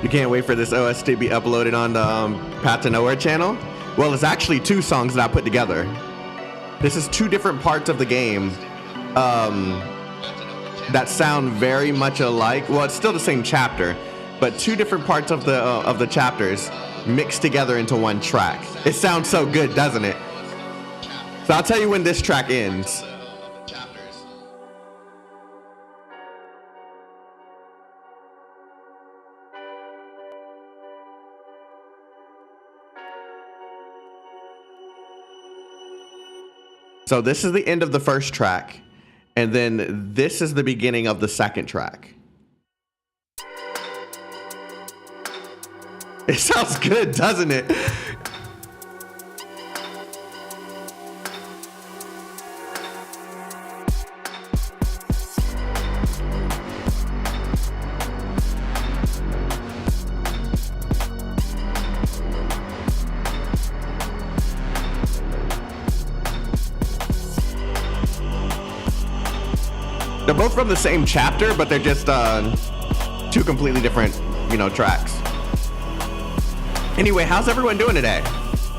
You can't wait for this OST to be uploaded on the Path to Nowhere channel? Well, it's actually 2 songs that I put together. This is 2 different parts of the game that sound very much alike. Well, it's still the same chapter, but 2 different parts of the chapters mixed together into 1 track. It sounds so good, doesn't it? So I'll tell you when this track ends. So this is the end of the first track, and then this is the beginning of the second track. It sounds good, doesn't it? They're both from the same chapter, but they're just 2 completely different, tracks. Anyway, how's everyone doing today?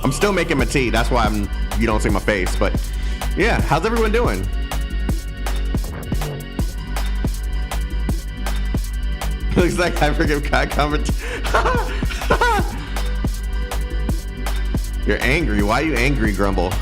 I'm still making my tea. That's why you don't see my face. But yeah, how's everyone doing? Looks like I forgive God comment. You're angry. Why are you angry, Grumble?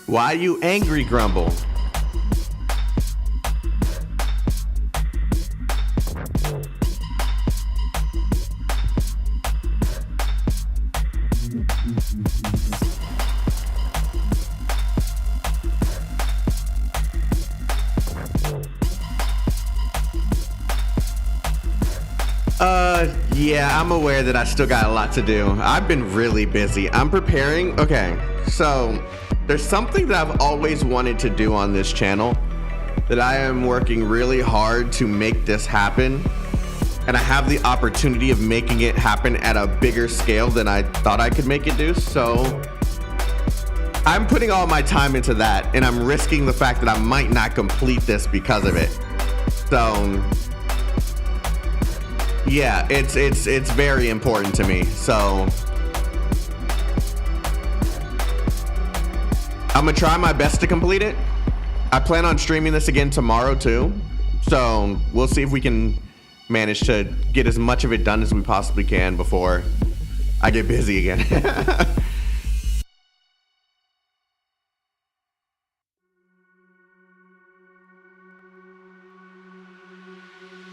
Why you angry, Grumble? Yeah, I'm aware that I still got a lot to do. I've been really busy. I'm preparing. Okay, so there's something that I've always wanted to do on this channel that I am working really hard to make this happen. And I have the opportunity of making it happen at a bigger scale than I thought I could make it do. So I'm putting all my time into that, and I'm risking the fact that I might not complete this because of it. So yeah, it's very important to me. So I'm gonna try my best to complete it. I plan on streaming this again tomorrow too. So we'll see if we can manage to get as much of it done as we possibly can before I get busy again.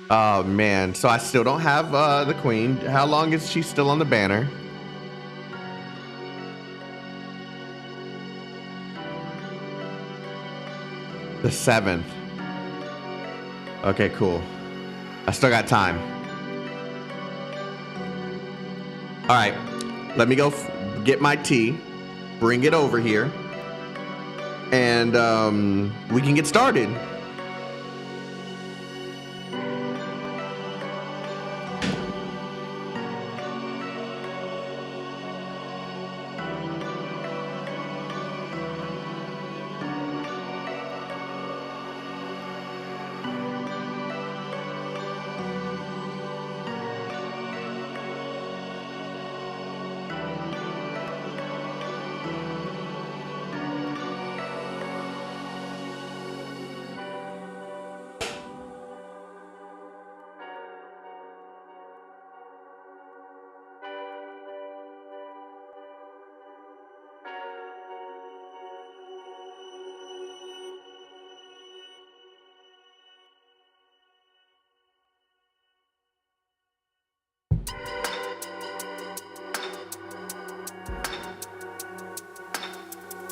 Oh man, so I still don't have the queen. How long is she still on the banner? The 7th. Okay, cool. I still got time. All right, let me go get my tea, bring it over here, and we can get started.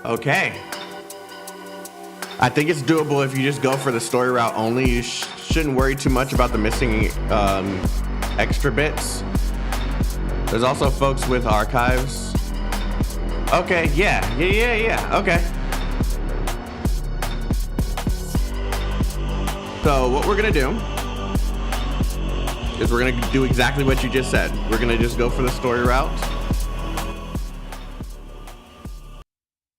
Okay. I think it's doable if you just go for the story route only. You shouldn't worry too much about the missing extra bits. There's also folks with archives. Okay, yeah. Okay. So what we're gonna do is we're gonna do exactly what you just said. We're gonna just go for the story route.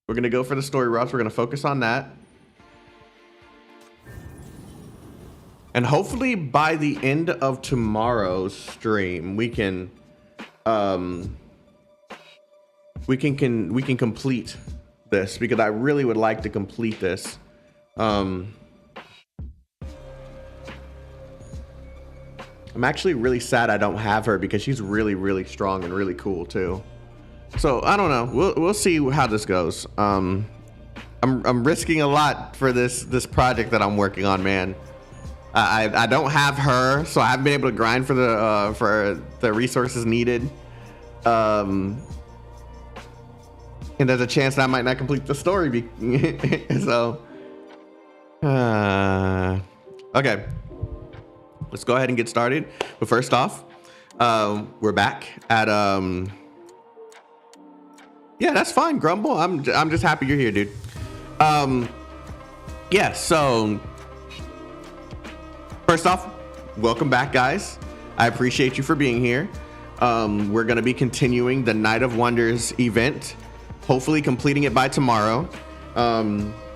We're gonna go for the story routes. We're gonna focus on that. And hopefully by the end of tomorrow's stream, we can complete this, because I really would like to complete this. I'm actually really sad I don't have her, because she's really, really strong and really cool too. So I don't know. We'll see how this goes. I'm risking a lot for this project that I'm working on, man. I don't have her, so I haven't been able to grind for the resources needed. And there's a chance that I might not complete the story. So, okay. Let's go ahead and get started. But first off, we're back at yeah, that's fine, Grumble. I'm just happy you're here, dude. Yeah, so first off, welcome back, guys. I appreciate you for being here. We're gonna be continuing the Night of Wonders event, hopefully completing it by tomorrow.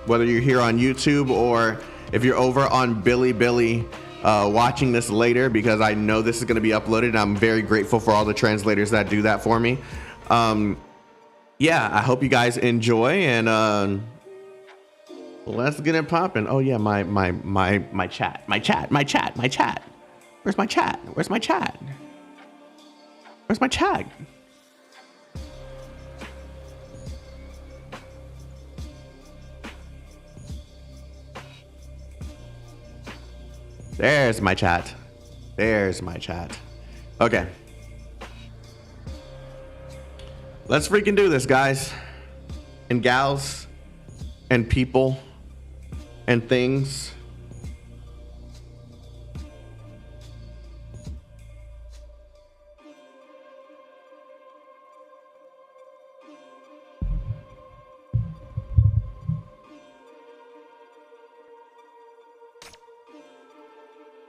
Whether you're here on YouTube or if you're over on Billy watching this later, because I know this is gonna be uploaded, and I'm very grateful for all the translators that do that for me. Yeah, I hope you guys enjoy, and let's get it popping. Oh yeah, my chat. Where's my chat? Where's my chat? Where's my chat? There's my chat. There's my chat. Okay. Let's freaking do this, guys and gals and people and things.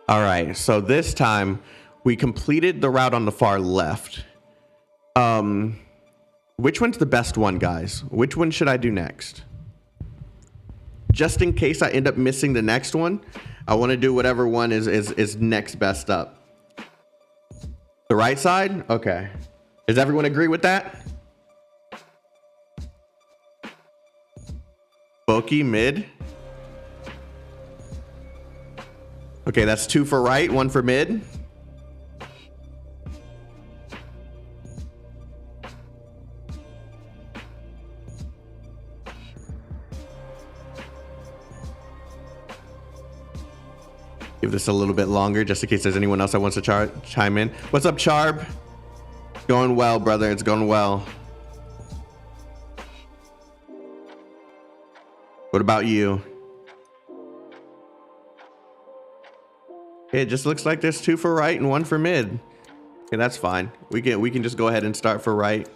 All right, so this time we completed the route on the far left. Which one's the best one, guys? Which one should I do next? Just in case I end up missing the next one, I want to do whatever one is next best up. The right side? Okay. Does everyone agree with that? Bulky mid. Okay, that's 2 for right, 1 for mid. Give this a little bit longer just in case there's anyone else that wants to chime in. What's up, Charb? Going well, brother. It's going well. What about you? It just looks like there's 2 for right and 1 for mid. Okay, that's fine. We can just go ahead and start for right.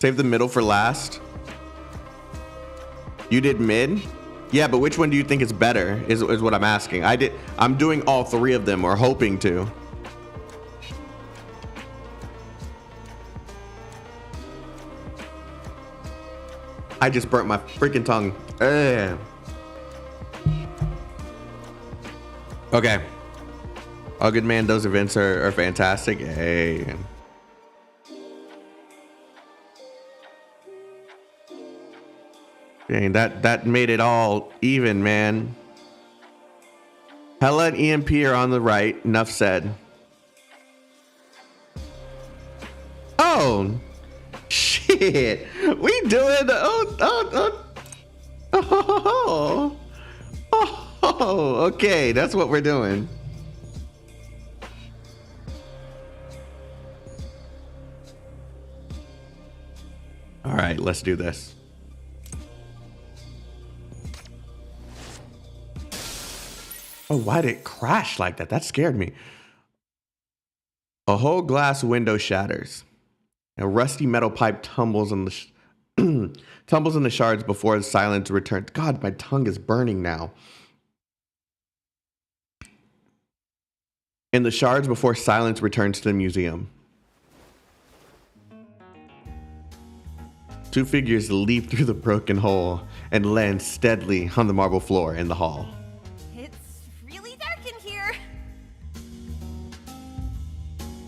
Save the middle for last. You did mid? Yeah, but which one do you think is better is what I'm asking. I'm doing all 3 of them, or hoping to. I just burnt my freaking tongue. Ugh. Okay. Oh, good man, those events are fantastic. Hey. Dang, that made it all even, man. Hella and EMP are on the right. Enough said. Oh, shit. We doing okay, that's what we're doing. All right, let's do this. Oh, why did it crash like that? That scared me. A whole glass window shatters. A rusty metal pipe tumbles in the shards before the silence returns. God, my tongue is burning now. In the shards before silence returns to the museum. Two figures leap through the broken hole and land steadily on the marble floor in the hall. It's really dark in here.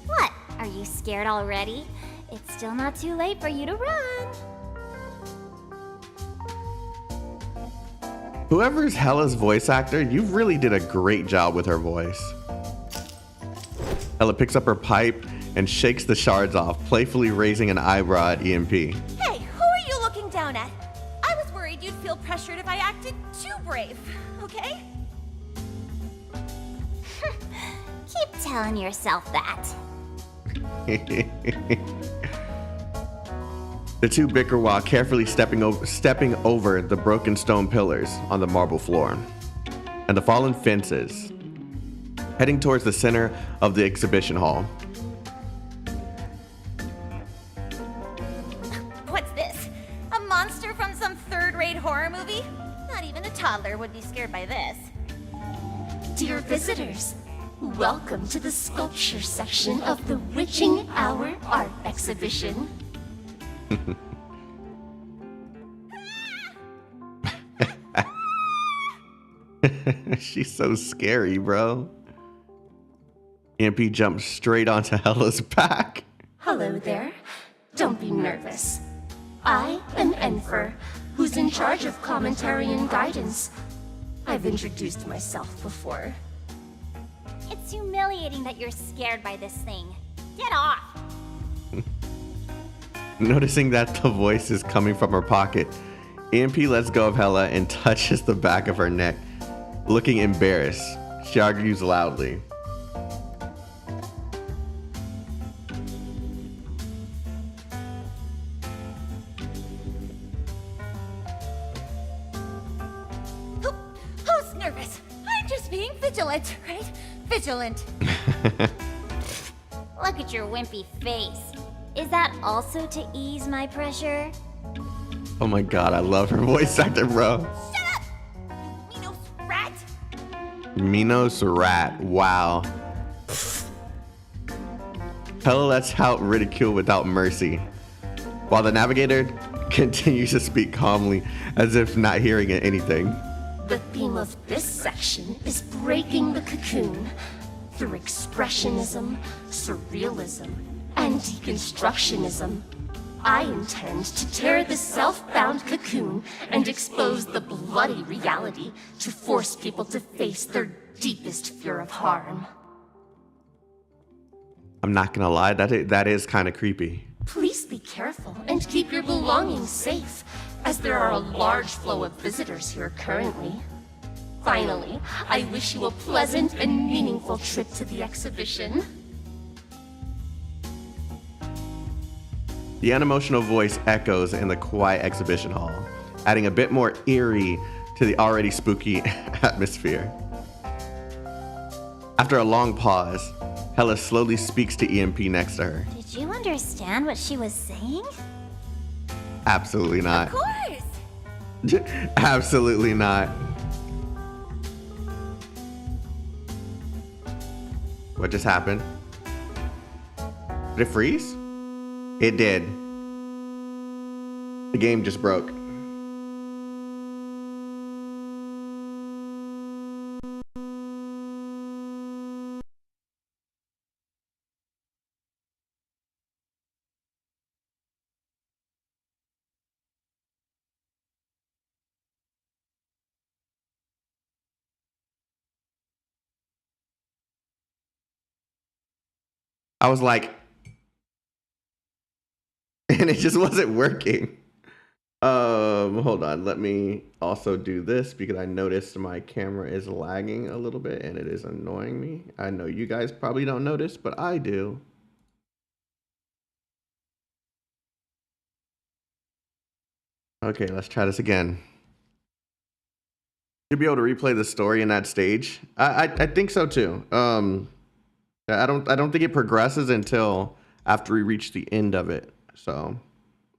What? Are you scared already? It's still not too late for you to run. Whoever's Hella's voice actor, you really did a great job with her voice. Hella picks up her pipe and shakes the shards off, playfully raising an eyebrow at EMP. Hey, who are you looking down at? I was worried you'd feel pressured if I acted too brave, okay? Keep telling yourself that. The two bicker while carefully stepping over the broken stone pillars on the marble floor and the fallen fences, heading towards the center of the exhibition hall. What's this? A monster from some third-rate horror movie? Not even a toddler would be scared by this. Dear visitors, welcome to the sculpture section of the Witching Hour Art Exhibition. She's so scary, bro. EMP jumps straight onto Hella's back. Hello there. Don't be nervous. I am Enfer, who's in charge of commentary and guidance. I've introduced myself before. It's humiliating that you're scared by this thing. Get off! Noticing that the voice is coming from her pocket, EMP lets go of Hella and touches the back of her neck. Looking embarrassed, she argues loudly. Who's nervous? I'm just being vigilant, right? Vigilant. Look at your wimpy face. Is that also to ease my pressure? Oh my god, I love her voice actor, bro. Shut up! You Minos rat! Minos rat, wow. Hella lets out ridicule without mercy, while the navigator continues to speak calmly as if not hearing anything. The theme of this section is breaking the cocoon through expressionism, surrealism, and deconstructionism. I intend to tear the self-bound cocoon and expose the bloody reality to force people to face their deepest fear of harm. I'm not gonna lie, that is kind of creepy. Please be careful and keep your belongings safe, as there are a large flow of visitors here currently. Finally, I wish you a pleasant and meaningful trip to the exhibition. The unemotional voice echoes in the quiet exhibition hall, adding a bit more eerie to the already spooky atmosphere. After a long pause, Hella slowly speaks to EMP next to her. Did you understand what she was saying? Absolutely not. Of course! Absolutely not. What just happened? Did it freeze? It did. The game just broke. I was like, and it just wasn't working. Hold on. Let me also do this because I noticed my camera is lagging a little bit and it is annoying me. I know you guys probably don't notice, but I do. Okay, let's try this again. You'll be able to replay the story in that stage. I think so too. I don't think it progresses until after we reach the end of it. So,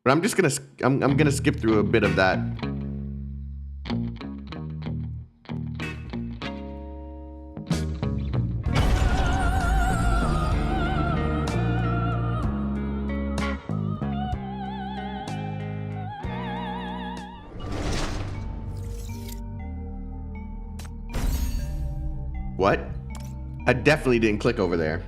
but I'm just I'm gonna skip through a bit of that. What? I definitely didn't click over there.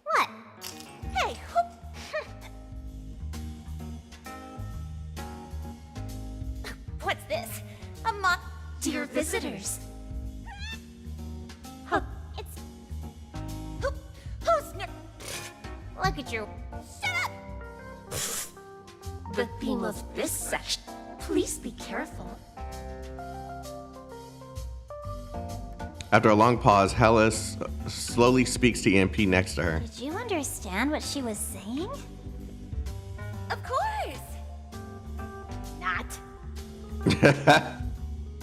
What? Hey, what's this? A mock. Dear visitors, Who's Look at you. Shut up! the theme of this section. Please be careful. After a long pause, Hella slowly speaks to EMP next to her. Did you understand what she was saying? Of course! Not.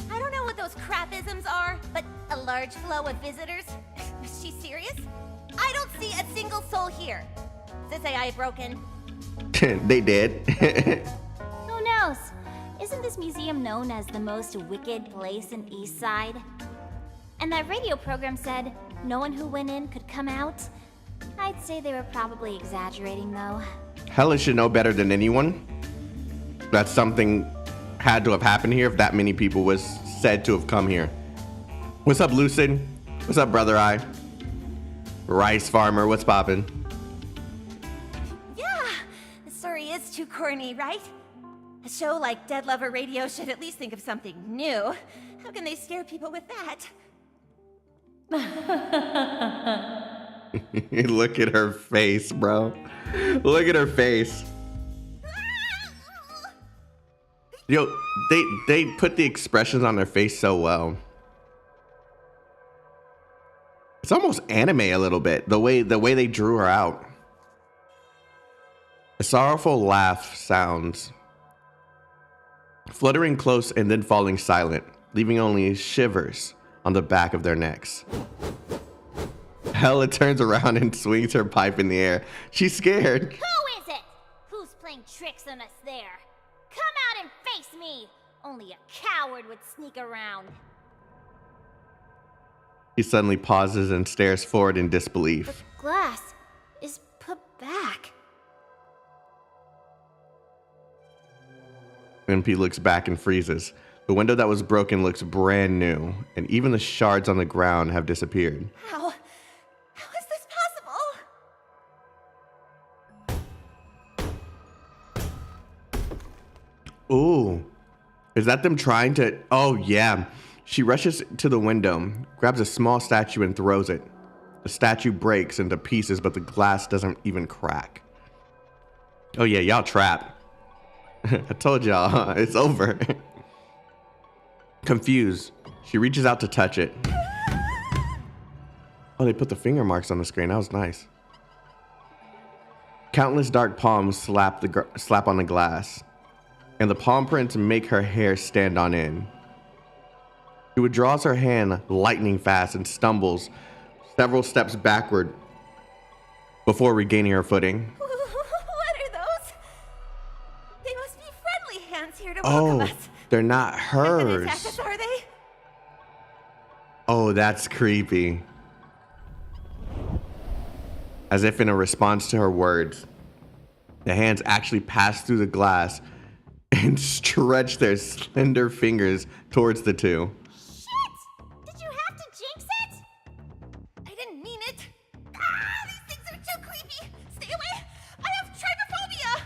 I don't know what those crapisms are, but a large flow of visitors? Is she serious? I don't see a single soul here. Is this AI broken? They did. Who knows? Isn't this museum known as the most wicked place in Eastside? And that radio program said no one who went in could come out? I'd say they were probably exaggerating, though. Hella should know better than anyone that something had to have happened here if that many people was said to have come here. What's up, Lucid? What's up, Brother Eye? Rice Farmer, what's poppin'? Yeah, the story is too corny, right? A show like Dead Lover Radio should at least think of something new. How can they scare people with that? Look at her face, bro. Look at her face. Yo, they put the expressions on their face so well. It's almost anime a little bit, the way they drew her out. A sorrowful laugh sounds, fluttering close and then falling silent, leaving only shivers on the back of their necks. Hella turns around and swings her pipe in the air. She's scared. Who is it? Who's playing tricks on us there? Come out and face me! Only a coward would sneak around. He suddenly pauses and stares forward in disbelief. The glass is put back. MP looks back and freezes. The window that was broken looks brand new, and even the shards on the ground have disappeared. How is this possible? Ooh, is that them trying to? Oh yeah. She rushes to the window, grabs a small statue and throws it. The statue breaks into pieces, but the glass doesn't even crack. Oh yeah, y'all trapped. I told y'all, it's over. Confused, she reaches out to touch it. Oh, they put the finger marks on the screen. That was nice. Countless dark palms slap on the glass, and the palm prints make her hair stand on end. She withdraws her hand lightning fast and stumbles several steps backward before regaining her footing. What are those? They must be friendly hands here to welcome us. They're not Can hers. attack us, are they? Oh, that's creepy. As if in a response to her words, the hands actually pass through the glass and stretch their slender fingers towards the two. Shit! Did you have to jinx it? I didn't mean it. These things are too creepy. Stay away. I have trypophobia.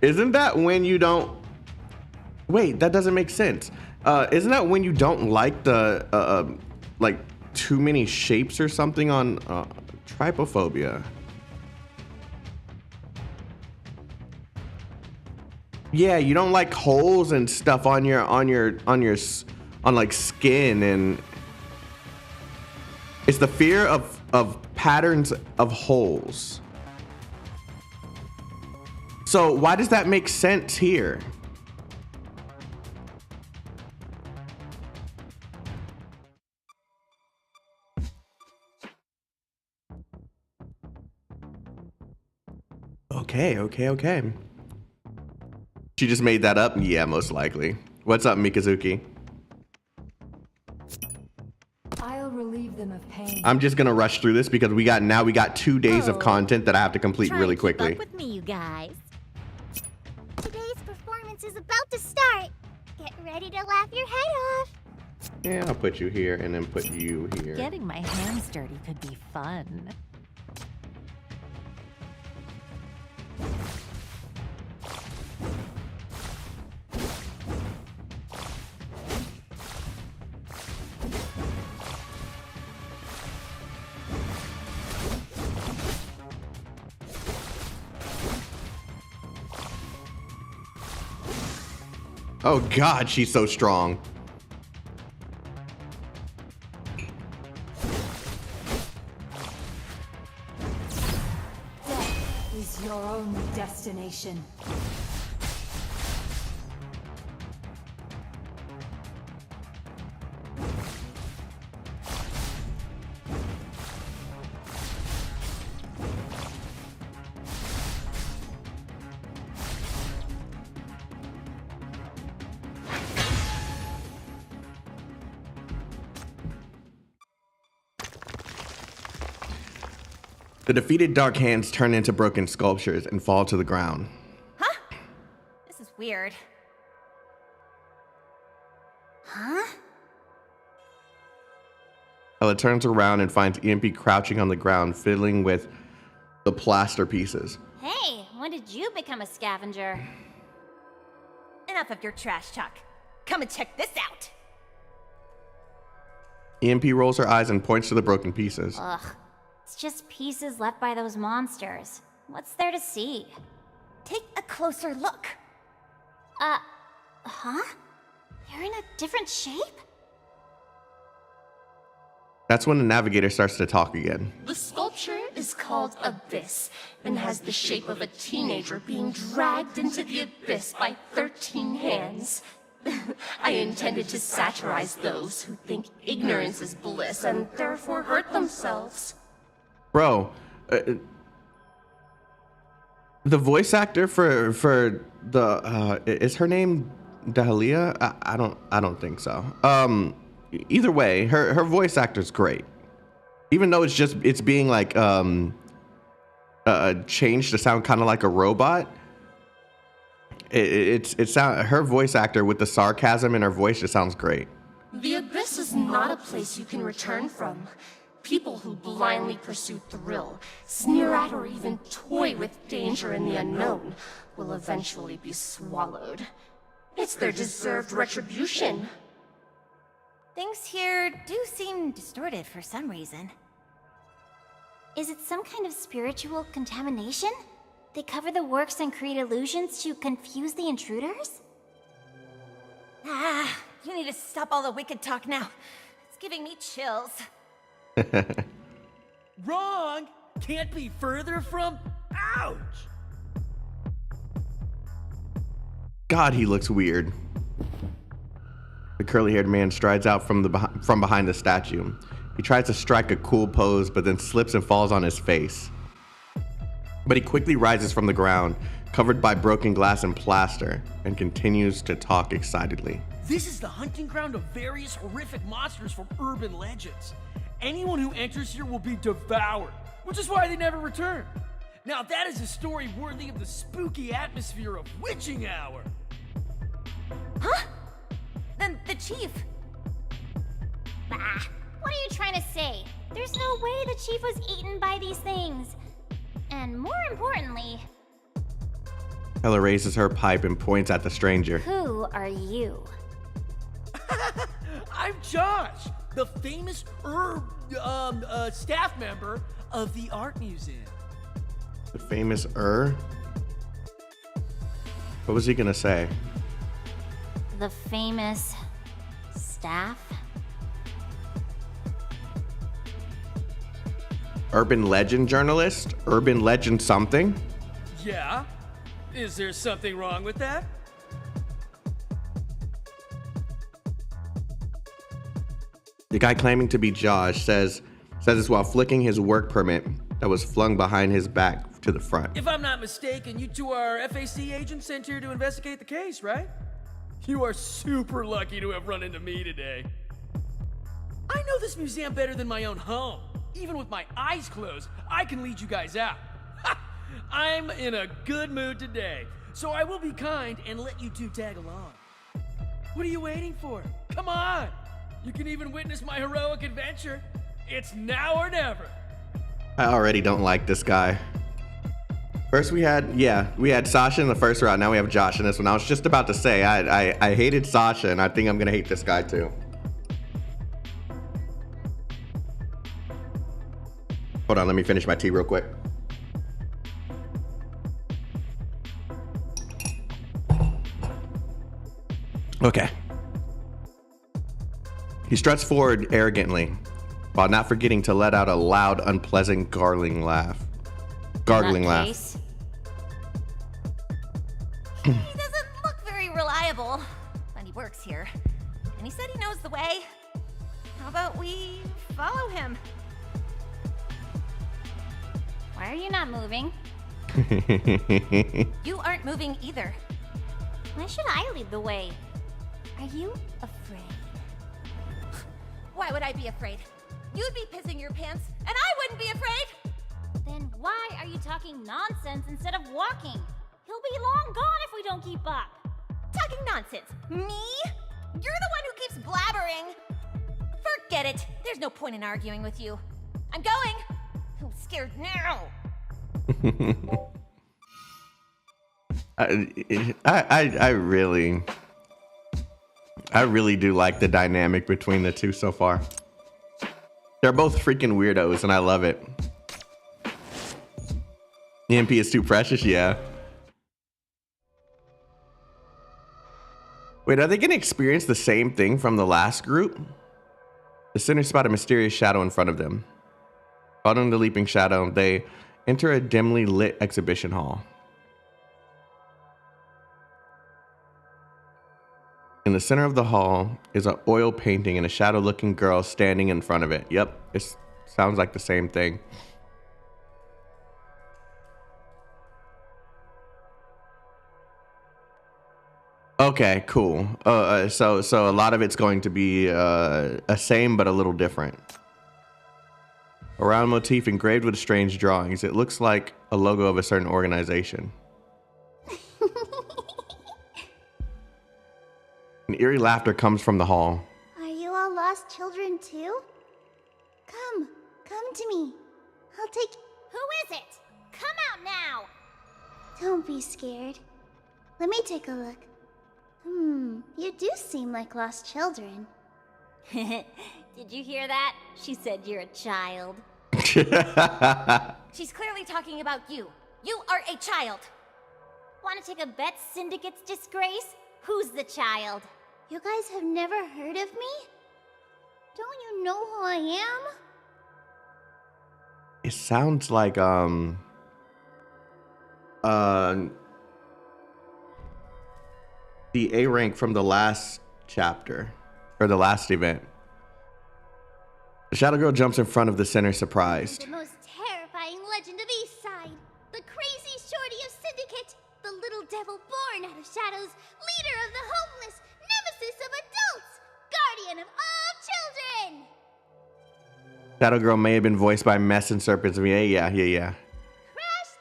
Isn't that when you don't... Wait, that doesn't make sense. Isn't that when you don't like the, like, too many shapes or something on trypophobia? Yeah, you don't like holes and stuff on like skin, and it's the fear of patterns of holes. So why does that make sense here? Okay. She just made that up? Yeah, most likely. What's up, Mikazuki? I'll relieve them of pain. I'm just gonna rush through this because we got 2 days of content that I have to complete Try really and keep quickly. up with me, you guys. Today's performance is about to start. Get ready to laugh your head off. Yeah, I'll put you here and then put you here. Getting my hands dirty could be fun. Oh God, she's so strong. Death is your only destination. The defeated dark hands turn into broken sculptures and fall to the ground. Huh? This is weird. Huh? Ella turns around and finds EMP crouching on the ground, fiddling with the plaster pieces. Hey, when did you become a scavenger? Enough of your trash talk. Come and check this out. EMP rolls her eyes and points to the broken pieces. Ugh. It's just pieces left by those monsters. What's there to see? Take a closer look. Huh? You're in a different shape? That's when the navigator starts to talk again. The sculpture is called Abyss and has the shape of a teenager being dragged into the abyss by 13 hands. I intended to satirize those who think ignorance is bliss and therefore hurt themselves. Bro, the voice actor for the is her name Dahlia? I don't think so. Either way, her voice actor's great. Even though it's being like changed to sound kind of like a robot. Her voice actor with the sarcasm in her voice just sounds great. The abyss is not a place you can return from. People who blindly pursue thrill, sneer at or even toy with danger in the unknown will eventually be swallowed. It's their deserved retribution. Things here do seem distorted for some reason. Is it some kind of spiritual contamination? They cover the works and create illusions to confuse the intruders? Ah, you need to stop all the wicked talk now. It's giving me chills. Wrong! Can't be further from... Ouch! God, he looks weird. The curly-haired man strides out from behind the statue. He tries to strike a cool pose, but then slips and falls on his face. But he quickly rises from the ground, covered by broken glass and plaster, and continues to talk excitedly. This is the hunting ground of various horrific monsters from urban legends. Anyone who enters here will be devoured, which is why they never return. Now that is a story worthy of the spooky atmosphere of Witching Hour. Huh? Then the chief. Bah! What are you trying to say? There's no way the chief was eaten by these things. And more importantly... Ella raises her pipe and points at the stranger. Who are you? I'm Josh, the famous staff member of the art museum. The famous What was he gonna say? The famous... staff? Urban legend journalist? Urban legend something? Yeah, Is there something wrong with that? The guy claiming to be Josh says this while flicking his work permit that was flung behind his back to the front. If I'm not mistaken, you two are FAC agents sent here to investigate the case, right? You are super lucky to have run into me today. I know this museum better than my own home. Even with my eyes closed, I can lead you guys out. Ha! I'm in a good mood today, so I will be kind and let you two tag along. What are you waiting for? Come on! You can even witness my heroic adventure. It's now or never. I already don't like this guy. First we had Sasha in the first round. Now we have Josh in this one. I was just about to say, I hated Sasha, and I think I'm gonna hate this guy too. Hold on, let me finish my tea real quick. Okay. He struts forward arrogantly, while not forgetting to let out a loud, unpleasant gargling laugh. Nutcase. He doesn't look very reliable, but he works here. And he said he knows the way. How about we follow him? Why are you not moving? You aren't moving either. Why should I lead the way? Are you afraid? Why would I be afraid? You'd be pissing your pants, and I wouldn't be afraid! Then why are you talking nonsense instead of walking? He'll be long gone if we don't keep up. Talking nonsense? Me? You're the one who keeps blabbering! Forget it. There's no point in arguing with you. I'm going! I'm scared now! I really do like the dynamic between the two so far. They're both freaking weirdos, and I love it. EMP is too precious, yeah. Wait, are they gonna experience the same thing from the last group? The center spot a mysterious shadow in front of them. Following the leaping shadow, they enter a dimly lit exhibition hall. In the center of the hall is an oil painting and a shadow-looking girl standing in front of it. Yep, it sounds like the same thing. Okay, cool. So a lot of it's going to be a same but a little different. A round motif engraved with strange drawings. It looks like a logo of a certain organization. An eerie laughter comes from the hall. Are you all lost children too? Come to me. I'll take... Who is it? Come out now! Don't be scared. Let me take a look. You do seem like lost children. Did you hear that? She said you're a child. She's clearly talking about you. You are a child. Want to take a bet, Syndicate's disgrace? Who's the child? You guys have never heard of me? Don't you know who I am? It sounds like the A rank from the last chapter or the last event. The shadow girl jumps in front of the center, surprised. The most terrifying legend of Eastside. The crazy shorty of Syndicate. The little devil born out of shadows. Leader of the homeless. Nemesis of adults. Guardian of all children. Shadow girl may have been voiced by Mess and Serpents. Yeah. Crash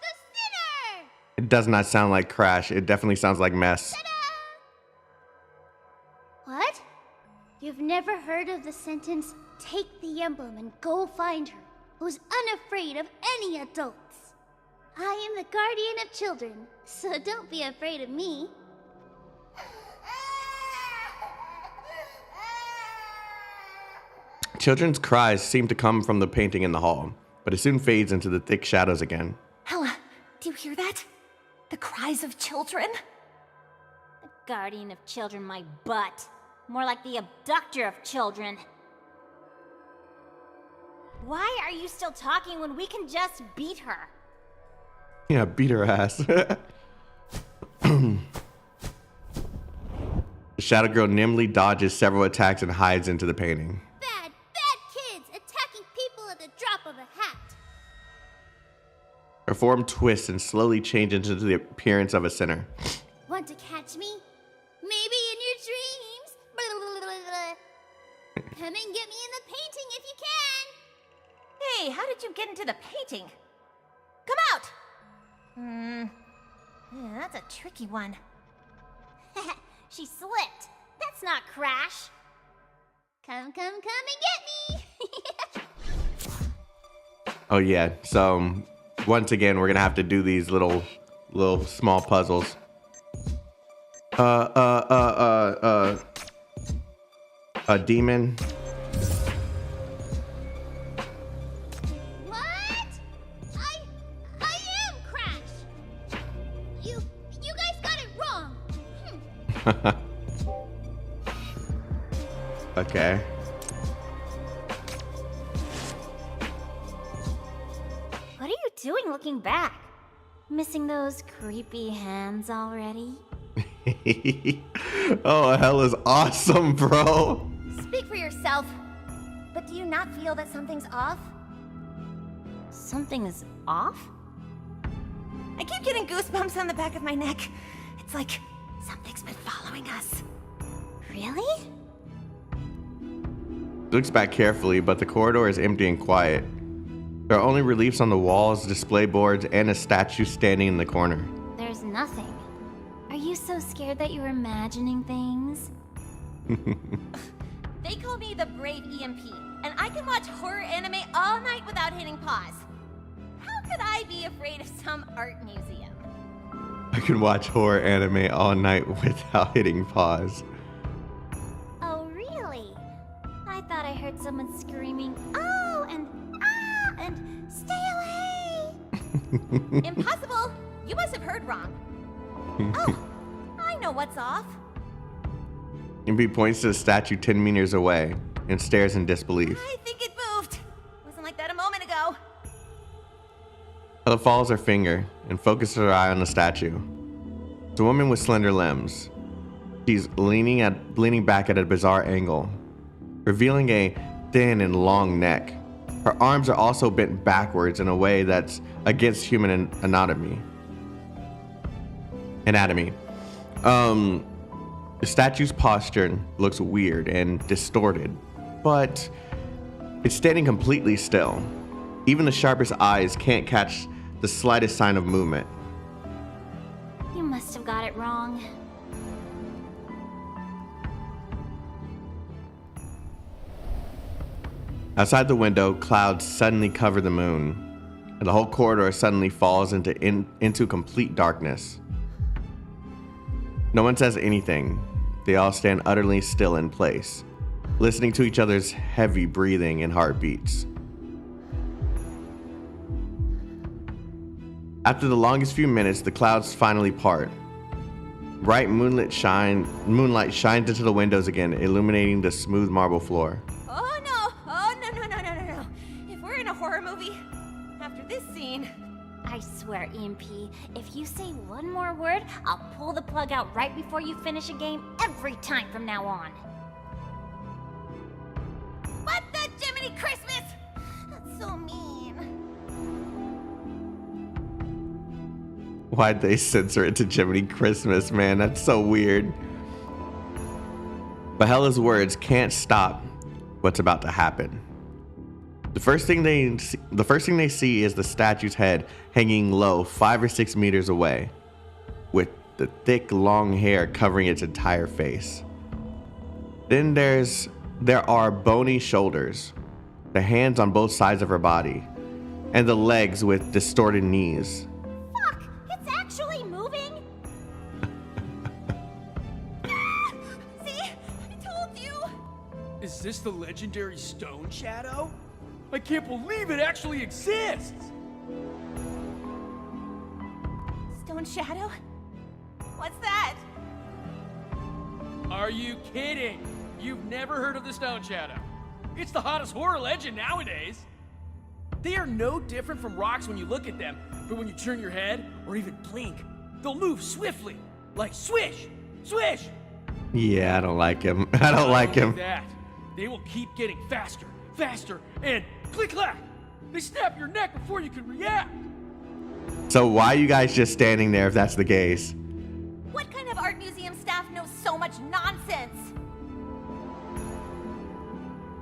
the Sinner. It does not sound like Crash. It definitely sounds like Mess. What? You've never heard of the sentence, take the emblem and go find her, who's unafraid of any adults. I am the guardian of children, so don't be afraid of me. Children's cries seem to come from the painting in the hall, but it soon fades into the thick shadows again. Hella, do you hear that? The cries of children? The guardian of children, my butt. More like the abductor of children. Why are you still talking when we can just beat her? Yeah, beat her ass. The shadow girl nimbly dodges several attacks and hides into the painting. Bad kids attacking people at the drop of a hat. Her form twists and slowly changes into the appearance of a sinner. Want to catch me? Maybe in your dreams. Come and get me in the painting if you can. Hey, how did you get into the painting? Come out! Yeah, that's a tricky one. She slipped. That's not Crash. Come and get me. Oh yeah, so once again we're gonna have to do these little small puzzles. A demon. What? I am Crash. You guys got it wrong. Okay. What are you doing looking back? Missing those creepy hands already? Oh, hell is awesome, bro. Speak for yourself. But do you not feel that something's off? Something's off? I keep getting goosebumps on the back of my neck. It's like something's been following us. Really? Looks back carefully, but the corridor is empty and quiet. There are only reliefs on the walls, display boards, and a statue standing in the corner. There's nothing. Are you so scared that you're imagining things? They call me the brave EMP, and I can watch horror anime all night without hitting pause. How could I be afraid of some art museum? I can watch horror anime all night without hitting pause. Oh, really? I thought I heard someone screaming, "Oh!" and "Ah!" and "Stay away!" Impossible! You must have heard wrong. Oh, I know what's off. MP points to the statue 10 meters away and stares in disbelief. I think it moved. Wasn't like that a moment ago. Ella follows her finger and focuses her eye on the statue. It's a woman with slender limbs. She's leaning back at a bizarre angle, revealing a thin and long neck. Her arms are also bent backwards in a way that's against human anatomy. The statue's posture looks weird and distorted, but it's standing completely still. Even the sharpest eyes can't catch the slightest sign of movement. You must have got it wrong. Outside the window, clouds suddenly cover the moon, and the whole corridor suddenly falls into complete darkness. No one says anything. They all stand utterly still in place, listening to each other's heavy breathing and heartbeats. After the longest few minutes, the clouds finally part. Bright moonlight shines into the windows again, illuminating the smooth marble floor. Oh no! Oh no! If we're in a horror movie, after this scene... I swear, EMP, if you say one more word, I'll pull the plug out right before you finish a game every time from now on. What the Jiminy Christmas? That's so mean. Why'd they censor it to Jiminy Christmas, man? That's so weird. But Hella's words can't stop what's about to happen. The first thing they see is the statue's head hanging low 5 or 6 meters away, with the thick, long hair covering its entire face. Then there are bony shoulders, the hands on both sides of her body, and the legs with distorted knees. Fuck! It's actually moving! See? I told you! Is this the legendary Stone Shadow? I can't believe it actually exists! Stone Shadow? What's that? Are you kidding? You've never heard of the Stone Shadow? It's the hottest horror legend nowadays. They are no different from rocks when you look at them, but when you turn your head or even blink, they'll move swiftly, Like swish, swish. Yeah, I don't like him. I don't like him. That. They will keep getting faster, faster, and click clack. They snap your neck before you can react. So why are you guys just standing there if that's the case? What kind of art museum staff knows so much nonsense?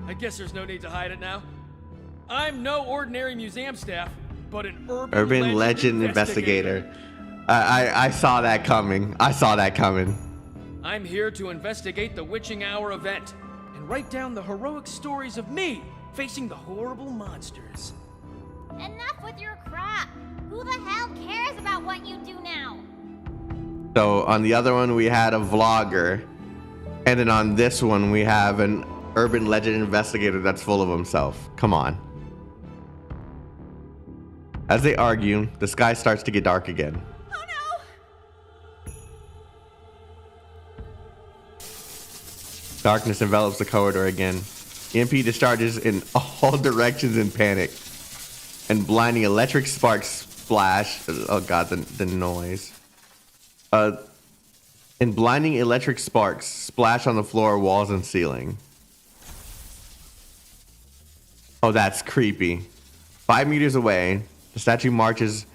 I guess there's no need to hide it now. I'm no ordinary museum staff, but an urban legend investigator. I saw that coming. I saw that coming. I'm here to investigate the Witching Hour event and write down the heroic stories of me facing the horrible monsters. Enough with your crap! Who the hell cares about what you do now? So on the other one we had a vlogger, and then on this one we have an urban legend investigator that's full of himself. Come on. As they argue, the sky starts to get dark again. Oh no! Darkness envelops the corridor again. EMP discharges in all directions in panic, and blinding electric sparks splash. Oh god, the noise. And blinding electric sparks splash on the floor, walls, and ceiling. Oh, that's creepy. 5 meters away, the statue marches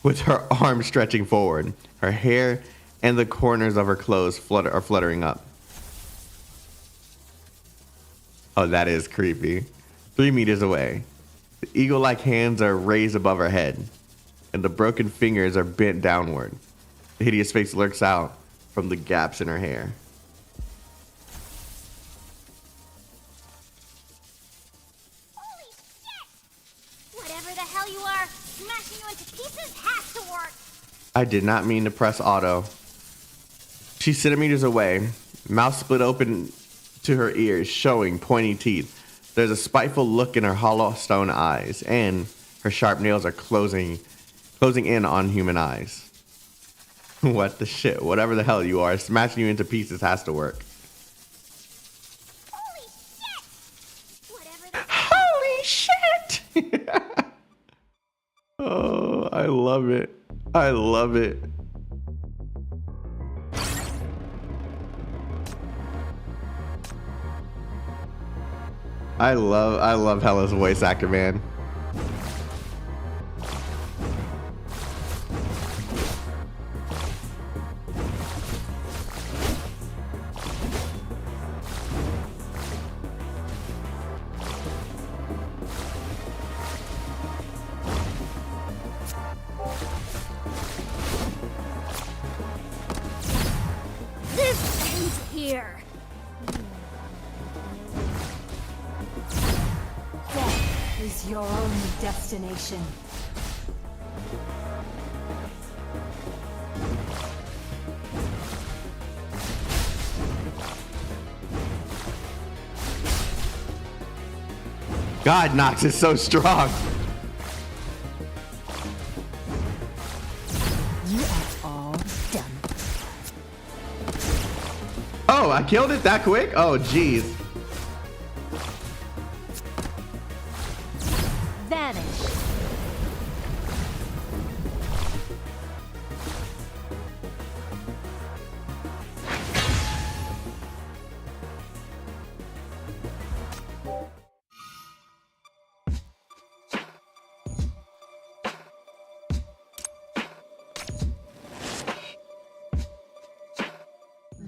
with her arms stretching forward. Her hair and the corners of her clothes are fluttering up. Oh, that is creepy. 3 meters away, the eagle-like hands are raised above her head, and the broken fingers are bent downward. The hideous face lurks out from the gaps in her hair. Holy shit! Whatever the hell you are, smashing you into pieces has to work! I did not mean to press auto. She's centimeters away, mouth split open to her ears, showing pointy teeth. There's a spiteful look in her hollow stone eyes, and her sharp nails are closing in on human eyes. What the shit? Whatever the hell you are, smashing you into pieces has to work. Holy shit! Whatever the Holy shit! Oh, I love it. I love it. I love Hella's voice actor, man. This ends here. Death is your only destination. God, Nox is so strong. You are all done. Oh, I killed it that quick? Oh, jeez. Vanish.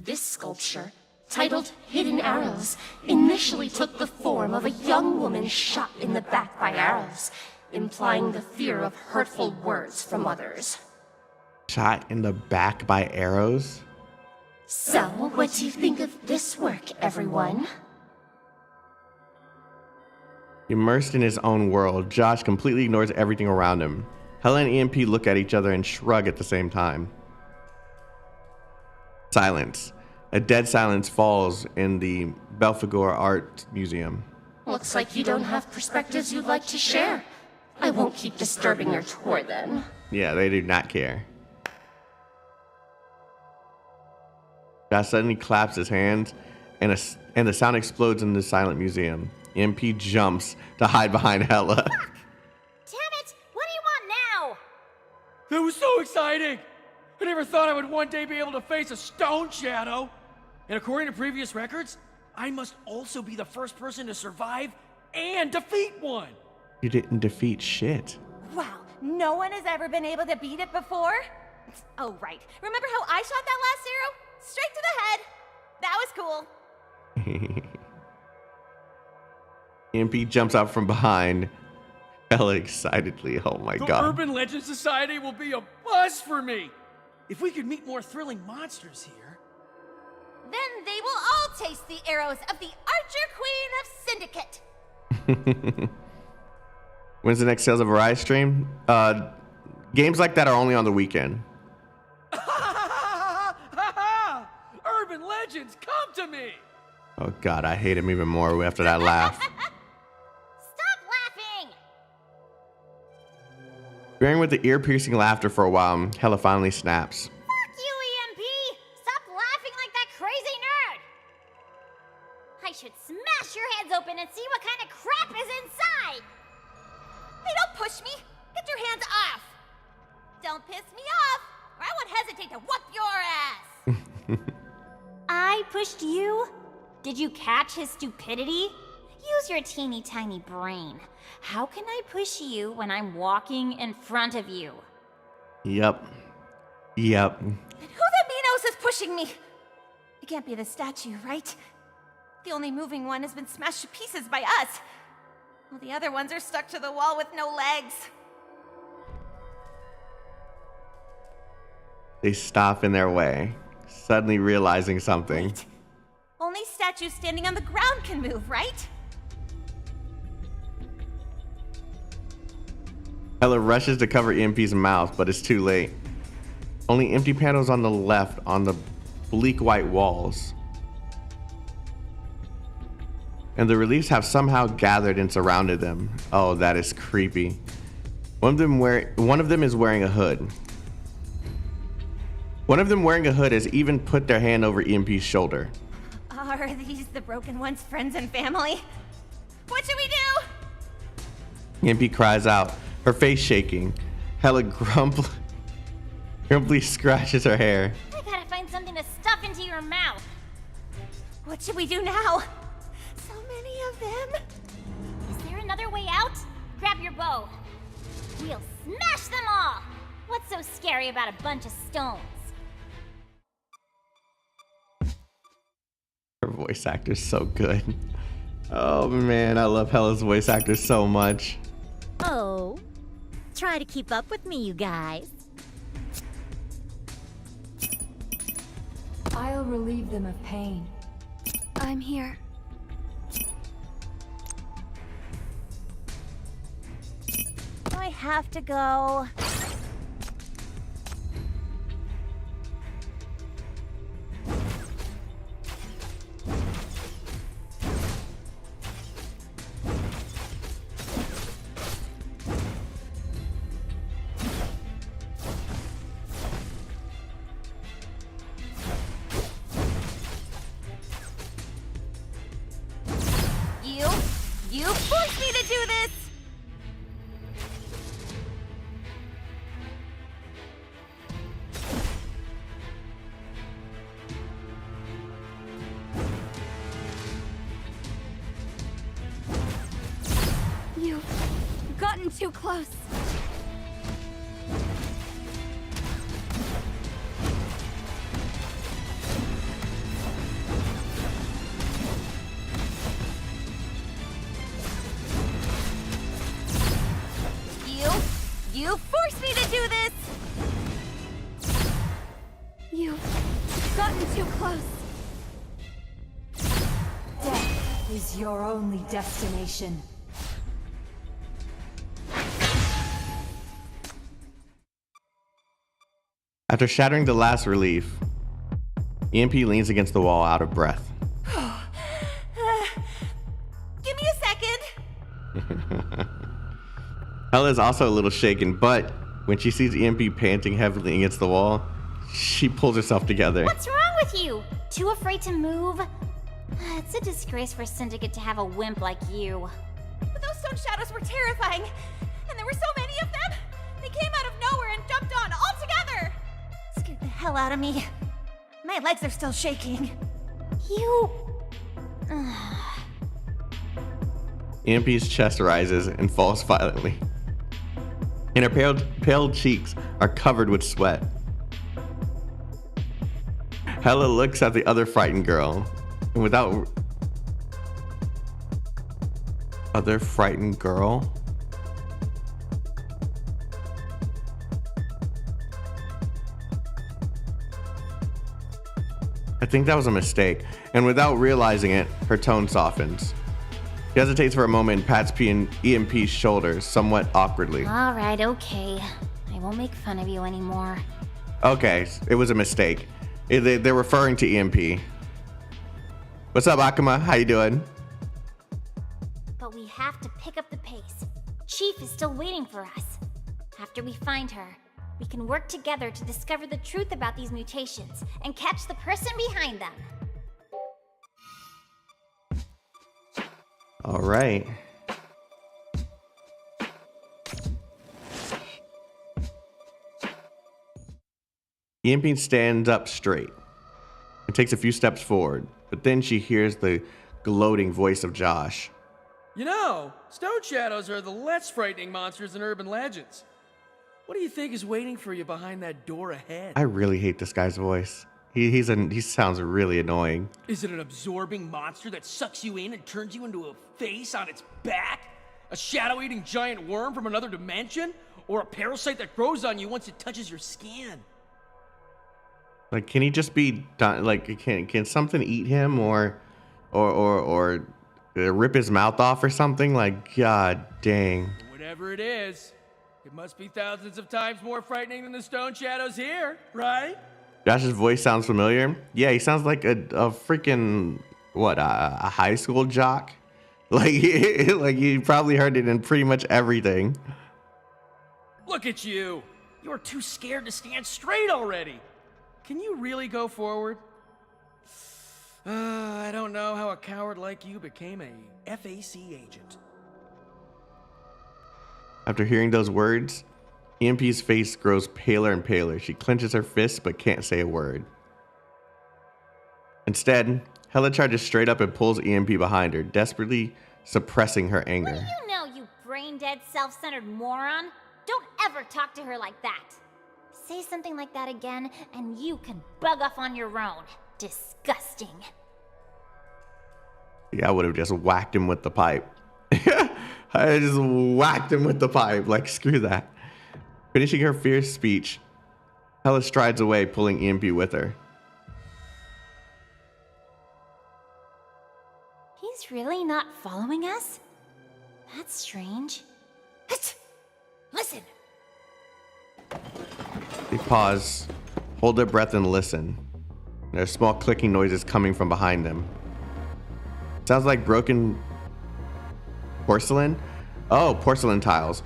This sculpture, titled Hidden Arrows, initially took the form of a young woman shot in the back by arrows, implying the fear of hurtful words from others. Shot in the back by arrows? So, what do you think of this work, everyone? Immersed in his own world, Josh completely ignores everything around him. Hella and EMP look at each other and shrug at the same time. Silence. A dead silence falls in the Belphegor Art Museum. Looks like you don't have perspectives you'd like to share. I won't keep disturbing your tour then. Yeah, they do not care. Josh suddenly claps his hands, and the sound explodes in the silent museum. EMP jumps to hide behind Hella. Damn it! What do you want now? That was so exciting! I never thought I would one day be able to face a stone shadow. And according to previous records, I must also be the first person to survive and defeat one. You didn't defeat shit. Wow, no one has ever been able to beat it before? Oh, right. Remember how I shot that last arrow? Straight to the head. That was cool. EMP jumps out from behind, hella excitedly. Oh my The god. Urban Legend Society will be a buzz for me. If we could meet more thrilling monsters here. Then they will all taste the arrows of the Archer Queen of Syndicate. When's the next Sales of Arise stream? Games like that are only on the weekend. Urban Legends, come to me. Oh god, I hate him even more after that laugh. Stop laughing! Bearing with the ear-piercing laughter for a while, Hella finally snaps. Fuck you, EMP! Stop laughing like that crazy nerd! I should smash your heads open and see what kind of crap is inside! Hey, don't push me. Get your hands off. Don't piss me off, or I won't hesitate to whoop your ass. I pushed you? Did you catch his stupidity? Use your teeny tiny brain. How can I push you when I'm walking in front of you? Yep. Yep. And who the Minos is pushing me? It can't be the statue, right? The only moving one has been smashed to pieces by us. Well, the other ones are stuck to the wall with no legs. They stop in their way, suddenly realizing something. Wait. Only statues standing on the ground can move, right? Hella rushes to cover EMP's mouth, but it's too late. Only empty panels on the left on the bleak white walls. And the reliefs have somehow gathered and surrounded them. Oh, that is creepy. One of them is wearing a hood. One of them wearing a hood has even put their hand over EMP's shoulder. Are these the broken one's friends and family? What should we do? EMP cries out, her face shaking. Hella grumpily scratches her hair. I gotta find something to stuff into your mouth. What should we do now? So many of them. Is there another way out? Grab your bow. We'll smash them all! What's so scary about a bunch of stones? Her voice actor's so good. Oh man, I love Hella's voice actor so much. Oh, try to keep up with me, you guys. I'll relieve them of pain. I'm here. I have to go. You forced me to do this! You've gotten too close. You forced me to do this! You've gotten too close. Death is your only destination. After shattering the last relief, EMP leans against the wall out of breath. Give me a second. Hella is also a little shaken, but when she sees EMP panting heavily against the wall, she pulls herself together. What's wrong with you? Too afraid to move? It's a disgrace for Syndicate to have a wimp like you. But those stone shadows were terrifying, and there were so many of them. They came out of nowhere and jumped on all together. Scared hell out of me. My legs are still shaking. You... EMP's chest rises and falls violently. And her pale cheeks are covered with sweat. Hella looks at the other frightened girl. And without... Other frightened girl? I think that was a mistake. And without realizing it, her tone softens. She hesitates for a moment and pats EMP's shoulders somewhat awkwardly. All right, okay. I won't make fun of you anymore. Okay, it was a mistake. They're referring to EMP. What's up, Akuma? How you doing? But we have to pick up the pace. Chief is still waiting for us. After we find her, we can work together to discover the truth about these mutations and catch the person behind them. All right. EMP stands up straight and takes a few steps forward, but then she hears the gloating voice of Josh. You know, stone shadows are the less frightening monsters in urban legends. What do you think is waiting for you behind that door ahead? I really hate this guy's voice. He sounds really annoying. Is it an absorbing monster that sucks you in and turns you into a face on its back? A shadow-eating giant worm from another dimension? Or a parasite that grows on you once it touches your skin? Like, can he just be done? Like, can something eat him or rip his mouth off or something? Like, god dang. Whatever it is, it must be thousands of times more frightening than the stone shadows here, right? Josh's voice sounds familiar. Yeah, he sounds like a freaking, a high school jock? Like you probably heard it in pretty much everything. Look at you. You're too scared to stand straight already. Can you really go forward? I don't know how a coward like you became a FAC agent. After hearing those words, EMP's face grows paler and paler. She clenches her fists but can't say a word. Instead, Hella charges straight up and pulls EMP behind her, desperately suppressing her anger. What do you know, you brain-dead, self-centered moron? Don't ever talk to her like that. Say something like that again, and you can bug off on your own. Disgusting. Yeah, I would have just whacked him with the pipe. I just whacked him with the pipe. Like, screw that. Finishing her fierce speech, Hella strides away, pulling EMP with her. He's really not following us? That's strange. Listen! They pause, hold their breath, and listen. There are small clicking noises coming from behind them. Sounds like broken porcelain? Oh, porcelain tiles.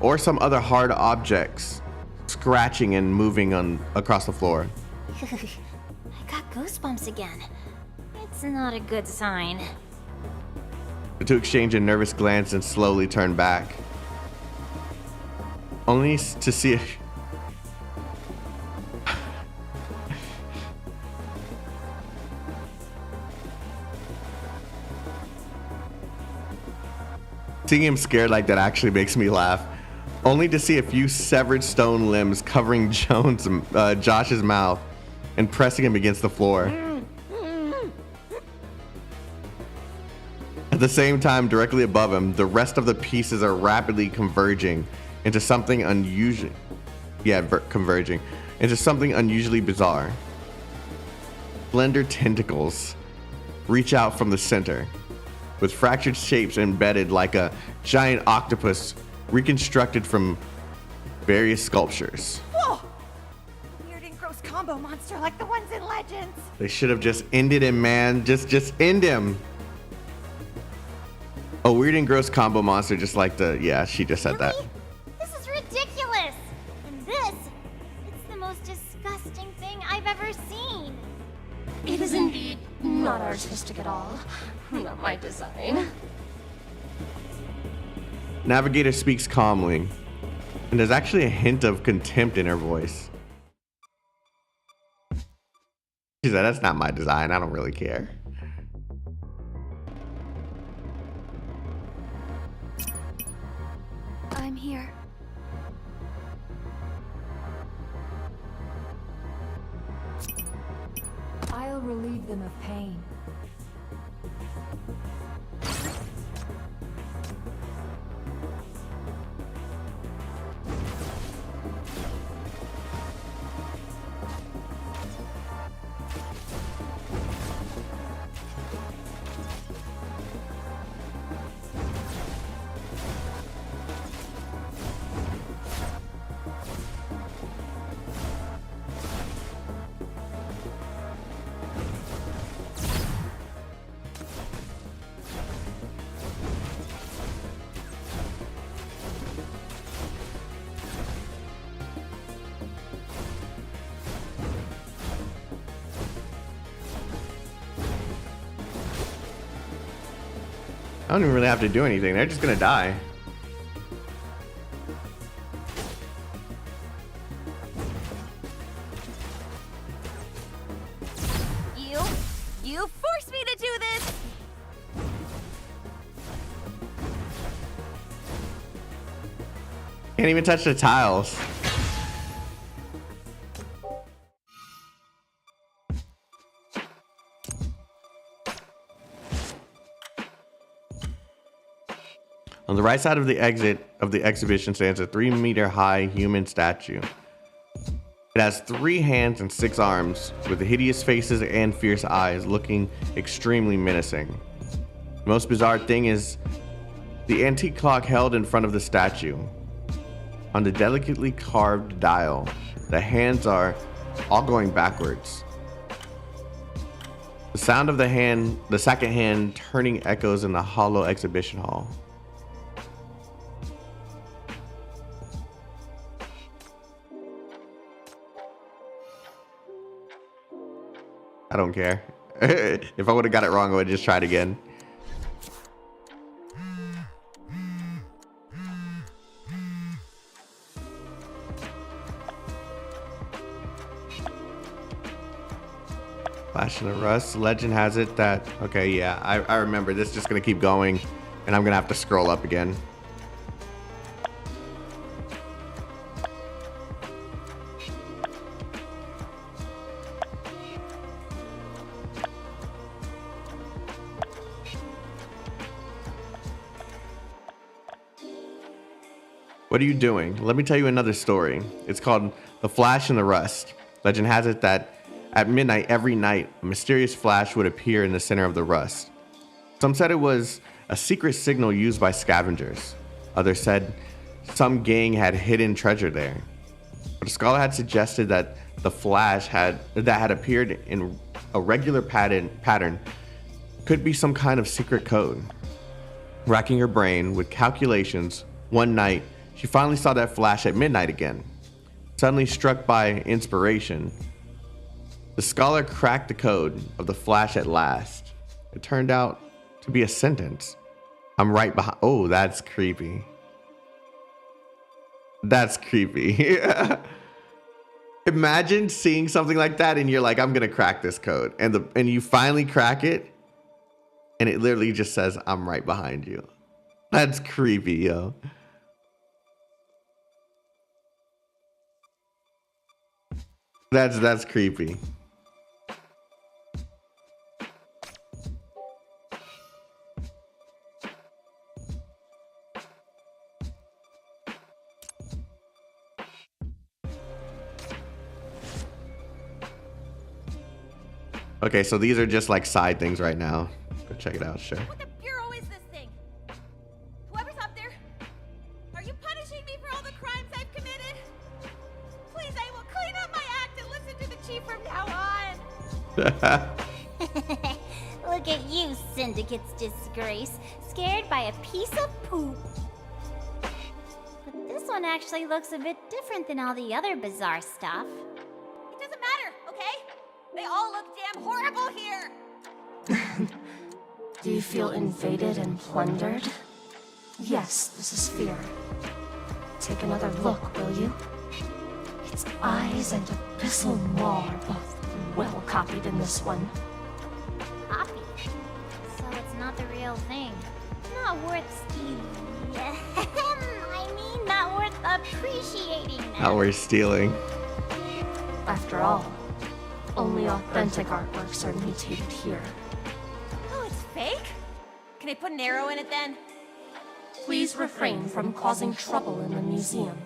Or some other hard objects scratching and moving across the floor. I got goosebumps again. It's not a good sign. The two exchange a nervous glance and slowly turn back. Only to see Seeing him scared like that actually makes me laugh. Only to see a few severed stone limbs covering Josh's mouth and pressing him against the floor. At the same time, directly above him, the rest of the pieces are rapidly converging into something unusual. Converging into something unusually bizarre. Slender tentacles reach out from the center, with fractured shapes embedded like a giant octopus reconstructed from various sculptures. Whoa! Weird and gross combo monster like the ones in Legends. They should have just ended him, man. Just end him. A weird and gross combo monster just like yeah, she just said that. This is ridiculous! And it's the most disgusting thing I've ever seen. It is indeed not artistic at all. Not my design. Navigator speaks calmly, and there's actually a hint of contempt in her voice. She said, that's not my design. I don't really care. I'm here. I'll relieve them of pain. I don't even really have to do anything. They're just gonna die. You forced me to do this! Can't even touch the tiles. On the right side of the exit of the exhibition stands a 3-meter-high human statue. It has 3 hands and 6 arms, with hideous faces and fierce eyes, looking extremely menacing. The most bizarre thing is the antique clock held in front of the statue. On the delicately carved dial, the hands are all going backwards. The sound of the second hand turning echoes in the hollow exhibition hall. I don't care. If I would have got it wrong, I would have just tried again. Flash in the Rust. Legend has it that... Okay, yeah, I remember. This is just going to keep going, and I'm going to have to scroll up again. What are you doing? Let me tell you another story. It's called The Flash in the Rust. Legend has it that at midnight every night, a mysterious flash would appear in the center of the rust. Some said it was a secret signal used by scavengers. Others said some gang had hidden treasure there. But a scholar had suggested that the flash that had appeared in a regular pattern could be some kind of secret code. Racking her brain with calculations, one night, she finally saw that flash at midnight again. Suddenly struck by inspiration, the scholar cracked the code of the flash at last. It turned out to be a sentence. I'm right behind. Oh, that's creepy. That's creepy. Imagine seeing something like that and you're like, I'm gonna crack this code. And you finally crack it, and it literally just says, I'm right behind you. That's creepy, yo. That's creepy. Okay, so these are just like side things right now. Go check it out, sure. What the bureau is this thing? Whoever's up there, are you punishing me for all the crimes I've committed? Please, I will clean up my act and listen to the chief from now on. Look at you, Syndicate's disgrace, scared by a piece of poop. But this one actually looks a bit different than all the other bizarre stuff. It doesn't matter, okay? They all look damn horrible here! Do you feel invaded and plundered? Yes, this is fear. Take another look, will you? Its eyes and abyssal maw are both well copied in this one. Copy. So it's not the real thing. Not worth stealing. I mean, not worth appreciating. Not worth stealing. After all, only authentic artworks are mutated here. Oh, it's fake? Can I put an arrow in it then? Please refrain from causing trouble in the museum.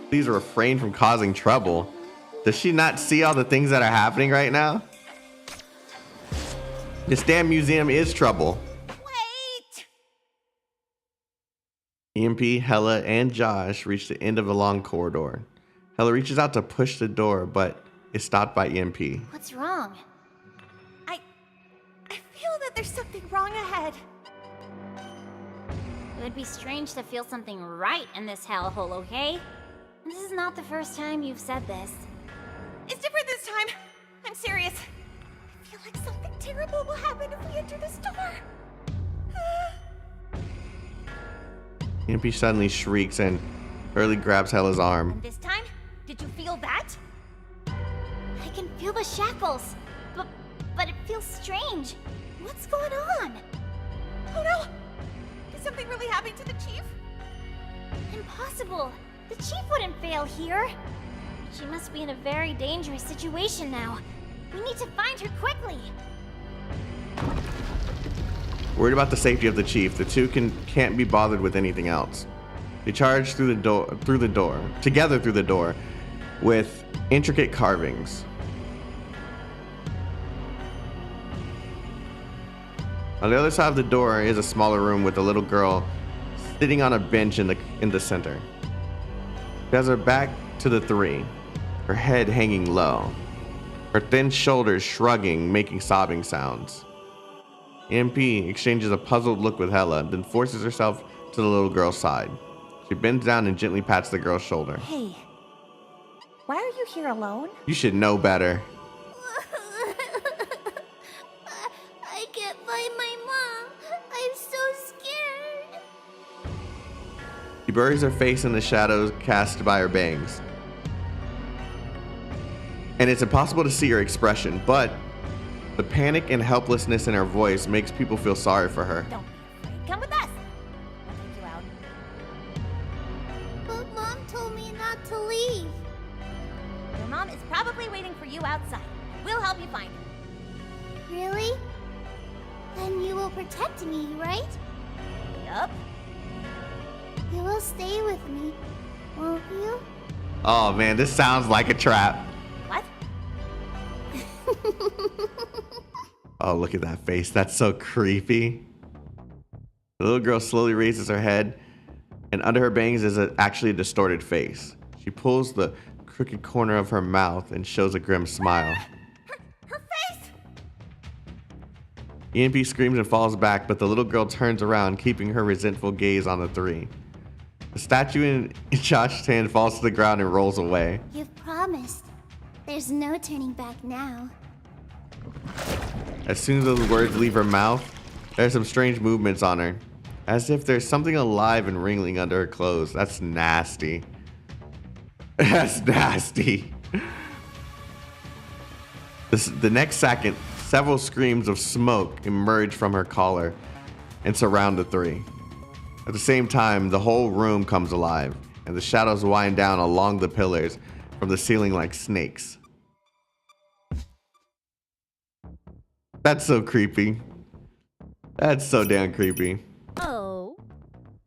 Please refrain from causing trouble. Does she not see all the things that are happening right now? This damn museum is trouble. Wait! EMP, Hella, and Josh reach the end of a long corridor. Hella reaches out to push the door, but is stopped by EMP. What's wrong? I feel that there's something wrong ahead. It would be strange to feel something right in this hellhole, okay? This is not the first time you've said this. It's different this time. I'm serious. I feel like something terrible will happen if we enter this door. EMP suddenly shrieks and Hurley grabs Hella's arm. And this time, did you feel that? I can feel the shackles, but it feels strange. What's going on? Oh no! Did something really happen to the chief? Impossible. The chief wouldn't fail here. She must be in a very dangerous situation now. We need to find her quickly. Worried about the safety of the chief, the two can't be bothered with anything else. They charge together through the door, with intricate carvings. On the other side of the door is a smaller room with a little girl sitting on a bench in the center. She has her back to the three, her head hanging low, her thin shoulders shrugging, making sobbing sounds. EMP exchanges a puzzled look with Hella, then forces herself to the little girl's side. She bends down and gently pats the girl's shoulder. Hey, why are you here alone? You should know better. I can't find my mom. I'm so scared. She buries her face in the shadows cast by her bangs. And it's impossible to see her expression, but the panic and helplessness in her voice makes people feel sorry for her. Don't be afraid. Come with us. I'll take you out. But Mom told me not to leave. Your mom is probably waiting for you outside. We'll help you find her. Really? Then you will protect me, right? Yup. You will stay with me, won't you? Oh man, this sounds like a trap. What? Oh, look at that face. That's so creepy. The little girl slowly raises her head, and under her bangs is actually a distorted face. She pulls the crooked corner of her mouth and shows a grim smile. Her face! EMP screams and falls back, but the little girl turns around, keeping her resentful gaze on the three. The statue in Josh's hand falls to the ground and rolls away. You've promised. There's no turning back now. As soon as those words leave her mouth, there's some strange movements on her, as if there's something alive and wriggling under her clothes. That's nasty. That's nasty. The next second, several screams of smoke emerge from her collar and surround the three. At the same time, the whole room comes alive, and the shadows wind down along the pillars from the ceiling like snakes. That's so creepy. That's so damn creepy. Oh,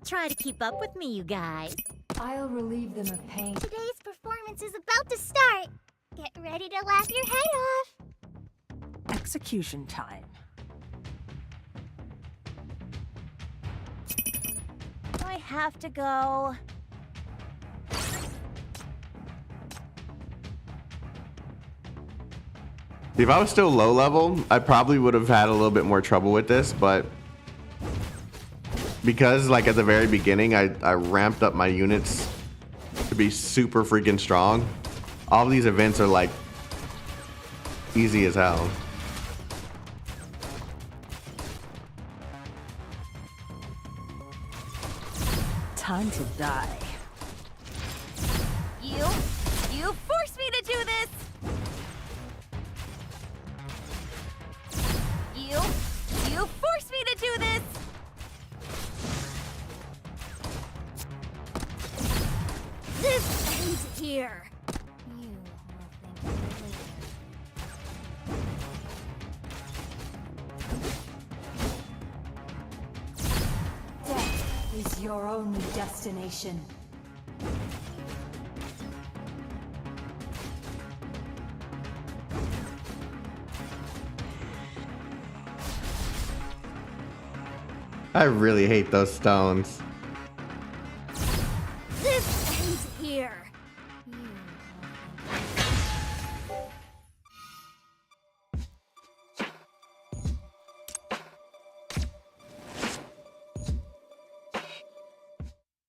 try to keep up with me, you guys. I'll relieve them of pain. Today's performance is about to start. Get ready to laugh your head off. Execution time. I have to go. If I was still low level, I probably would have had a little bit more trouble with this, but because like at the very beginning, I ramped up my units to be super freaking strong. All of these events are like easy as hell. Time to die. You forced me to do This ends here. You will think of it later. Death is your only destination. I really hate those stones. This ends here. You will think of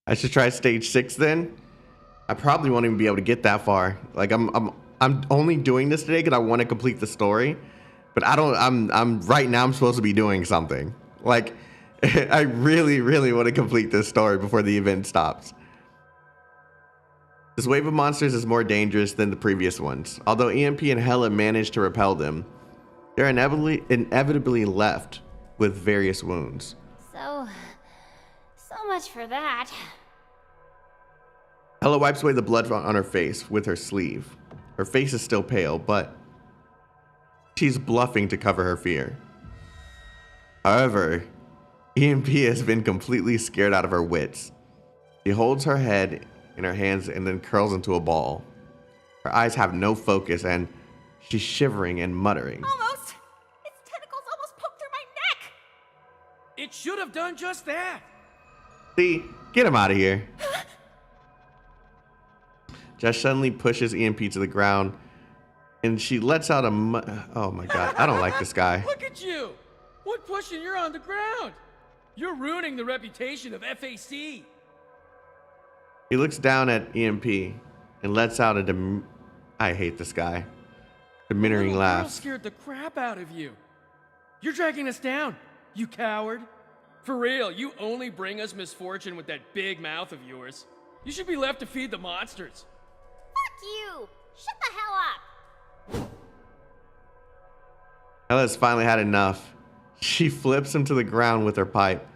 I should try stage 6 then. I probably won't even be able to get that far. Like I'm only doing this today because I want to complete the story. But I don't. I'm right now. I'm supposed to be doing something. Like I really want to complete this story before the event stops. This wave of monsters is more dangerous than the previous ones. Although EMP and Hella managed to repel them, they're inevitably left with various wounds. So much for that. Hella wipes away the blood on her face with her sleeve. Her face is still pale, but she's bluffing to cover her fear. However, EMP has been completely scared out of her wits. She holds her head in her hands and then curls into a ball. Her eyes have no focus and she's shivering and muttering. Almost! Its tentacles almost poked through my neck! It should have done just that. See, get him out of here. Josh suddenly pushes EMP to the ground and she lets out a oh my god, I don't like this guy. Look at you! What pushing? You're on the ground. You're ruining the reputation of FAC. He looks down at EMP and lets out a I hate this guy. Diminuting Little laugh. girl scared the crap out of you. You're dragging us down, you coward. For real, you only bring us misfortune with that big mouth of yours. You should be left to feed the monsters. Fuck you! Shut the hell up! Hella's finally had enough. She flips him to the ground with her pipe,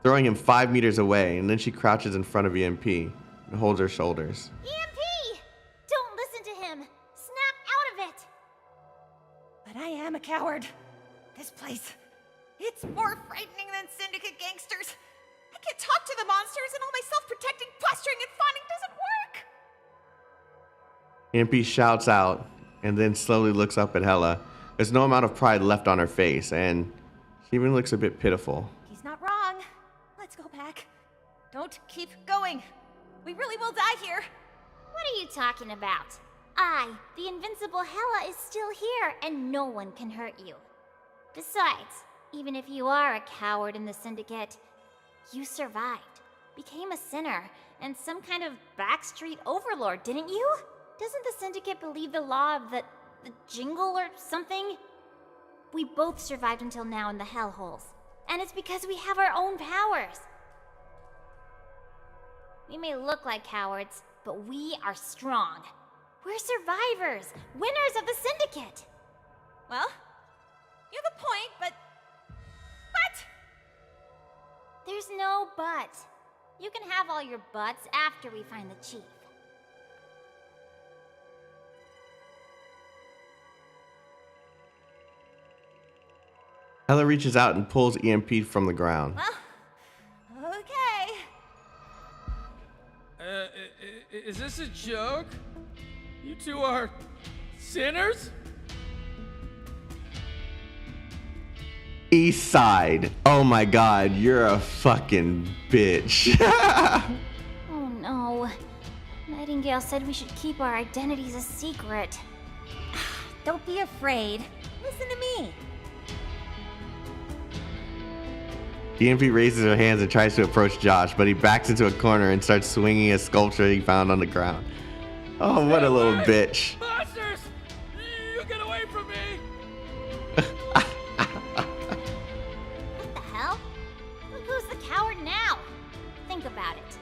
throwing him 5 meters away, and then she crouches in front of EMP and holds her shoulders. EMP! Don't listen to him! Snap out of it! But I am a coward. This place, it's more frightening than syndicate gangsters. I can't talk to the monsters and all my self-protecting posturing and fawning doesn't work. EMP shouts out and then slowly looks up at Hella. There's no amount of pride left on her face, and she even looks a bit pitiful. He's not wrong. Let's go back. Don't keep going. We really will die here. What are you talking about? I, the invincible Hella, is still here, and no one can hurt you. Besides, even if you are a coward in the Syndicate, you survived, became a sinner, and some kind of backstreet overlord, didn't you? Doesn't the Syndicate believe the law of the jingle or something? We both survived until now in the hellholes, and it's because we have our own powers. We may look like cowards, but we are strong. We're survivors, winners of the Syndicate. Well, you have a point, but... There's no but. You can have all your buts after we find the chief. Hella reaches out and pulls EMP from the ground. Well, okay. Is this a joke? You two are sinners? East Side. Oh my god, you're a fucking bitch. Oh no. Nightingale said we should keep our identities a secret. Don't be afraid. Listen to me. EMP raises her hands and tries to approach Josh, but he backs into a corner and starts swinging a sculpture he found on the ground. Oh, what a little bitch. Monsters! You get away from me! What the hell? Look who's the coward now. Think about it.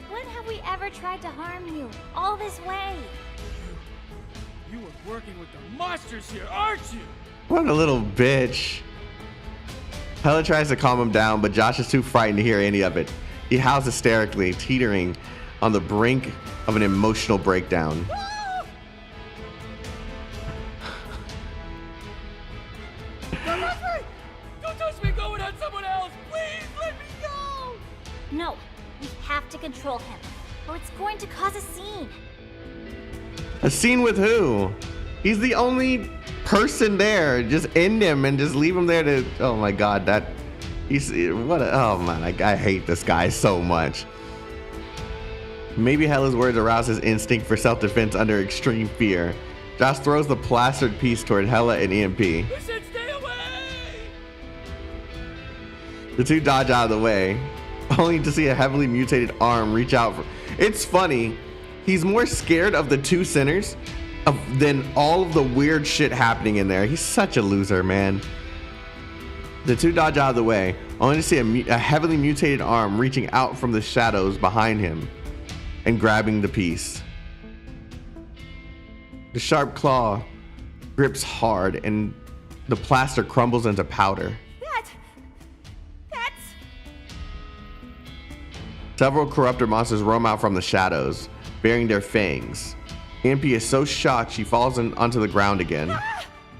When have we ever tried to harm you? All this way? You are working with the monsters here, aren't you? What a little bitch. Hella tries to calm him down, but Josh is too frightened to hear any of it. He howls hysterically, teetering on the brink of an emotional breakdown. Don't touch me, going on someone else! Please let me go! No, we have to control him, or it's going to cause a scene. A scene with who? He's the only person there. Just end him and just leave him there to. Oh my god, that. He's. What a. Oh man, I hate this guy so much. Maybe Hella's words arouse his instinct for self-defense under extreme fear. Josh throws the plastered piece toward Hella and EMP. I said stay away! The two dodge out of the way, only to see a heavily mutated arm reach out for. It's funny. He's more scared of the two sinners than all of the weird shit happening in there. He's such a loser, man. The two dodge out of the way, only to see a heavily mutated arm reaching out from the shadows behind him and grabbing the piece. The sharp claw grips hard and the plaster crumbles into powder. That's... Several corruptor monsters roam out from the shadows, bearing their fangs. EMP is so shocked she falls onto the ground again.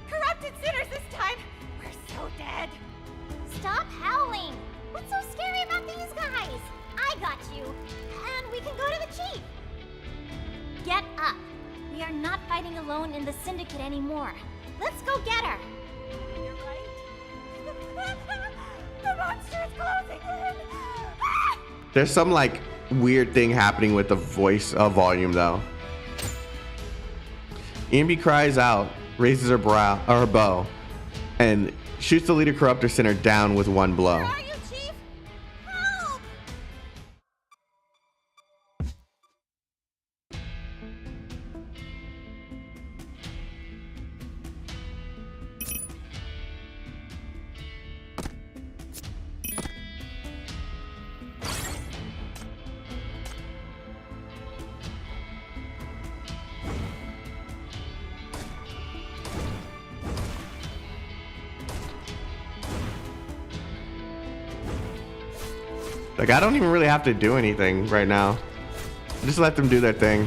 Corrupted sinners this time! We're so dead! Stop howling! What's so scary about these guys? I got you, and we can go to the chief. Get up. We are not fighting alone in the syndicate anymore. Let's go get her. You're right. The monster is closing in! There's some like weird thing happening with the voice volume though. EMP cries out, raises her bow, and shoots the leader corruptor center down with one blow. Where are you, Chief? Help! Like I don't even really have to do anything right now. Just let them do their thing.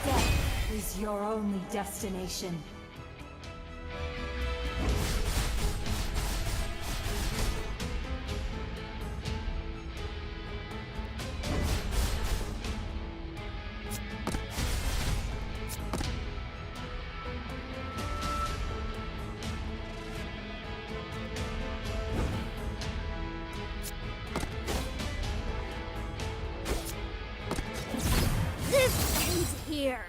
Death is your only destination. This ends here!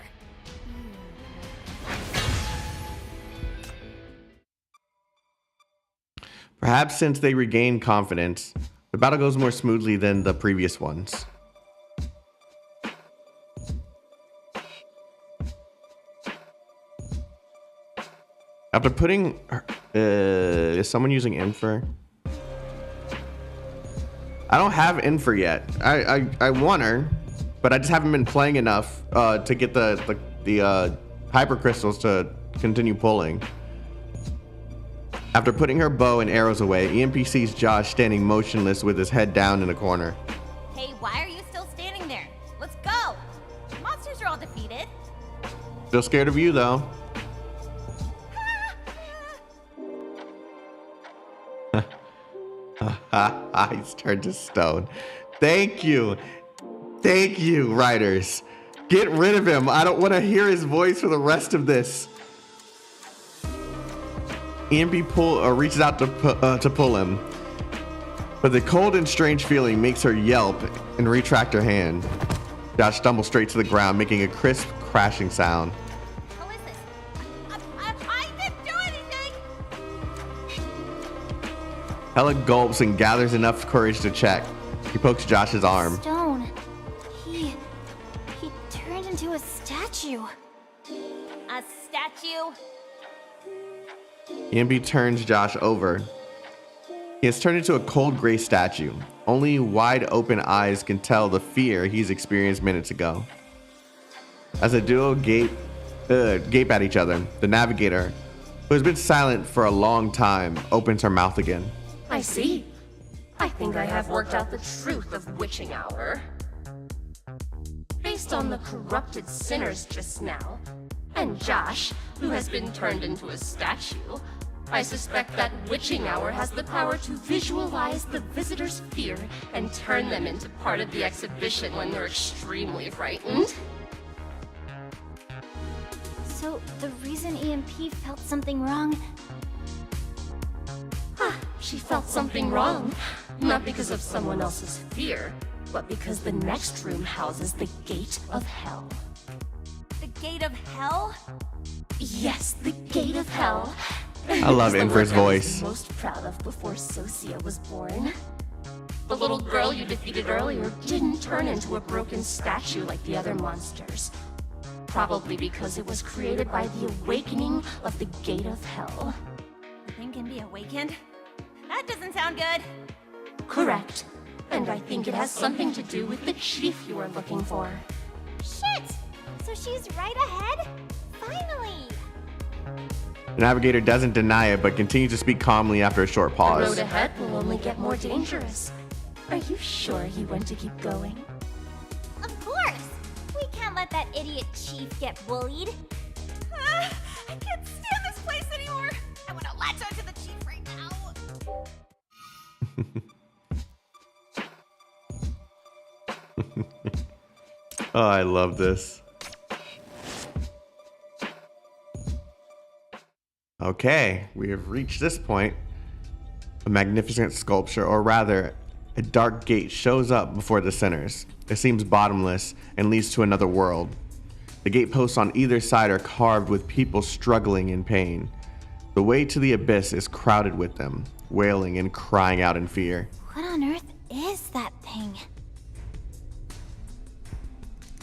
Perhaps since they regained confidence, the battle goes more smoothly than the previous ones. After putting is someone using Infer? I don't have Infer yet. I want her, but I just haven't been playing enough to get the hyper crystals to continue pulling. After putting her bow and arrows away, EMP sees Josh standing motionless with his head down in a corner. Hey, why are you still standing there? Let's go! The monsters are all defeated. Still scared of you though. He's turned to stone. Thank you, writers. Get rid of him. I don't want to hear his voice for the rest of this. EMP reaches out to pull him, but the cold and strange feeling makes her yelp and retract her hand. Josh stumbles straight to the ground, making a crisp, crashing sound. How is this? I didn't do anything! Hella gulps and gathers enough courage to check. He pokes Josh's arm. Stone. He turned into a statue. A statue? EMP turns Josh over. He has turned into a cold gray statue. Only wide open eyes can tell the fear he's experienced minutes ago. As the duo gape gape at each other. The navigator, who has been silent for a long time, opens her mouth again. I see. I think I have worked out the truth of witching hour. Based on the corrupted sinners just now, and Josh, who has been turned into a statue, I suspect that witching hour has the power to visualize the visitor's fear and turn them into part of the exhibition when they're extremely frightened. So, the reason EMP felt something wrong? She felt something wrong. Not because of someone else's fear, but because the next room houses the Gate of Hell. The Gate of Hell? Yes, the Gate of Hell. I love Inver's voice. I was most proud of before Socia was born. The little girl you defeated earlier didn't turn into a broken statue like the other monsters. Probably because it was created by the awakening of the Gate of Hell. The thing can be awakened? That doesn't sound good. Correct. And I think it has something to do with the chief you were looking for. Shit! So she's right ahead? Finally! The navigator doesn't deny it, but continues to speak calmly after a short The pause. road ahead will only get more dangerous. Are you sure you want to keep going? Of course! We can't let that idiot chief get bullied. I can't stand this place anymore. I want to latch onto the chief right now. Oh, I love this. Okay, we have reached this point. A magnificent sculpture, or rather, a dark gate shows up before the sinners. It seems bottomless and leads to another world. The gateposts on either side are carved with people struggling in pain. The way to the abyss is crowded with them, wailing and crying out in fear. What on earth is that thing?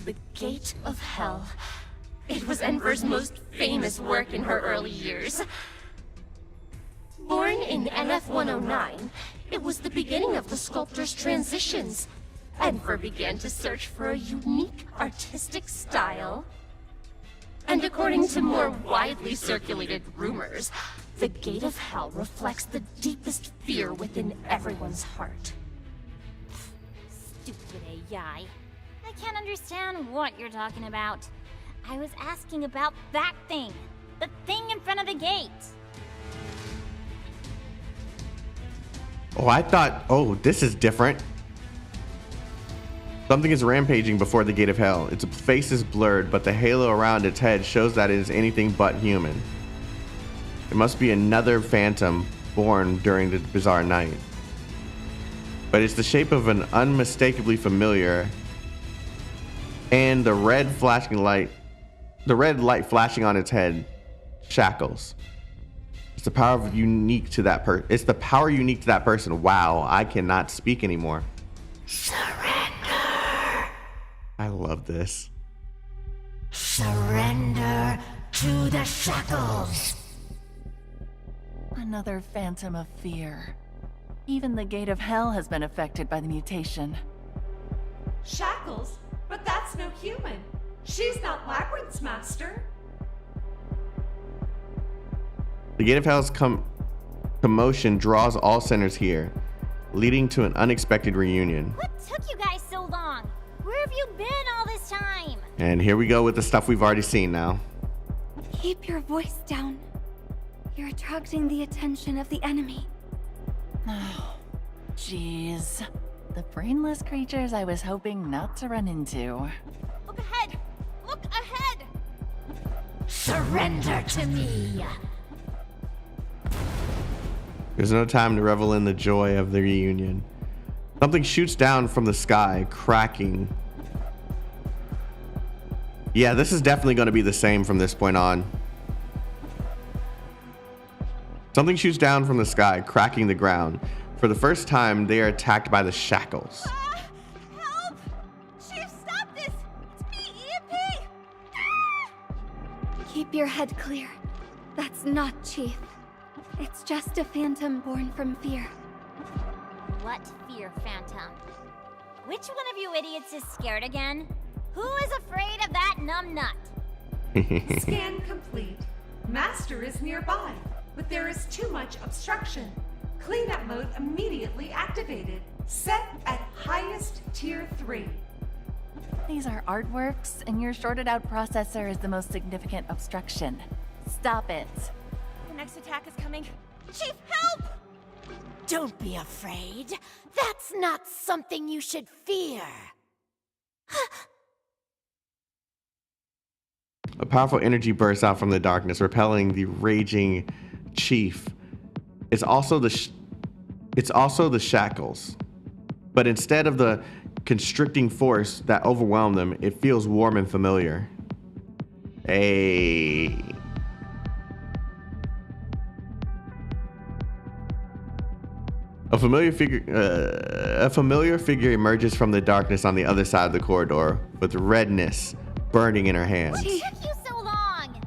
The Gate of Hell. It was Enver's most famous work in her early years. Born in NF-109, it was the beginning of the sculptor's transitions. Enver began to search for a unique artistic style. And according to more widely circulated rumors, the Gate of Hell reflects the deepest fear within everyone's heart. Stupid AI. I can't understand what you're talking about. I was asking about that thing. The thing in front of the gate. Oh, I thought, oh, this is different. Something is rampaging before the Gate of Hell. Its face is blurred, but the halo around its head shows that it is anything but human. It must be another phantom born during the bizarre night. But it's the shape of an unmistakably familiar, and the red light flashing on its head, shackles. It's the power unique to that person. Wow, I cannot speak anymore. Surrender. I love this. Surrender to the shackles. Another phantom of fear. Even the Gate of Hell has been affected by the mutation. Shackles? But that's no human. She's not Labyrinth's master. The Gate of Hell's commotion draws all sinners here, leading to an unexpected reunion. What took you guys so long? Where have you been all this time? And here we go with the stuff we've already seen now. Keep your voice down. You're attracting the attention of the enemy. Oh, jeez. The brainless creatures I was hoping not to run into. Look ahead! Look ahead! Surrender to me. There's no time to revel in the joy of the reunion. Something shoots down from the sky, cracking. Yeah, this is definitely going to be the same from this point on. Something shoots down from the sky, cracking the ground. For the first time, they are attacked by the shackles. Help! Chief, stop this! It's me, EMP! Keep your head clear. That's not Chief. It's just a phantom born from fear. What fear, Phantom? Which one of you idiots is scared again? Who is afraid of that numbnut? Scan complete. Master is nearby, but there is too much obstruction. Cleanup mode immediately activated. Set at highest tier 3. These are artworks, and your shorted out processor is the most significant obstruction. Stop it. The next attack is coming. Chief, help! Don't be afraid. That's not something you should fear. A powerful energy bursts out from the darkness, repelling the raging chief. It's also the shackles. But instead of the constricting force that overwhelmed them, it feels warm and familiar. A familiar figure emerges from the darkness on the other side of the corridor, with redness burning in her hands. What took you so long?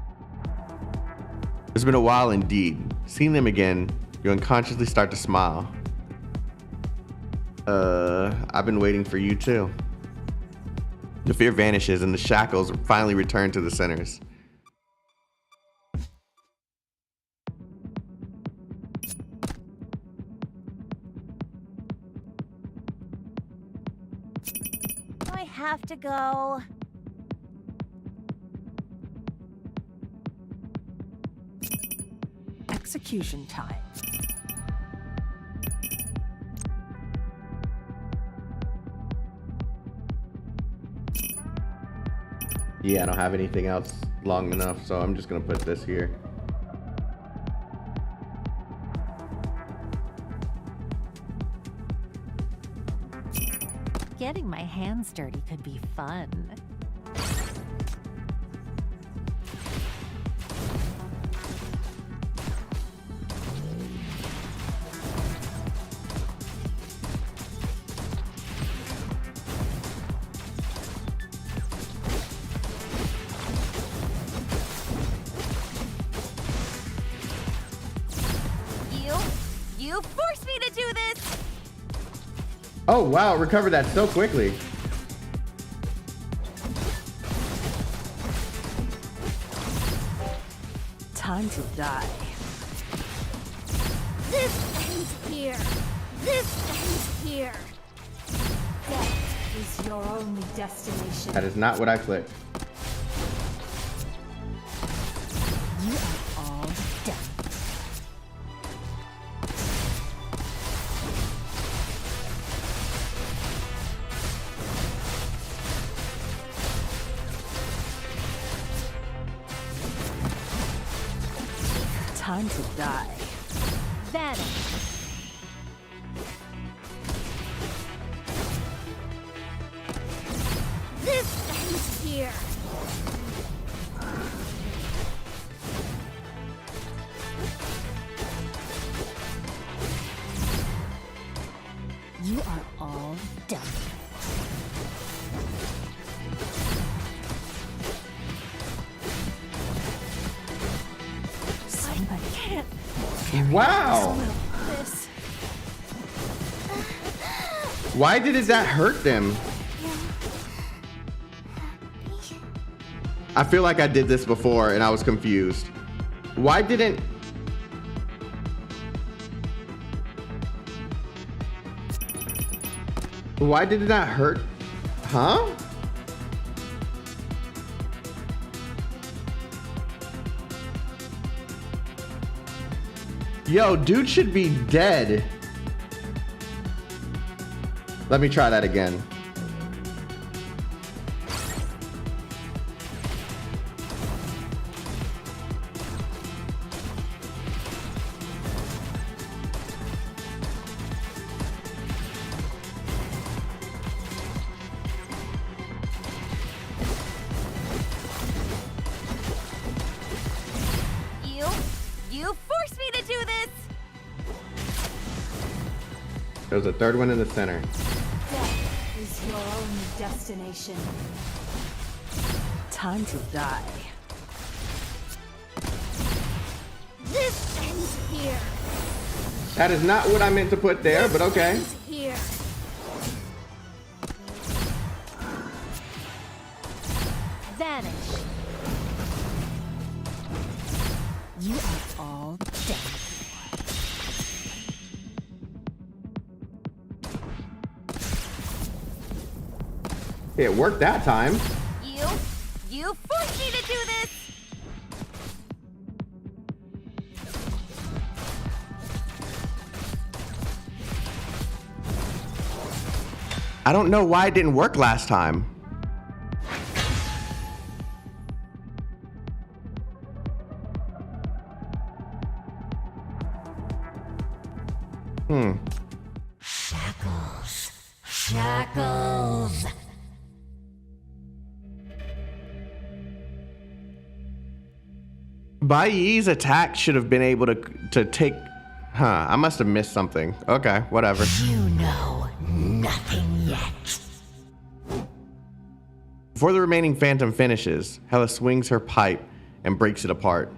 It's been a while indeed. Seeing them again, you unconsciously start to smile. I've been waiting for you too. The fear vanishes and the shackles finally return to the centers. I have to go. Execution time. Yeah, I don't have anything else long enough, so I'm just gonna put this here. Getting my hands dirty could be fun. You forced me to do this! Oh wow, recovered that so quickly. Time to die. This ends here. This ends here. Death is your only destination. That is not what I clicked. You are all done. Time to die. Vanish. This ends here. You are all done. Somebody can't. Wow. This. Why did that hurt them? I feel like I did this before and I was confused. Why did it not hurt? Huh? Yo, dude should be dead. Let me try that again. You forced me to do this! There's a third one in the center. Death is your only destination. Time to die. This ends here. That is not what I meant to put there, but okay. Ends here. Vanish. all day. It worked that time. You forced me to do this! I don't know why it didn't work last time. Shackles. Shackles. Bai Yi's attack should have been able to take... Huh, I must have missed something. Okay, whatever. You know nothing yet. Before the remaining phantom finishes, Hela swings her pipe and breaks it apart.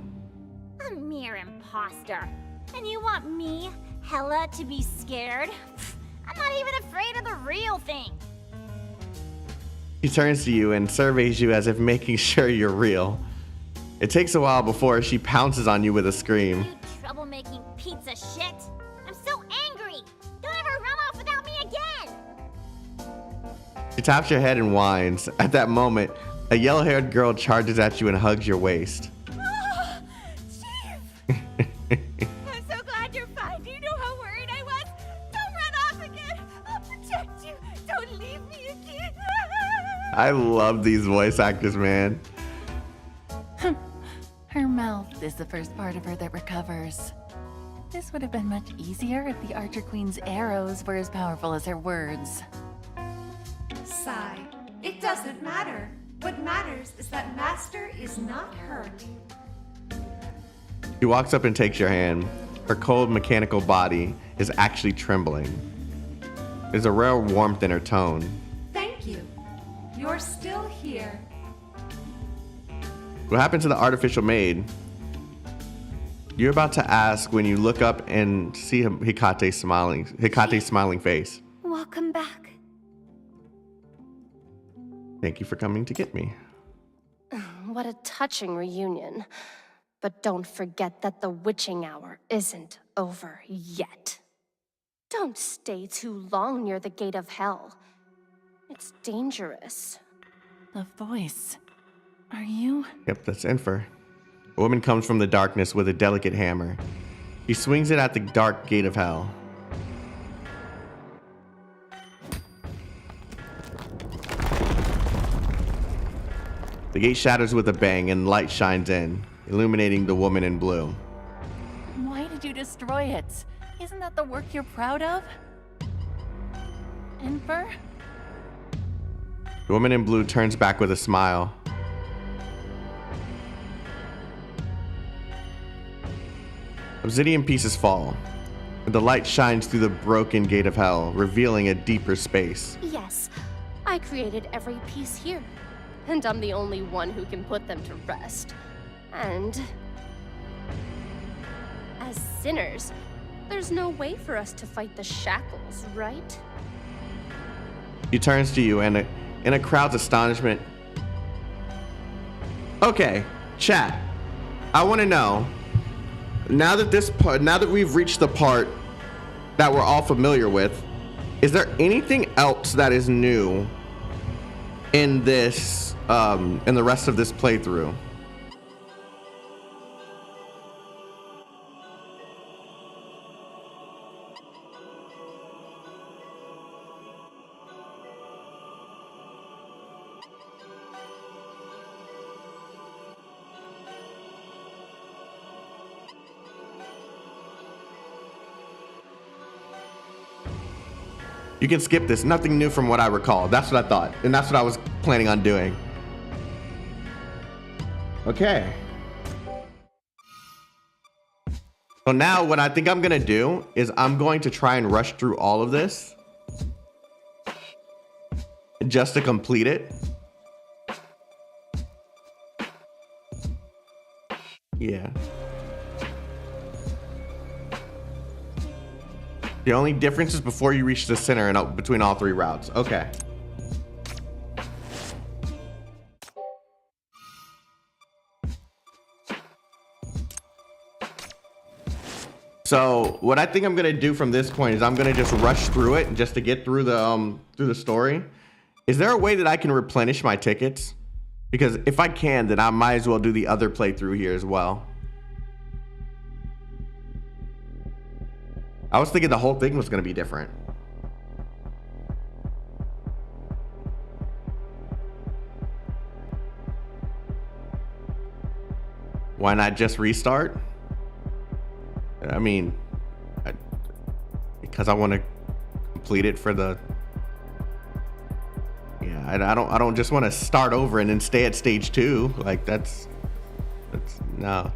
A mere imposter. And you want me, Hela, to be scared? I'm not even afraid of the real thing. She turns to you and surveys you as if making sure you're real. It takes a while before she pounces on you with a scream. You troublemaking pizza shit. I'm so angry. Don't ever run off without me again. She taps your head and whines. At that moment, a yellow-haired girl charges at you and hugs your waist. Oh, Chief! I'm so glad you're fine. Do you know how worried I was? Don't run off again. I'll protect you. Don't leave me again. I love these voice actors, man. Her mouth is the first part of her that recovers. This would have been much easier if the Archer Queen's arrows were as powerful as her words. Sigh. It doesn't matter. What matters is that Master is not hurt. She walks up and takes your hand. Her cold mechanical body is actually trembling. There's a rare warmth in her tone. Thank you. You're still here. What happened to the artificial maid? You're about to ask when you look up and see Hikate's smiling face. Welcome back. Thank you for coming to get me. What a touching reunion. But don't forget that the witching hour isn't over yet. Don't stay too long near the gate of hell. It's dangerous. The voice. Are you? Yep, that's Infer. A woman comes from the darkness with a delicate hammer. She swings it at the dark gate of hell. The gate shatters with a bang and light shines in, illuminating the woman in blue. Why did you destroy it? Isn't that the work you're proud of? Infer? The woman in blue turns back with a smile. Obsidian pieces fall. The light shines through the broken gate of hell, revealing a deeper space. Yes, I created every piece here. And I'm the only one who can put them to rest. And as sinners, there's no way for us to fight the shackles, right? She turns to you and in a crowd's astonishment. Okay, chat. I want to know, now that we've reached the part that we're all familiar with, is there anything else that is new in this in the rest of this playthrough? You can skip this. Nothing new from what I recall. That's what I thought. And that's what I was planning on doing. Okay. So now what I think I'm going to do is I'm going to try and rush through all of this just to complete it. Yeah. The only difference is before you reach the center and between all three routes. Okay. So what I think I'm gonna do from this point is I'm gonna just rush through it just to get through the story. Is there a way that I can replenish my tickets? Because if I can, then I might as well do the other playthrough here as well. I was thinking the whole thing was gonna be different. Why not just restart? I mean, because I want to complete it for the. Yeah, I don't just want to start over and then stay at stage 2. Like that's no.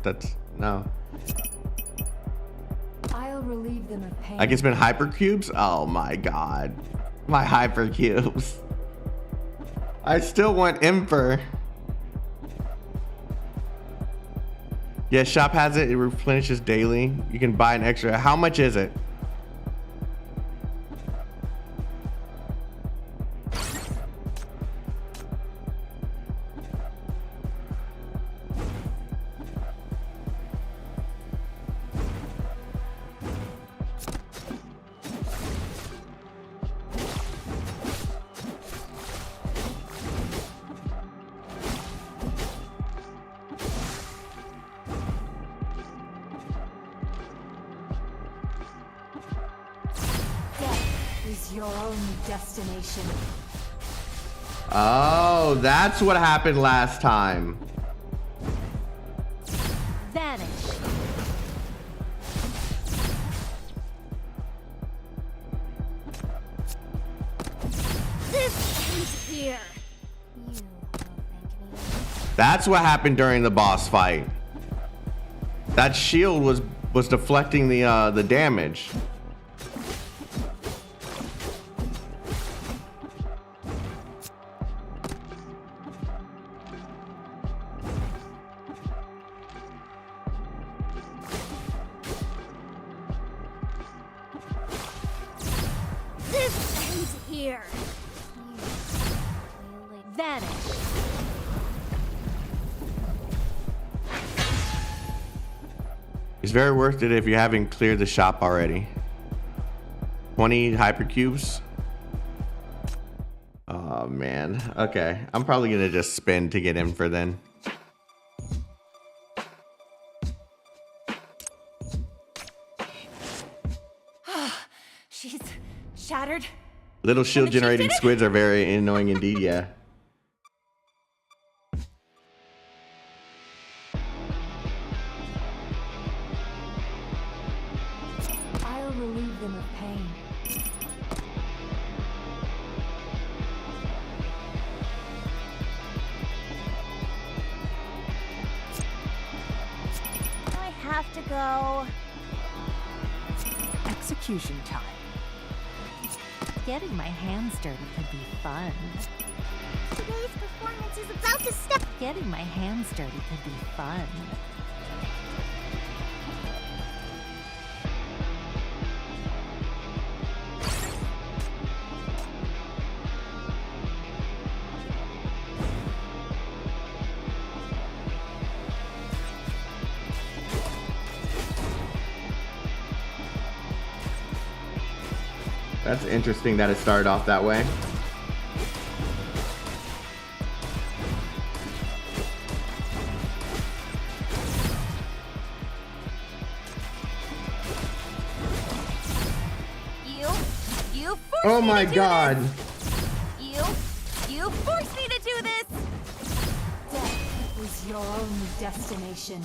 I'll relieve them of pain. I can spend hypercubes. Oh my god, my hypercubes. I still want Emperor. Yeah, shop has it. It replenishes daily. You can buy an extra. How much is it? Oh, that's what happened last time. Vanish. This ends here. That's what happened during the boss fight. That shield was deflecting the damage. It's very worth it if you haven't cleared the shop already. 20 hypercubes. Oh man. Okay, I'm probably gonna just spin to get in for then. She's shattered. Little shield generating squids are very annoying indeed, yeah. I'll relieve them of pain. I have to go. Execution time. Getting my hands dirty could be fun. Today's performance is about to step. Getting my hands dirty could be fun. That's interesting that it started off that way. You Oh my god. You forced me to do this. Death is your only destination.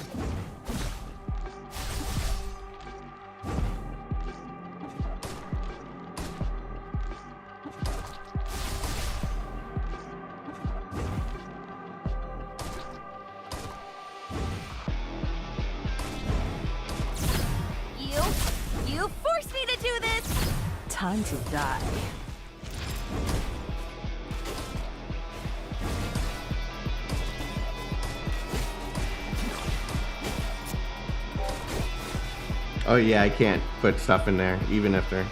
You forced me to do this. Time to die. Oh yeah, I can't put stuff in there, even if they're...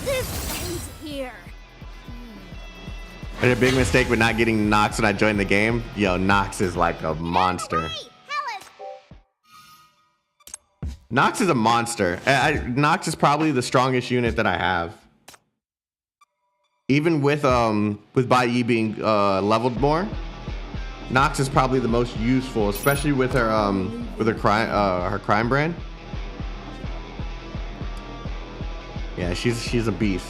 This ends here. I made a big mistake with not getting Nox when I joined the game. Yo, Nox is like a monster. Nox is a monster. Nox is probably the strongest unit that I have. Even with Bai being leveled more, Nox is probably the most useful, especially with her crime brand. Yeah, she's a beast.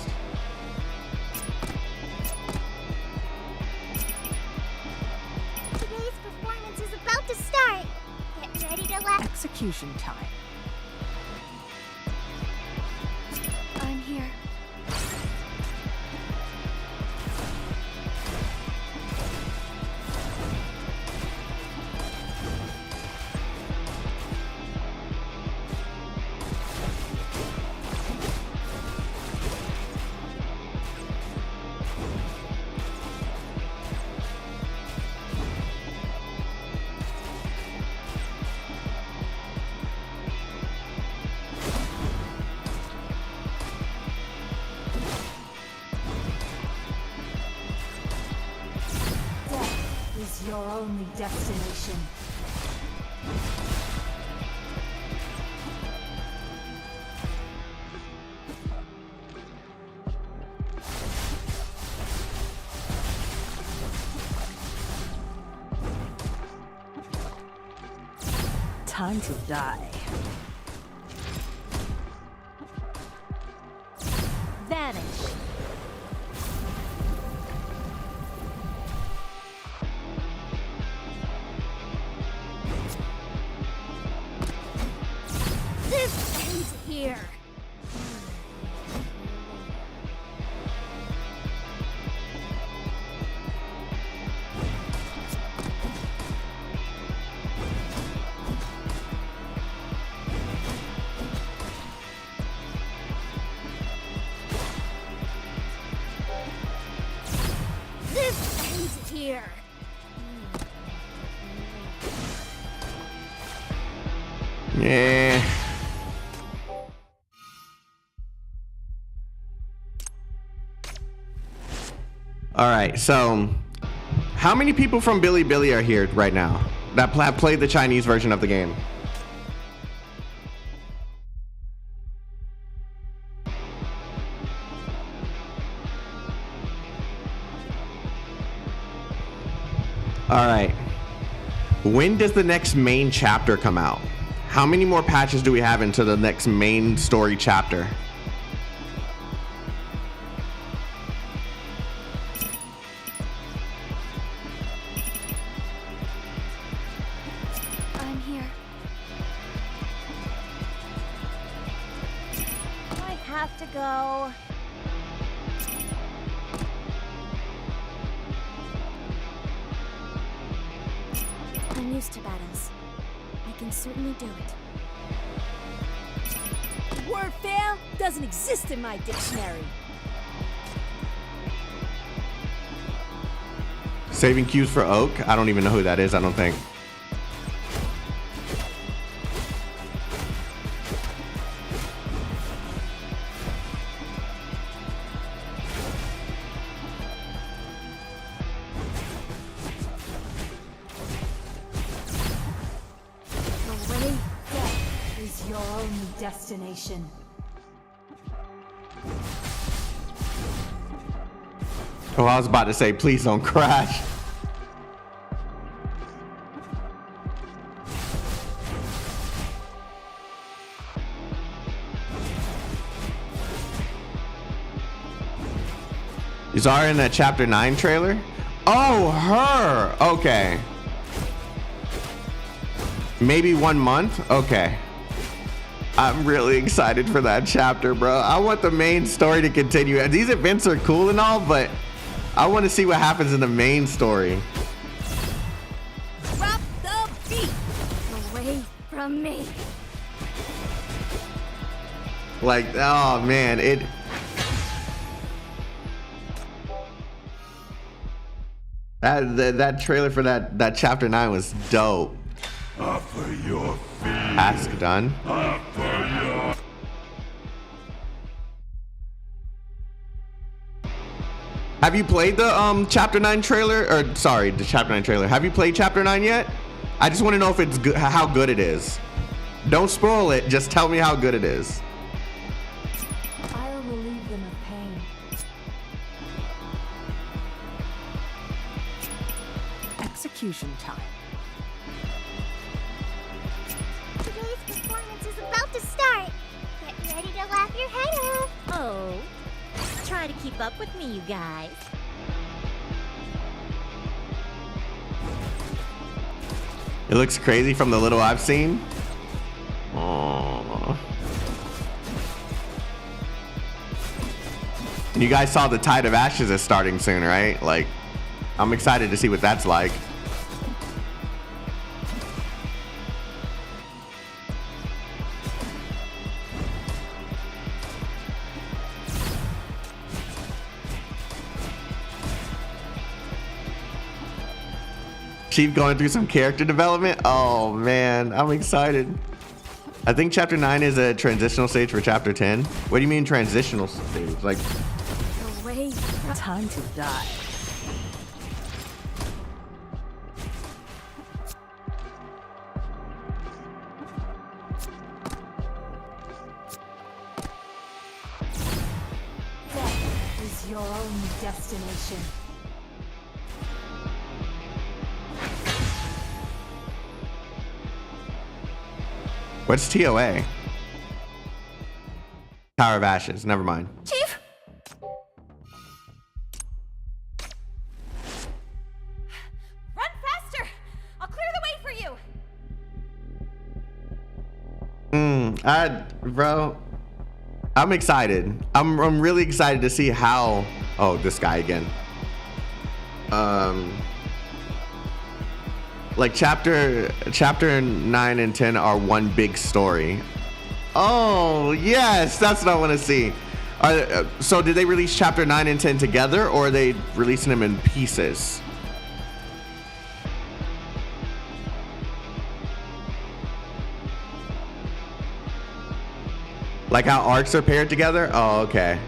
Today's performance is about to start. Get ready to laugh. Execution time. I'm here. Is your only destination. Time to die. Vanish. This ends here. This ends here. Yeah. All right, so how many people from Bilibili are here right now that played the Chinese version of the game? All right. When does the next main chapter come out? How many more patches do we have into the next main story chapter? I'm here. I have to go. I'm used to battles. I can certainly do it. Word fail doesn't exist in my dictionary. Saving cues for Oak? I don't even know who that is, I don't think. Your only destination. Oh, I was about to say, please don't crash. Is Zara in that chapter 9 trailer? Oh, her. Okay. Maybe 1 month? Okay. I'm really excited for that chapter, bro. I want the main story to continue. These events are cool and all, but I want to see what happens in the main story. Drop the beat. Away from me. Like, oh man, that trailer for that chapter 9 was dope. Offer your feet. Task done. Have you played the chapter 9 trailer? Or sorry, the chapter 9 trailer. Have you played chapter 9 yet? I just want to know if it's good, how good it is. Don't spoil it. Just tell me how good it is. I'll relieve them of pain. Execution time. Today's performance is about to start. Get ready to laugh your head off. Oh, try to keep up with me, you guys. It looks crazy from the little I've seen. Aww. And you guys saw the Tide of Ashes is starting soon, right? Like, I'm excited to see what that's like. Chief going through some character development. Oh man, I'm excited. I think chapter 9 is a transitional stage for chapter 10. What do you mean transitional stage? Like, Away. Time to die. Death is your only destination. what's TOA? Tower of Ashes. Never mind. Chief! Run faster! I'll clear the way for you! Bro, I'm excited. I'm really excited to see how. Oh, this guy again. Like chapter 9 and 10 are one big story. Oh yes, that's what I want to see. So did they release chapter 9 and 10 together, or are they releasing them in pieces? Like how arcs are paired together? Oh, okay.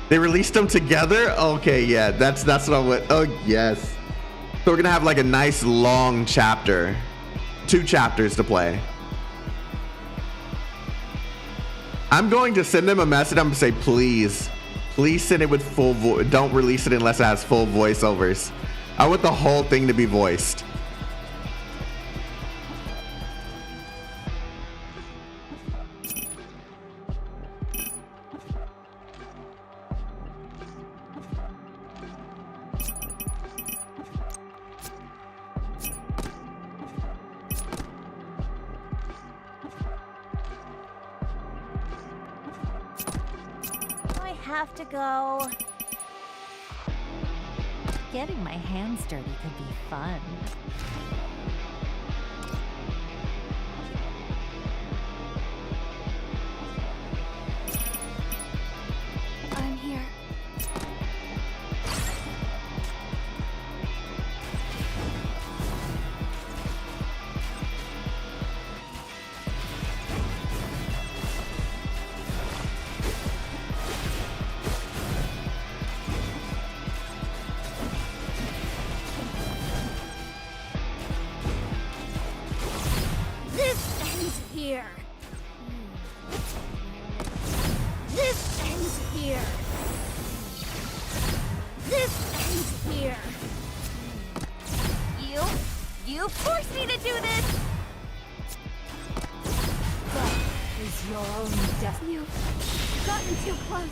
They released them together? Okay, yeah, that's what I went. Oh, yes. So we're gonna have like a nice long chapter. 2 chapters to play. I'm going to send them a message. I'm gonna say, please send it with full voice. Don't release it unless it has full voiceovers. I want the whole thing to be voiced. Have to go. Getting my hands dirty could be fun. I'm here. Here. This ends here. This ends here. You forced me to do this! Death is your only destiny. You've gotten too close.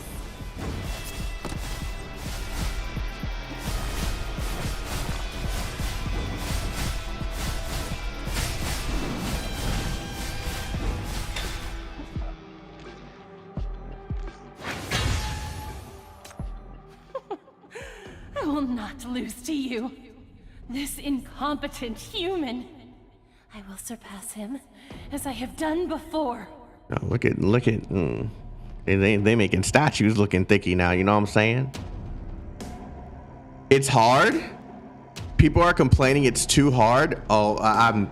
I will not lose to you. This incompetent human. I will surpass him, as I have done before. Oh, look at. They making statues looking thicky now. You know what I'm saying? It's hard. People are complaining it's too hard. Oh, I'm.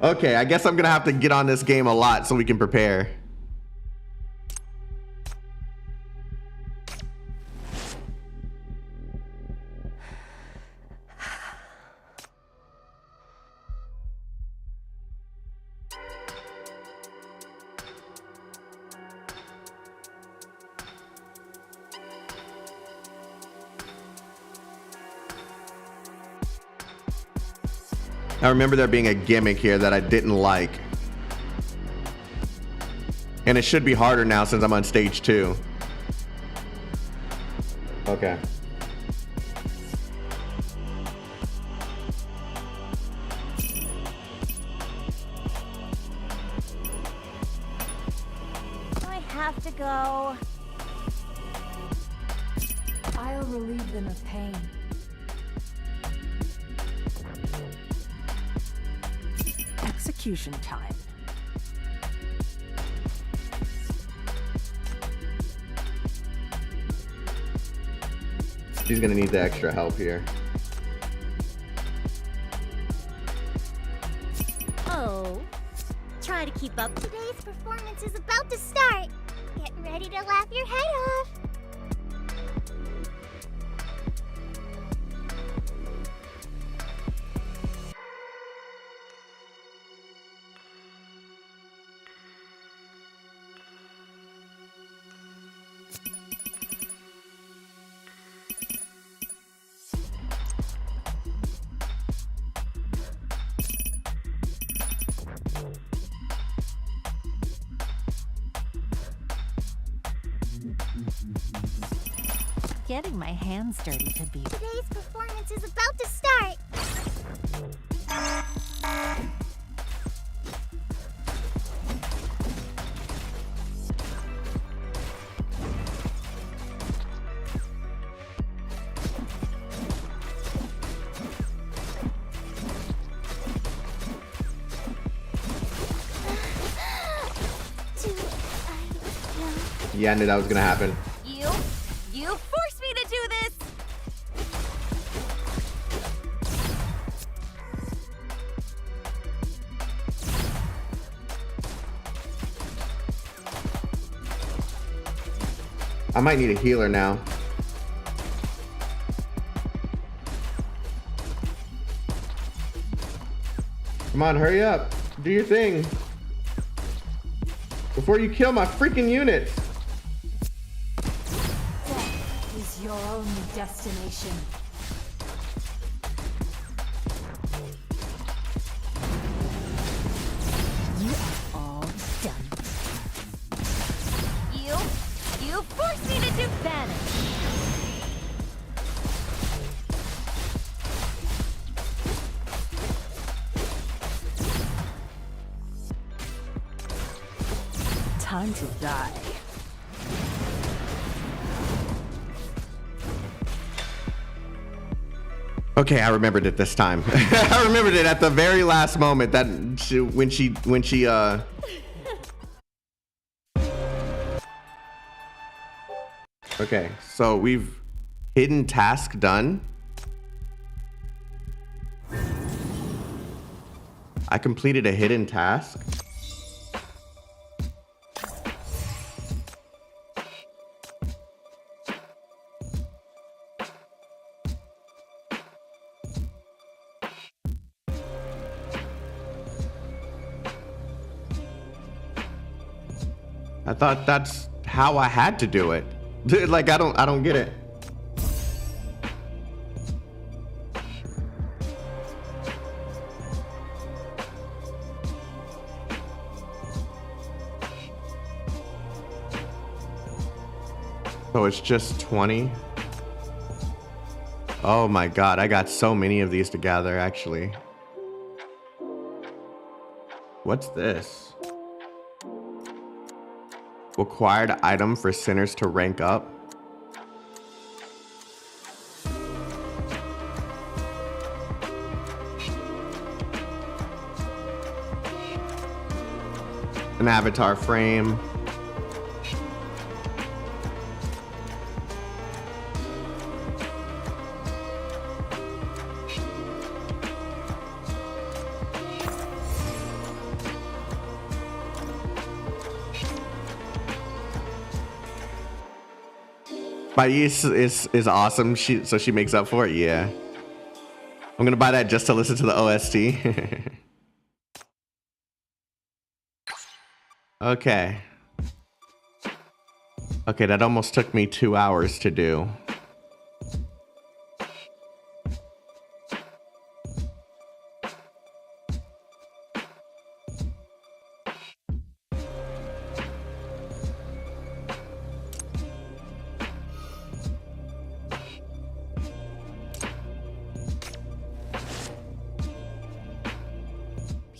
Okay, I guess I'm gonna have to get on this game a lot so we can prepare. I remember there being a gimmick here that I didn't like. And it should be harder now since I'm on stage 2. Okay. I have to go. I'll relieve them of pain. Execution time. She's gonna need the extra help here. Oh. Try to keep up. Today's performance is about to start. Get ready to laugh your head off. Getting my hands dirty could be. Today's performance is about to start. Yeah, I knew that was gonna happen. You forced me to do this! I might need a healer now. Come on, hurry up. Do your thing. Before you kill my freaking unit. Death is your only destination. You are all done. You forced me to do Vanish. Time to die. Okay, I remembered it this time. I remembered it at the very last moment that when she Okay, so we've hidden task done. I completed a hidden task. I thought that's how I had to do it. Like I don't get it. So it's just 20. Oh my god, I got so many of these to gather actually. What's this? Required item for sinners to rank up. An avatar frame. Bai's is awesome. So she makes up for it. Yeah, I'm gonna buy that just to listen to the OST. Okay. Okay, that almost took me 2 hours to do.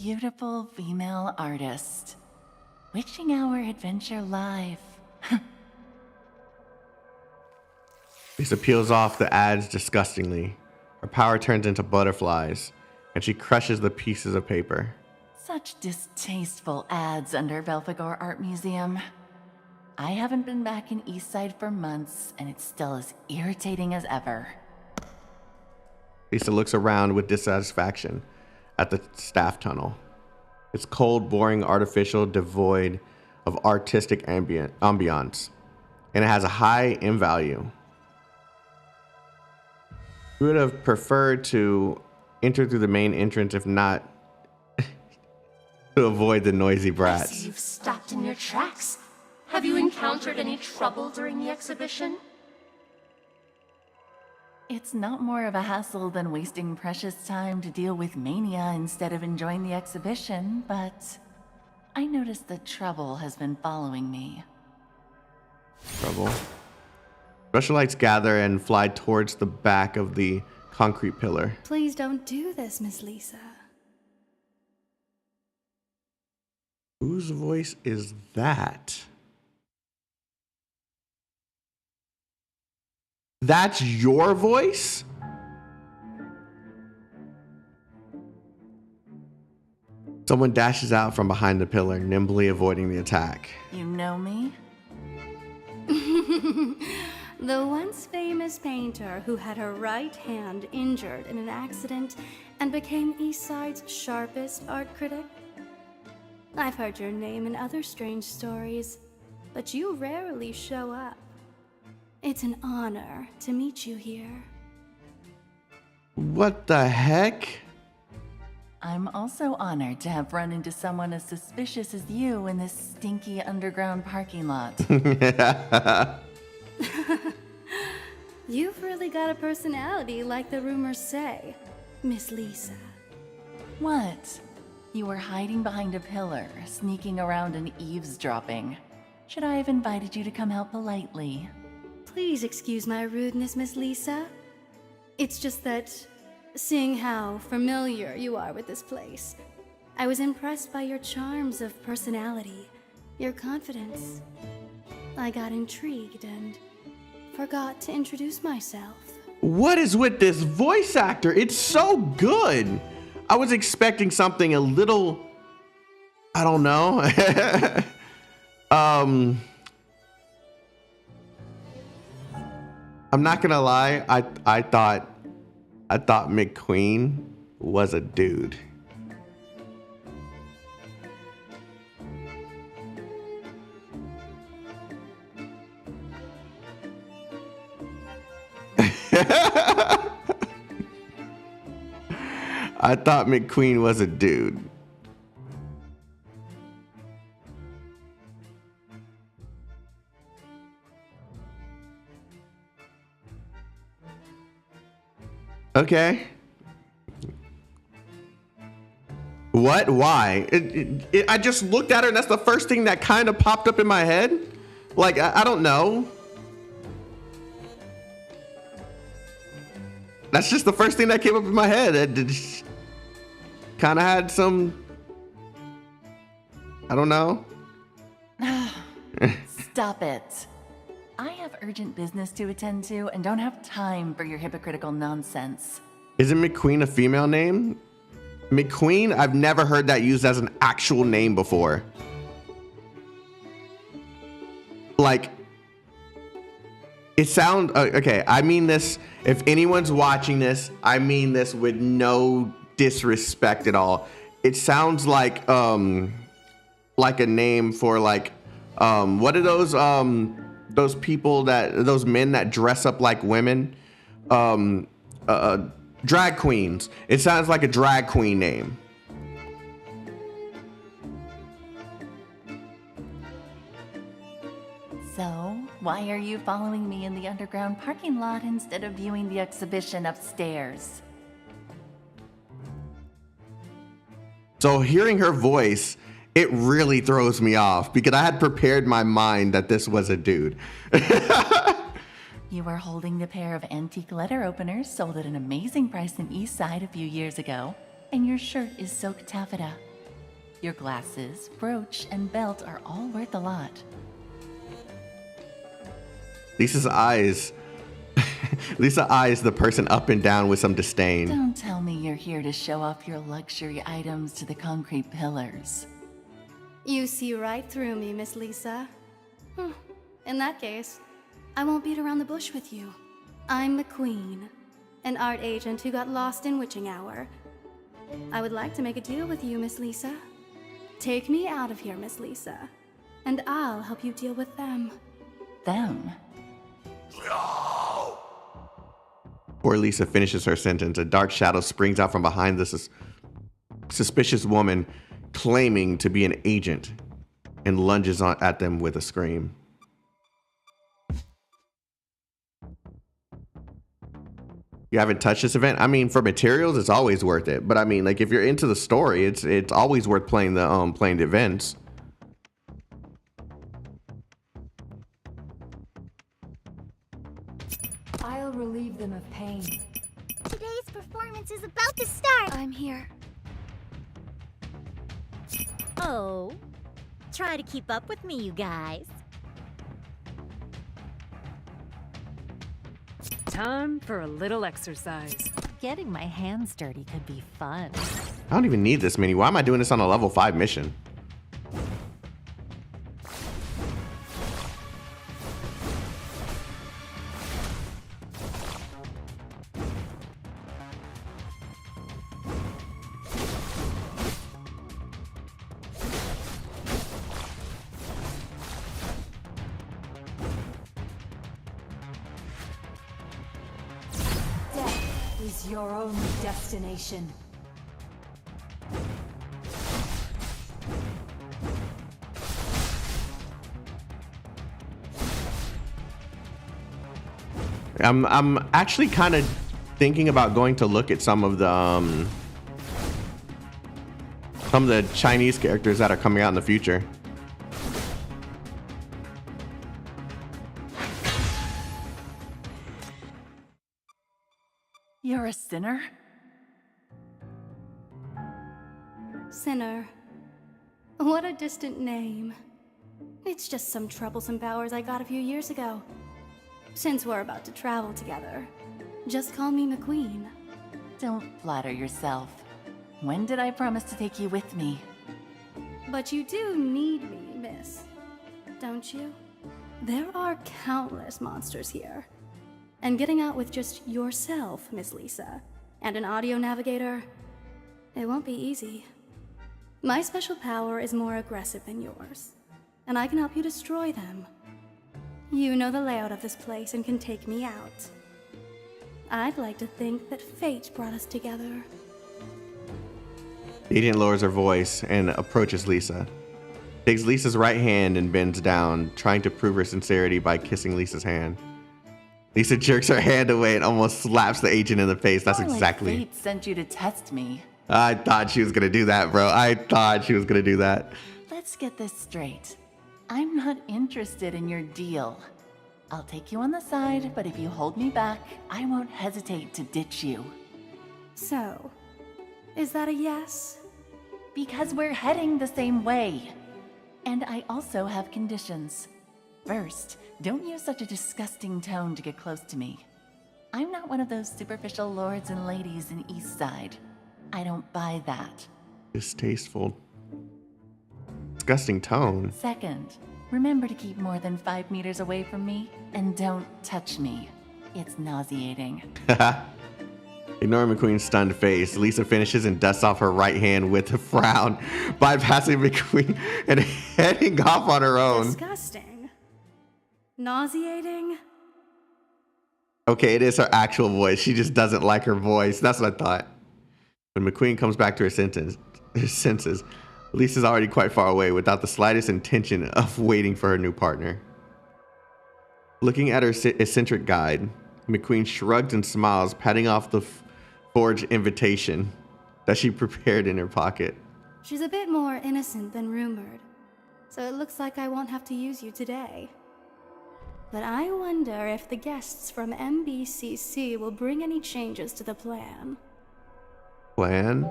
beautiful female artist. Wishing our adventure live. Lisa peels off the ads disgustingly. Her power turns into butterflies, and she crushes the pieces of paper. Such distasteful ads under Belphegor Art Museum. I haven't been back in Eastside for months, and it's still as irritating as ever. Lisa looks around with dissatisfaction at the staff tunnel. It's cold, boring, artificial, devoid of artistic ambiance, and it has a high in value. We would have preferred to enter through the main entrance, if not to avoid the noisy I brats. see you've stopped in your tracks. Have you encountered any trouble during the exhibition? It's not more of a hassle than wasting precious time to deal with mania instead of enjoying the exhibition, but I noticed that trouble has been following me. Trouble. Special lights gather and fly towards the back of the concrete pillar. Please don't do this, Miss Lisa. Whose voice is that? That's your voice? Someone dashes out from behind the pillar, nimbly avoiding the attack. You know me? The once famous painter who had her right hand injured in an accident and became Eastside's sharpest art critic? I've heard your name in other strange stories, but you rarely show up. It's an honor to meet you here. What the heck? I'm also honored to have run into someone as suspicious as you in this stinky underground parking lot. You've really got a personality like the rumors say, Miss Lisa. What? You were hiding behind a pillar, sneaking around and eavesdropping. Should I have invited you to come out politely? Please excuse my rudeness, Miss Lisa. It's just that, seeing how familiar you are with this place, I was impressed by your charms of personality, your confidence. I got intrigued and forgot to introduce myself. What is with this voice actor? It's so good. I was expecting something a little, I don't know. I'm not gonna lie. I thought McQueen was a dude. I thought McQueen was a dude. Okay. What? Why? I just looked at her and that's the first thing that kind of popped up in my head. Like, I don't know. That's just the first thing that came up in my head. It kind of had some, I don't know. Stop it. I have urgent business to attend to and don't have time for your hypocritical nonsense. Isn't McQueen a female name? McQueen? I've never heard that used as an actual name before. Like, it sounds, okay, I mean this, if anyone's watching this, I mean this with no disrespect at all. It sounds like a name for like, what are those people those men that dress up like women? Drag queens. It sounds like a drag queen name. So, why are you following me in the underground parking lot instead of viewing the exhibition upstairs? So hearing her voice, it really throws me off because I had prepared my mind that this was a dude. You are holding the pair of antique letter openers sold at an amazing price in Eastside a few years ago, and your shirt is silk taffeta. Your glasses, brooch, and belt are all worth a lot. Lisa's eyes. Lisa eyes the person up and down with some disdain. Don't tell me you're here to show off your luxury items to the concrete pillars. You see right through me, Miss Lisa. In that case, I won't beat around the bush with you. I'm McQueen, an art agent who got lost in witching hour. I would like to make a deal with you, Miss Lisa. Take me out of here, Miss Lisa, and I'll help you deal with them. Them? Before Lisa finishes her sentence, a dark shadow springs out from behind the suspicious woman claiming to be an agent and lunges at them with a scream. You haven't touched this event? I mean, for materials, it's always worth it. But I mean, like, if you're into the story, it's always worth playing the events. I'll relieve them of pain. Today's performance is about to start. I'm here. Oh, try to keep up with me, you guys. Time for a little exercise. Getting my hands dirty could be fun. I don't even need this many. Why am I doing this on a level 5 mission? Is your only destination. I'm actually kind of thinking about going to look at some of the Chinese characters that are coming out in the future. You're a sinner? Sinner. What a distant name. It's just some troublesome powers I got a few years ago. Since we're about to travel together, just call me McQueen. Don't flatter yourself. When did I promise to take you with me? But you do need me, miss. Don't you? There are countless monsters here. And getting out with just yourself, Miss Lisa, and an audio navigator, it won't be easy. My special power is more aggressive than yours, and I can help you destroy them. You know the layout of this place and can take me out. I'd like to think that fate brought us together. The agent lowers her voice and approaches Lisa. Takes Lisa's right hand and bends down, trying to prove her sincerity by kissing Lisa's hand. Lisa jerks her hand away and almost slaps the agent in the face. That's exactly. Fate sent you to test me. I thought she was gonna do that, bro. I thought she was gonna do that. Let's get this straight. I'm not interested in your deal. I'll take you on the side, but if you hold me back, I won't hesitate to ditch you. So, is that a yes? Because we're heading the same way. And I also have conditions. First, don't use such a disgusting tone to get close to me. I'm not one of those superficial lords and ladies in Eastside. I don't buy that. Distasteful. Disgusting tone. Second, remember to keep more than 5 meters away from me, and don't touch me. It's nauseating. Ignoring McQueen's stunned face, Lisa finishes and dusts off her right hand with a frown, bypassing McQueen and heading off on her own. Disgusting. Nauseating? Okay, it is her actual voice. She just doesn't like her voice. That's what I thought. When McQueen comes back to her senses, Lisa's already quite far away without the slightest intention of waiting for her new partner. Looking at her eccentric guide, McQueen shrugs and smiles, patting off the forged invitation that she prepared in her pocket. She's a bit more innocent than rumored, so it looks like I won't have to use you today. But I wonder if the guests from MBCC will bring any changes to the plan. Plan?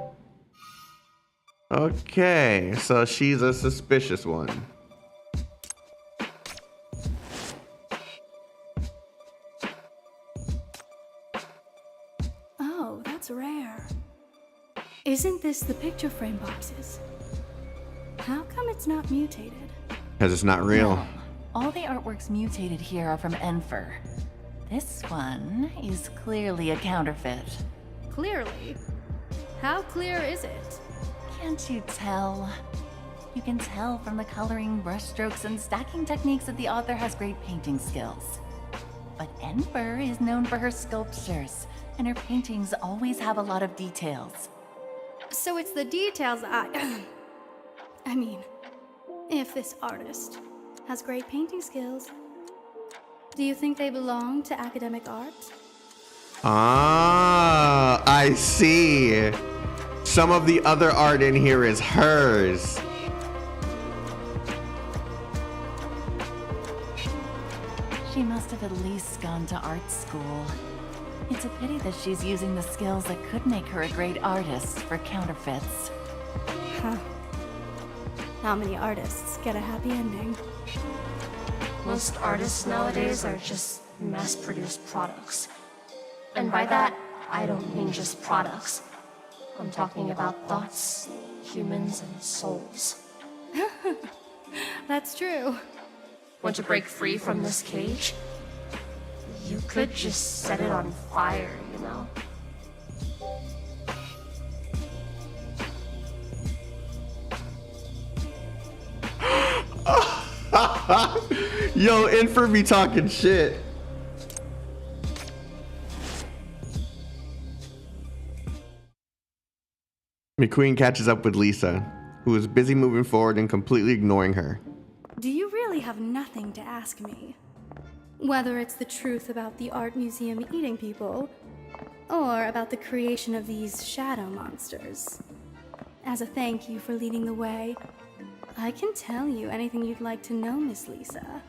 Okay, so she's a suspicious one. Oh, that's rare. Isn't this the picture frame boxes? How come it's not mutated? Because it's not real. No. All the artworks mutated here are from Enfer. This one is clearly a counterfeit. Clearly? How clear is it? Can't you tell? You can tell from the coloring, brushstrokes, and stacking techniques that the author has great painting skills. But Enfer is known for her sculptures, and her paintings always have a lot of details. So it's the details I mean, if this artist has great painting skills, do you think they belong to academic art? Ah, I see. Some of the other art in here is hers. She must have at least gone to art school. It's a pity that she's using the skills that could make her a great artist for counterfeits. Huh. How many artists get a happy ending? Most artists nowadays are just mass-produced products. And by that, I don't mean just products. I'm talking about thoughts, humans, and souls. That's true. Want to break free from this cage? You could just set it on fire, you know? Yo, Enfer be talking shit. McQueen catches up with Lisa, who is busy moving forward and completely ignoring her. Do you really have nothing to ask me? Whether it's the truth about the art museum eating people, or about the creation of these shadow monsters. As a thank you for leading the way, I can tell you anything you'd like to know, Miss Lisa.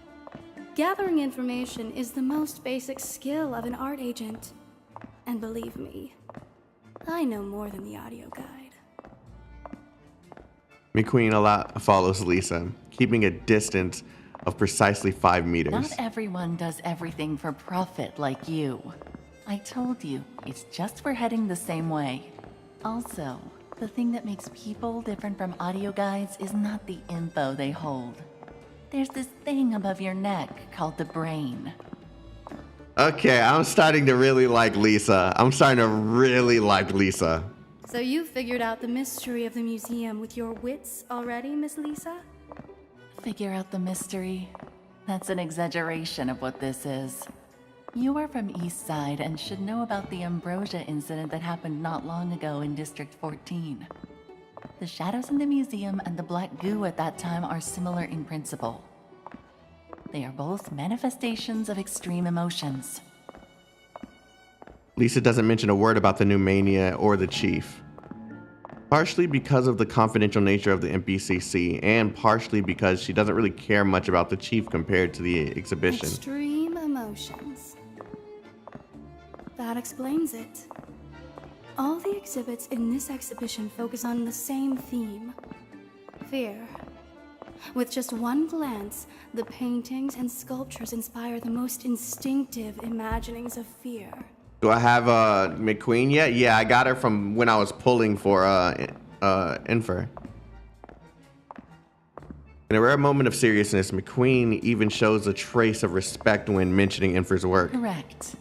Gathering information is the most basic skill of an art agent. And believe me, I know more than the audio guide. McQueen follows Lisa, keeping a distance of precisely 5 meters. Not everyone does everything for profit like you. I told you, it's just we're heading the same way. Also, the thing that makes people different from audio guides is not the info they hold. There's this thing above your neck called the brain. Okay, I'm starting to really like Lisa. So you figured out the mystery of the museum with your wits already, Miss Lisa? Figure out the mystery? That's an exaggeration of what this is. You are from East Side and should know about the Ambrosia incident that happened not long ago in District 14. The shadows in the museum and the black goo at that time are similar in principle. They are both manifestations of extreme emotions. Lisa doesn't mention a word about the new mania or the chief. Partially because of the confidential nature of the MBCC, and partially because she doesn't really care much about the chief compared to the exhibition. Extreme emotions. That explains it. All the exhibits in this exhibition focus on the same theme: fear. With just one glance, the paintings and sculptures inspire the most instinctive imaginings of fear. Do I have McQueen yet? Yeah, I got her from when I was pulling for Enfer. In a rare moment of seriousness, McQueen even shows a trace of respect when mentioning Enfer's work. Correct.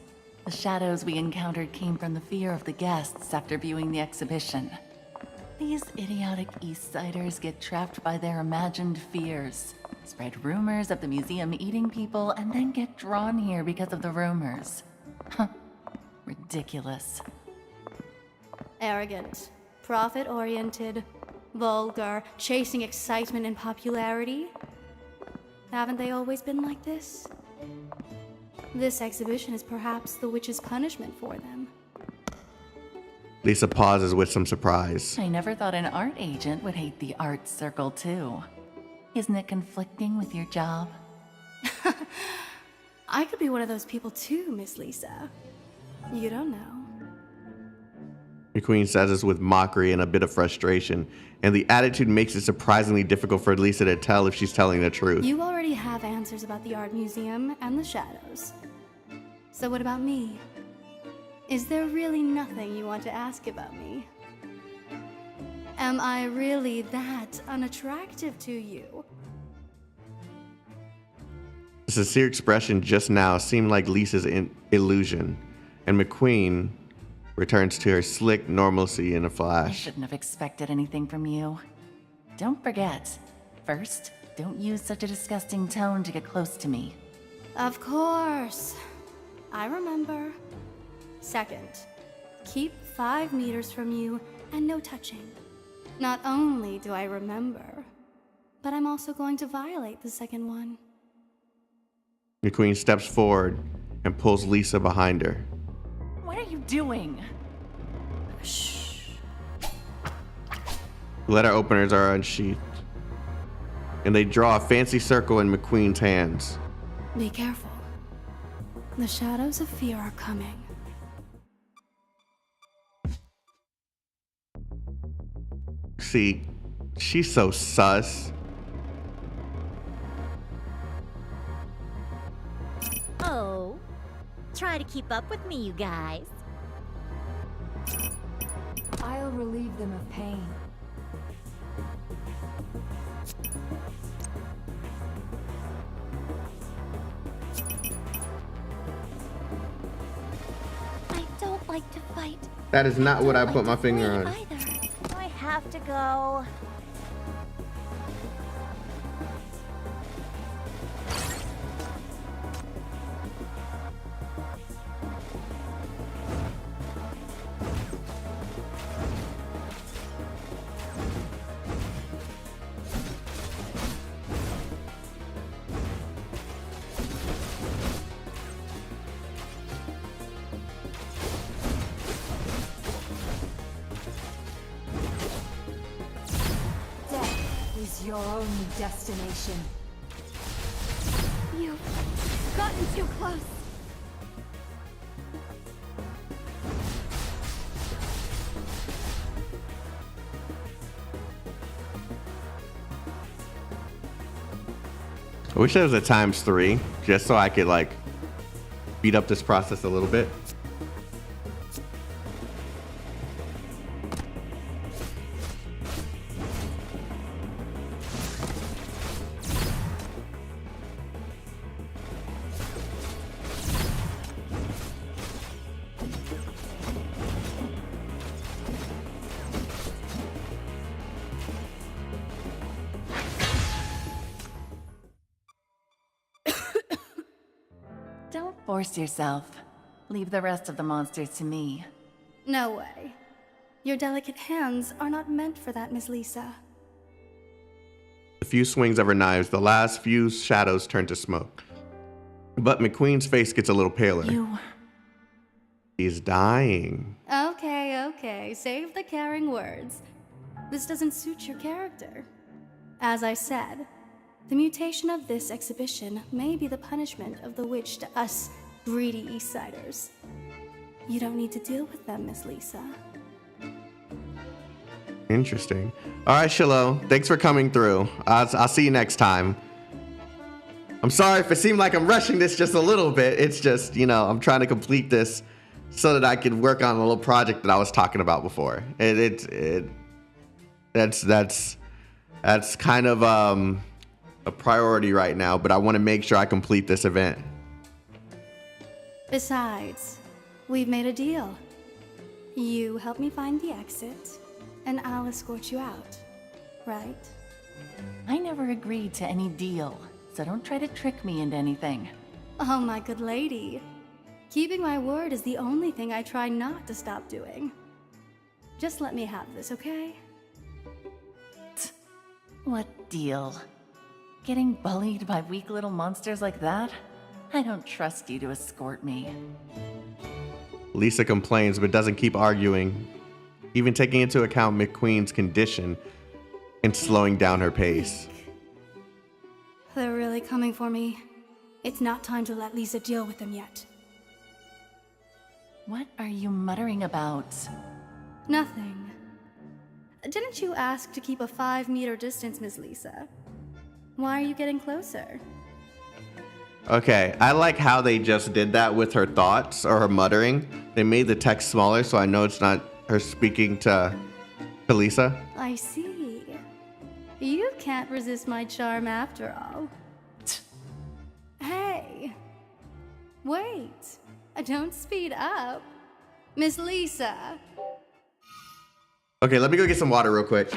The shadows we encountered came from the fear of the guests after viewing the exhibition. These idiotic East Siders get trapped by their imagined fears, spread rumors of the museum eating people, and then get drawn here because of the rumors. Huh. Ridiculous. Arrogant, profit-oriented, vulgar, chasing excitement and popularity. Haven't they always been like this? This exhibition is perhaps the witch's punishment for them. Lisa pauses with some surprise. I never thought an art agent would hate the art circle too. Isn't it conflicting with your job? I could be one of those people too, Miss Lisa. You don't know. McQueen says this with mockery and a bit of frustration, and the attitude makes it surprisingly difficult for Lisa to tell if she's telling the truth. You already have answers about the art museum and the shadows. So what about me? Is there really nothing you want to ask about me? Am I really that unattractive to you? The sincere expression just now seemed like Lisa's illusion, and McQueen returns to her slick normalcy in a I flash. shouldn't have expected anything from you. Don't forget, first, don't use such a disgusting tone to get close to me. Of course. I remember. Second, keep 5 meters from you and no touching. Not only do I remember, but I'm also going to violate the second one. McQueen steps forward and pulls Lisa behind her. What are you doing? Shh. Letter openers are unsheathed, and they draw a fancy circle in McQueen's hands. Be careful. The shadows of fear are coming. See, she's so sus. Oh, try to keep up with me, you guys. I'll relieve them of pain. I don't like to fight. That is not what I put my finger on. Either. I have to go. Is your only destination. You've gotten too close. I wish there was a ×3, just so I could like speed up this process a little bit. Don't force yourself. Leave the rest of the monsters to me. No way. Your delicate hands are not meant for that, Miss Lisa. A few swings of her knives, the last few shadows turn to smoke. But McQueen's face gets a little paler. He's dying. Okay, save the caring words. This doesn't suit your character. As I said, the mutation of this exhibition may be the punishment of the witch to us greedy Eastsiders. You don't need to deal with them, Miss Lisa. Interesting. All right, Shiloh. Thanks for coming through. I'll see you next time. I'm sorry if it seemed like I'm rushing this just a little bit. It's just, you know, I'm trying to complete this so that I could work on a little project that I was talking about before. That's kind of a priority right now, but I want to make sure I complete this event. Besides, we've made a deal. You help me find the exit, and I'll escort you out, right? I never agreed to any deal, so don't try to trick me into anything. Oh, my good lady. Keeping my word is the only thing I try not to stop doing. Just let me have this, okay? What deal? Getting bullied by weak little monsters like that? I don't trust you to escort me. Lisa complains but doesn't keep arguing, even taking into account McQueen's condition and slowing down her pace. They're really coming for me. It's not time to let Lisa deal with them yet. What are you muttering about? Nothing. Didn't you ask to keep a 5-meter distance, Miss Lisa? Why are you getting closer? Okay, I like how they just did that with her thoughts or her muttering. They made the text smaller so I know it's not her speaking to Lisa. I see. You can't resist my charm after all. Hey. Wait. Don't speed up. Miss Lisa. Okay, let me go get some water real quick.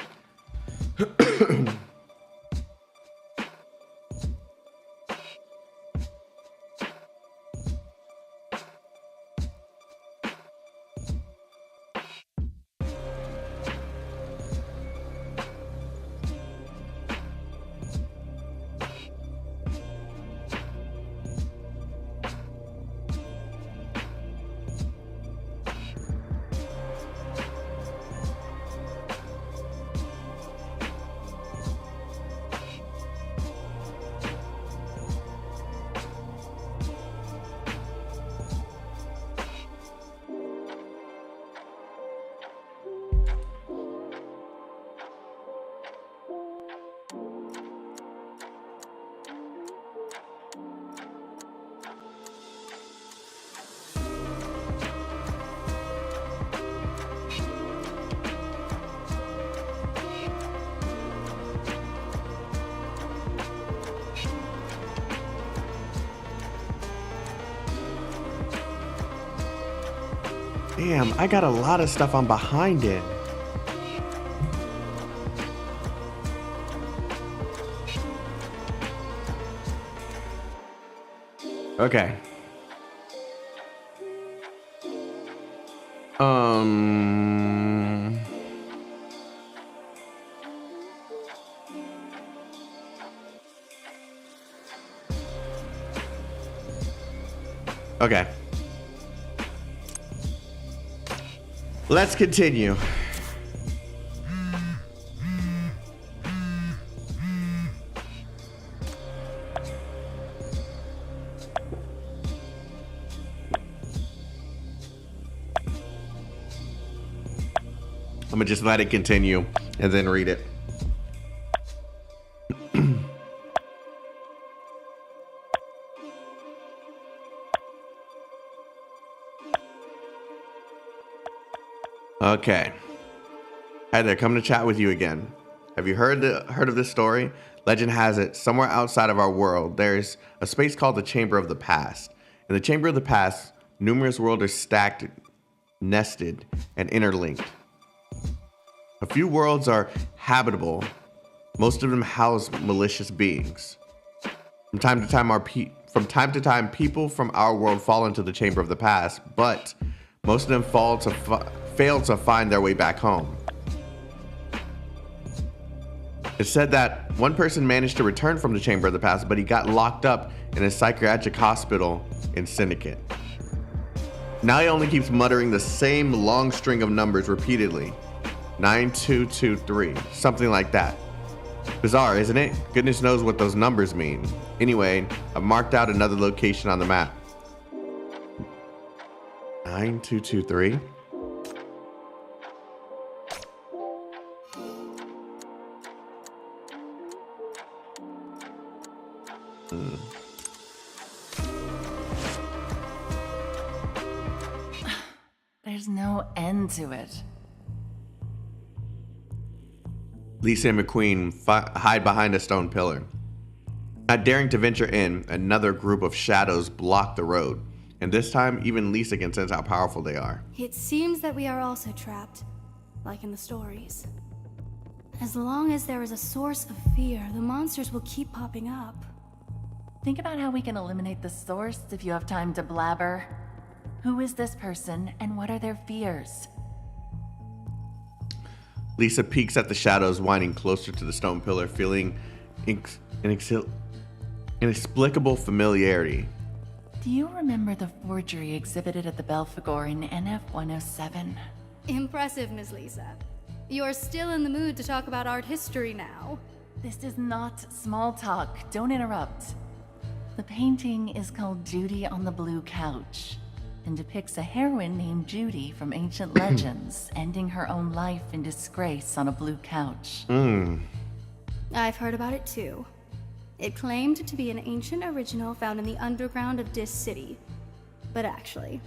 Damn, I got a lot of stuff on behind it. Okay. Okay. Let's continue. I'm gonna just let it continue and then read it. Okay. Hi there, coming to chat with you again. Have you heard of this story? Legend has it, somewhere outside of our world, there's a space called the Chamber of the Past. In the Chamber of the Past, numerous worlds are stacked, nested, and interlinked. A few worlds are habitable. Most of them house malicious beings. From time to time, people from our world fall into the Chamber of the Past, but most of them fail to find their way back home. It's said that one person managed to return from the Chamber of the Past, but he got locked up in a psychiatric hospital in Syndicate. Now he only keeps muttering the same long string of numbers repeatedly. 9223, something like that. Bizarre, isn't it? Goodness knows what those numbers mean. Anyway, I've marked out another location on the map. 9223? There's no end to it. Lisa and McQueen hide behind a stone pillar. Not daring to venture in, another group of shadows block the road. And this time, even Lisa can sense how powerful they are. It seems that we are also trapped, like in the stories. As long as there is a source of fear, the monsters will keep popping up. Think about how we can eliminate the source if you have time to blabber. Who is this person, and what are their fears? Lisa peeks at the shadows, winding closer to the stone pillar, feeling inexplicable familiarity. Do you remember the forgery exhibited at the Belphegor in NF-107? Impressive, Miss Lisa. You're still in the mood to talk about art history now. This is not small talk. Don't interrupt. The painting is called Judy on the Blue Couch. and depicts a heroine named Judy from ancient legends ending her own life in disgrace on a blue couch. I've heard about it too. It claimed to be an ancient original found in the underground of Dis City. But actually,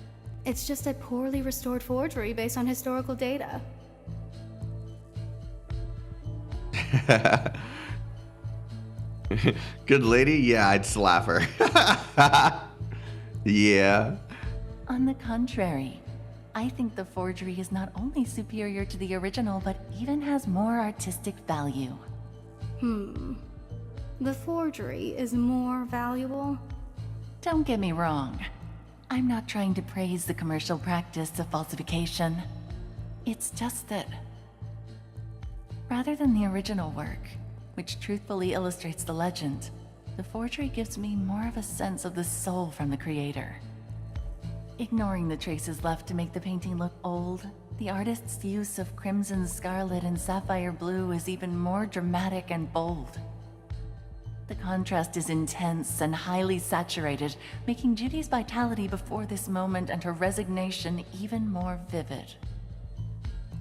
it's just a poorly restored forgery based on historical data. Good lady? Yeah, I'd slap her. Yeah. On the contrary, I think the forgery is not only superior to the original, but even has more artistic value. The forgery is more valuable? Don't get me wrong. I'm not trying to praise the commercial practice of falsification. It's just that, rather than the original work, which truthfully illustrates the legend, the forgery gives me more of a sense of the soul from the creator. Ignoring the traces left to make the painting look old, the artist's use of crimson scarlet and sapphire blue is even more dramatic and bold. The contrast is intense and highly saturated, making Judy's vitality before this moment and her resignation even more vivid.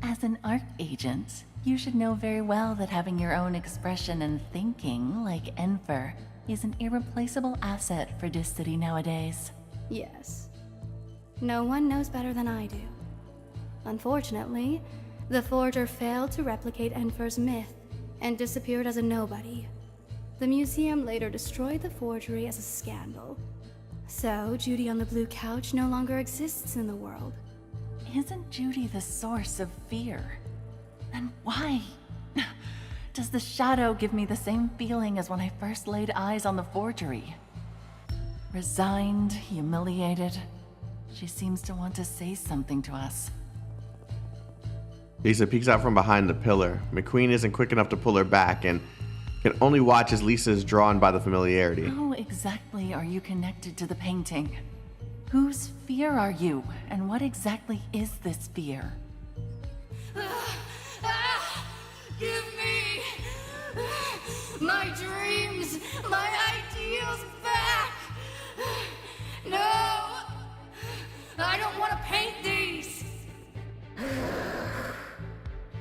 As an art agent, you should know very well that having your own expression and thinking, like Enfer, is an irreplaceable asset for Dis City nowadays. Yes. No one knows better than I do. Unfortunately, the forger failed to replicate Enfer's myth and disappeared as a nobody. The museum later destroyed the forgery as a scandal. So, Judy on the blue couch no longer exists in the world. Isn't Judy the source of fear? Then why? Does the shadow give me the same feeling as when I first laid eyes on the forgery? Resigned, humiliated. She seems to want to say something to us. Lisa peeks out from behind the pillar. McQueen isn't quick enough to pull her back and can only watch as Lisa is drawn by the familiarity. How exactly are you connected to the painting? Whose fear are you, and what exactly is this fear? Give me my dreams, my ideals back! No! I don't want to paint these!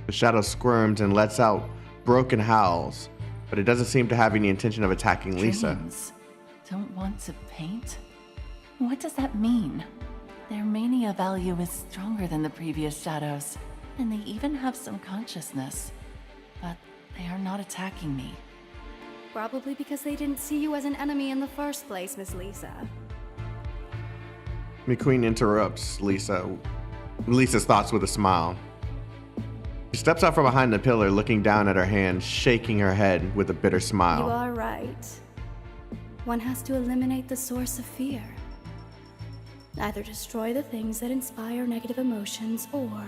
The shadow squirms and lets out broken howls, but it doesn't seem to have any intention of attacking Lisa. Dreams don't want to paint? What does that mean? Their mania value is stronger than the previous shadows, and they even have some consciousness. But they are not attacking me. Probably because they didn't see you as an enemy in the first place, Miss Lisa. McQueen interrupts Lisa's thoughts with a smile. She steps out from behind the pillar, looking down at her hand, shaking her head with a bitter smile. You are right. One has to eliminate the source of fear. Either destroy the things that inspire negative emotions, or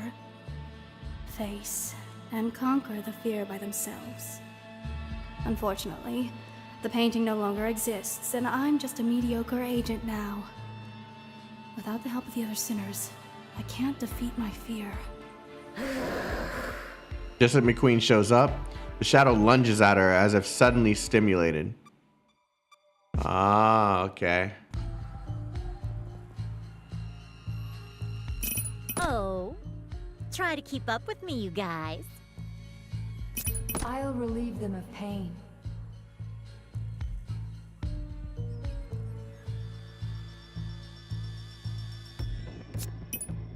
face and conquer the fear by themselves. Unfortunately, the painting no longer exists, and I'm just a mediocre agent now. Without the help of the other sinners, I can't defeat my fear. Just as McQueen shows up, the shadow lunges at her as if suddenly stimulated. Ah, okay. Oh, try to keep up with me, you guys. I'll relieve them of pain.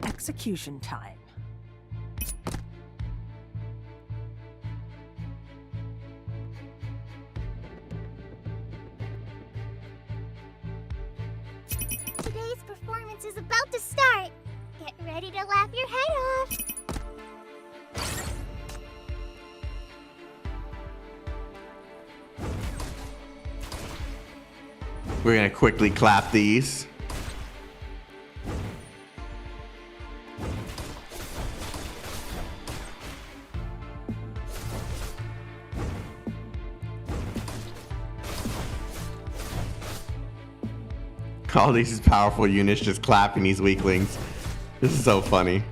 Execution time. Today's performance is about to start. Get ready to laugh your head off. We're gonna quickly clap these. All these powerful units just clapping these weaklings. This is so funny.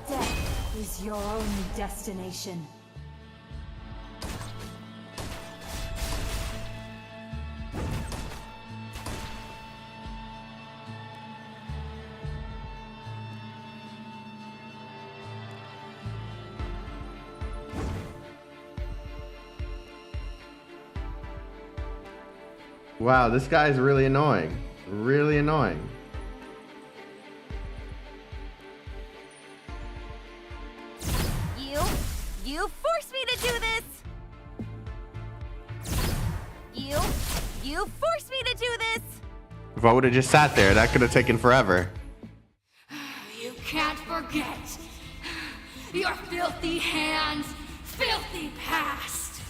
Death is your only destination. Wow, this guy's really annoying. Really annoying. You forced me to do this! You forced me to do this! If I would have just sat there, that could have taken forever. You can't forget your filthy hands, filthy past.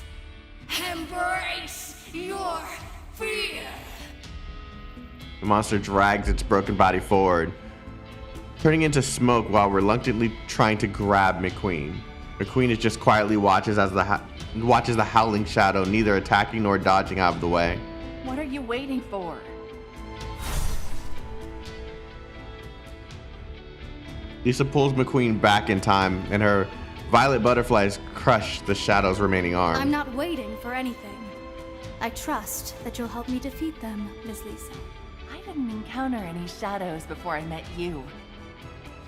Embrace your fear. The monster drags its broken body forward, turning into smoke while reluctantly trying to grab McQueen. McQueen is just quietly watches the howling shadow, neither attacking nor dodging out of the way. What are you waiting for? Lisa pulls McQueen back in time, and her violet butterflies crush the shadow's remaining arm. I'm not waiting for anything. I trust that you'll help me defeat them, Miss Lisa. I didn't encounter any shadows before I met you.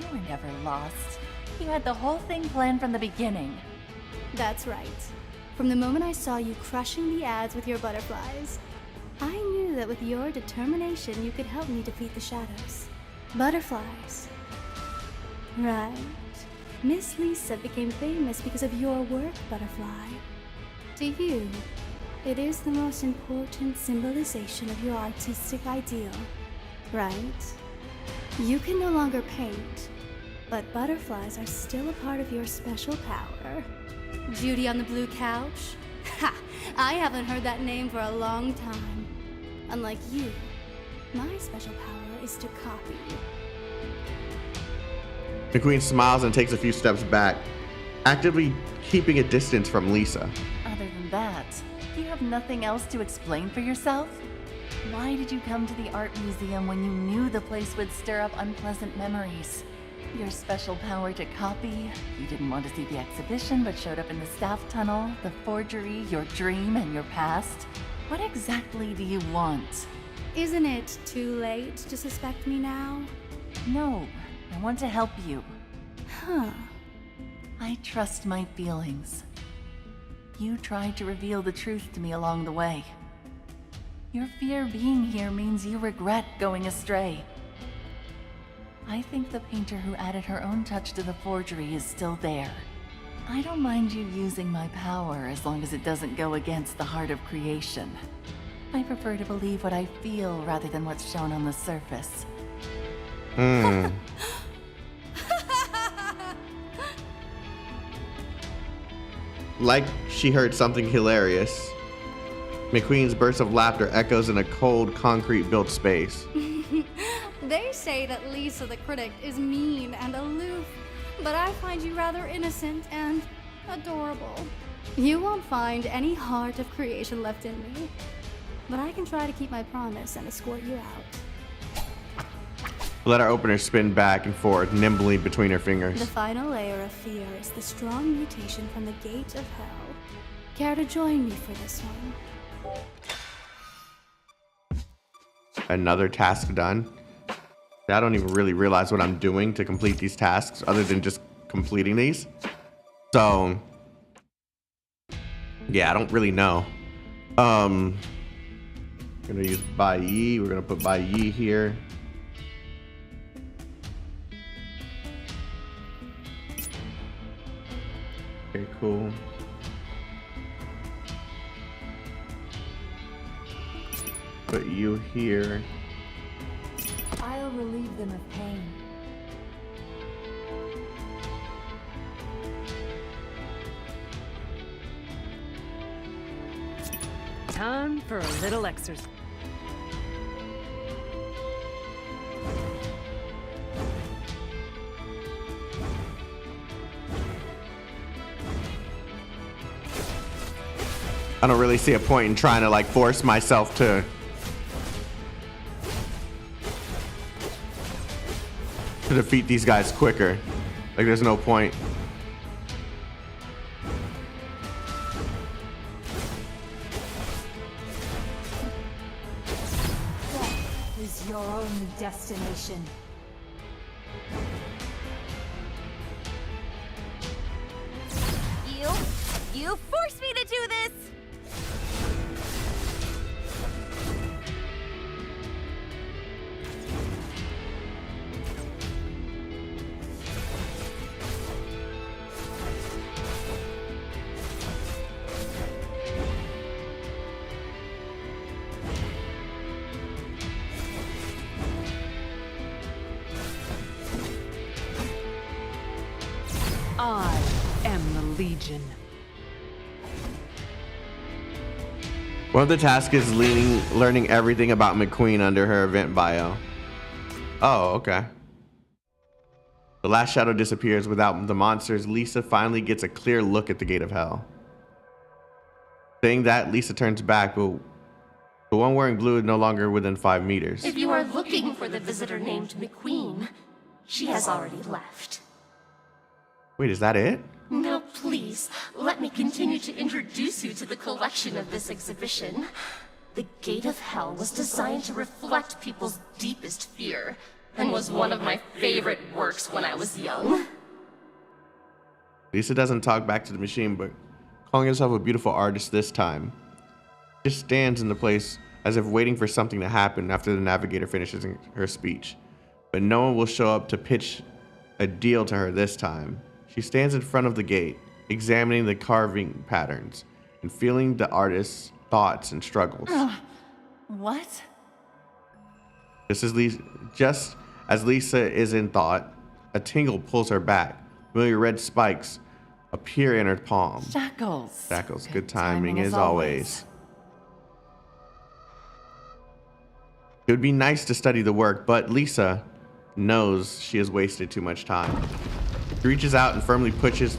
You were never lost. You had the whole thing planned from the beginning. That's right. From the moment I saw you crushing the ads with your butterflies, I knew that with your determination you could help me defeat the shadows. Butterflies. Right. Miss Lisa became famous because of your work, Butterfly. To you, it is the most important symbolization of your artistic ideal, right? You can no longer paint, but butterflies are still a part of your special power. Judy on the blue couch? Ha! I haven't heard that name for a long time. Unlike you, my special power is to copy. McQueen smiles and takes a few steps back, actively keeping a distance from Lisa. Other than that, do you have nothing else to explain for yourself? Why did you come to the art museum when you knew the place would stir up unpleasant memories? Your special power to copy, you didn't want to see the exhibition but showed up in the staff tunnel, the forgery, your dream, and your past. What exactly do you want? Isn't it too late to suspect me now? No, I want to help you. Huh. I trust my feelings. You tried to reveal the truth to me along the way. Your fear being here means you regret going astray. I think the painter who added her own touch to the forgery is still there. I don't mind you using my power as long as it doesn't go against the heart of creation. I prefer to believe what I feel rather than what's shown on the surface. Like she heard something hilarious. McQueen's burst of laughter echoes in a cold, concrete-built space. They say that Lisa the critic is mean and aloof, but I find you rather innocent and adorable. You won't find any heart of creation left in me, but I can try to keep my promise and escort you out. Let our opener spin back and forth nimbly between her fingers. The final layer of fear is the strong mutation from the gate of hell. Care to join me for this one? Another task done. I don't even really realize what I'm doing to complete these tasks other than just completing these. So, yeah, I don't really know. Gonna use Bai Yi. We're gonna put Bai Yi here. Okay, cool. Put you here. I'll relieve them of pain. Time for a little exercise. I don't really see a point in trying to like force myself to defeat these guys quicker. Like there's no point. Death is your only destination. You forced me to do this! One of the tasks is learning everything about McQueen under her event bio. Oh, okay. The last shadow disappears without the monsters. Lisa finally gets a clear look at the gate of hell. Saying that, Lisa turns back, but the one wearing blue is no longer within 5 meters. If you are looking for the visitor named McQueen, she has already left. Wait, is that it? No, please, let me continue to introduce you to the collection of this exhibition. The Gate of Hell was designed to reflect people's deepest fear, and was one of my favorite works when I was young. Lisa doesn't talk back to the machine, but calling herself a beautiful artist this time, just stands in the place as if waiting for something to happen after the navigator finishes her speech. But no one will show up to pitch a deal to her this time. She stands in front of the gate, examining the carving patterns and feeling the artist's thoughts and struggles. What? Just as Lisa is in thought, a tingle pulls her back. Familiar red spikes appear in her palm. Shackles. Shackles. Good timing as always. It would be nice to study the work, but Lisa knows she has wasted too much time. She reaches out and firmly pushes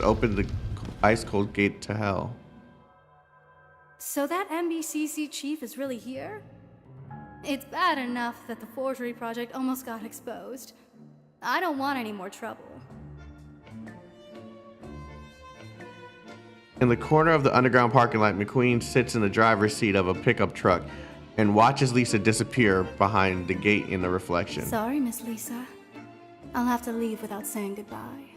open the ice-cold gate to hell. So that MBCC chief is really here? It's bad enough that the Forgery project almost got exposed. I don't want any more trouble. In the corner of the underground parking lot, McQueen sits in the driver's seat of a pickup truck and watches Lisa disappear behind the gate in the reflection. Sorry, Miss Lisa. I'll have to leave without saying goodbye.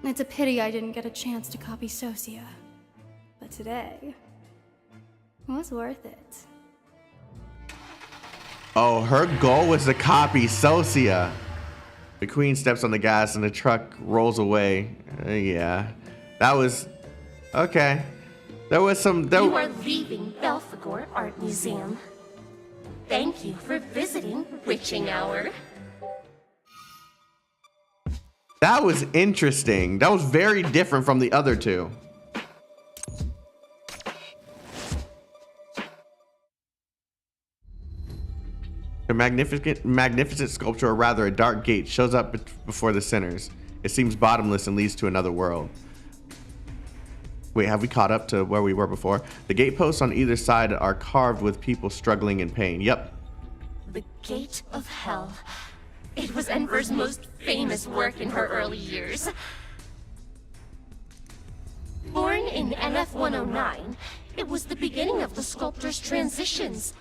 It's a pity I didn't get a chance to copy Socia. But today was worth it. Oh, her goal was to copy Socia. McQueen steps on the gas and the truck rolls away. Yeah, that was okay. There was some. You are leaving Belphegor Art Museum. Thank you for visiting Witching Hour. That was interesting. That was very different from the other two. A magnificent sculpture, or rather a dark gate, shows up before the sinners. It seems bottomless and leads to another world. Wait, have we caught up to where we were before? The gateposts on either side are carved with people struggling in pain. Yep. The Gate of Hell. It was Enver's most famous work in her early years. Born in NF-109, it was the beginning of the sculptor's transitions.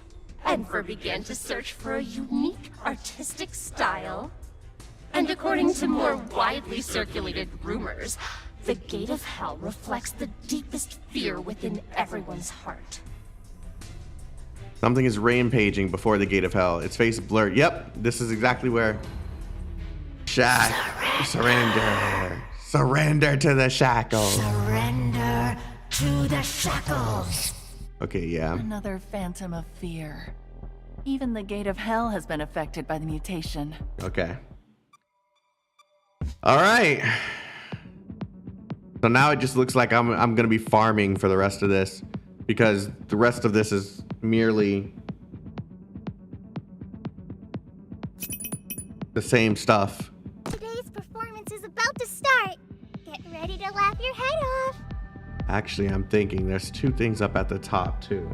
Enver began to search for a unique artistic style. And according to more widely circulated rumors, the Gate of Hell reflects the deepest fear within everyone's heart. Something is rampaging before the Gate of Hell. Its face blurred. Yep, this is exactly where... Surrender. Surrender to the shackles. Surrender to the shackles. Okay, yeah. Another phantom of fear. Even the Gate of Hell has been affected by the mutation. Okay. All right. So now it just looks like I'm going to be farming for the rest of this, because the rest of this is merely the same stuff. Today's performance is about to start. Get ready to laugh your head off. Actually, I'm thinking there's 2 things up at the top too.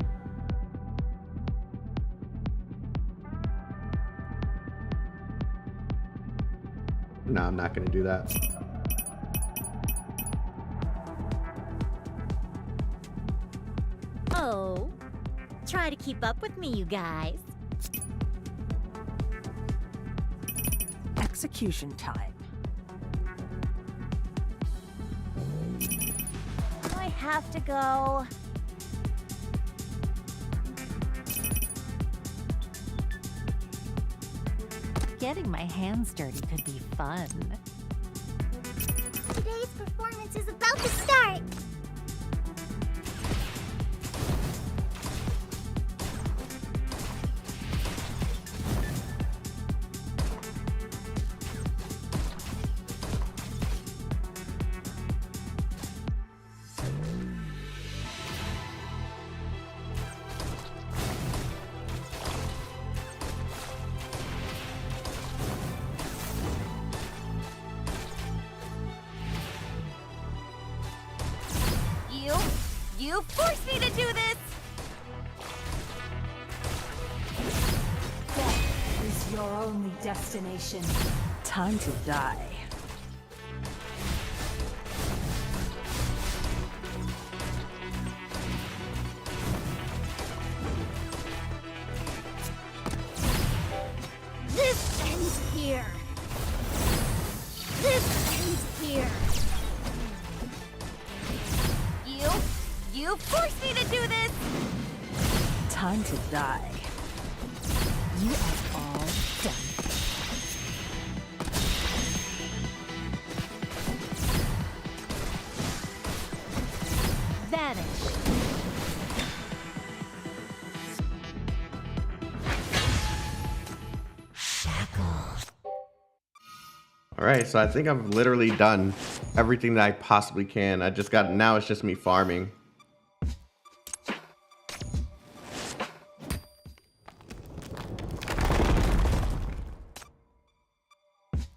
No, I'm not going to do that. Oh, try to keep up with me, you guys. Execution time. I have to go. Getting my hands dirty could be fun. Today's performance is about to start. You forced me to do this! Death is your only destination. Time to die. This ends here. This ends here. You forced me to do this! Time to die. You are all done. Vanish. All right, so I think I've literally done everything that I possibly can. Now it's just me farming.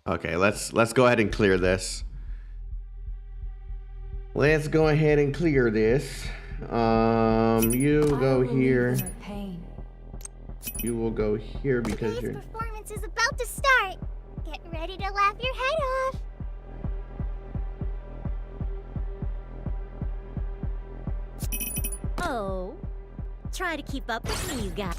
Okay, let's go ahead and clear this. Let's go ahead and clear this. You go here. You will go here because Today's you're... performance is about to start. Get ready to laugh your head off. Oh, try to keep up with me, you guys.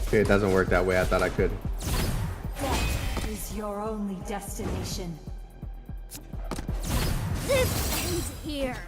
Okay, it doesn't work that way. I thought I could. Death is your only destination. This ends here.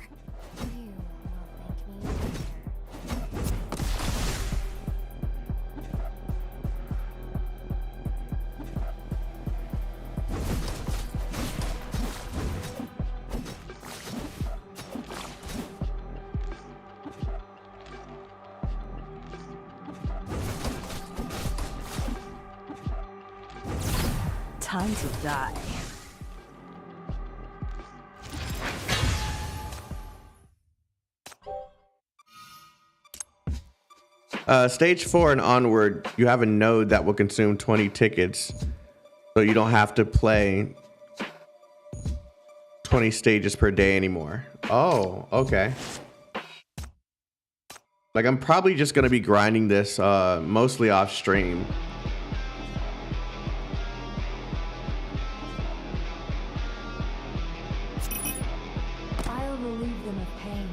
Time to die. Stage 4 and onward, you have a node that will consume 20 tickets, so you don't have to play 20 stages per day anymore. Oh, okay. Like, I'm probably just gonna be grinding this mostly off stream. I'll relieve them of pain.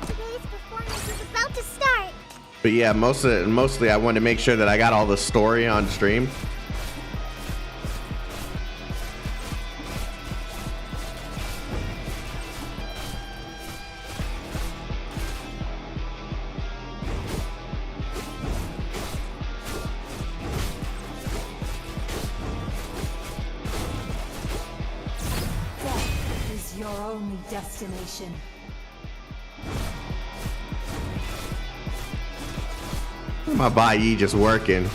Today's performance is about to start. But yeah, mostly I wanted to make sure that I got all the story on stream. Death is your only destination. My body just working.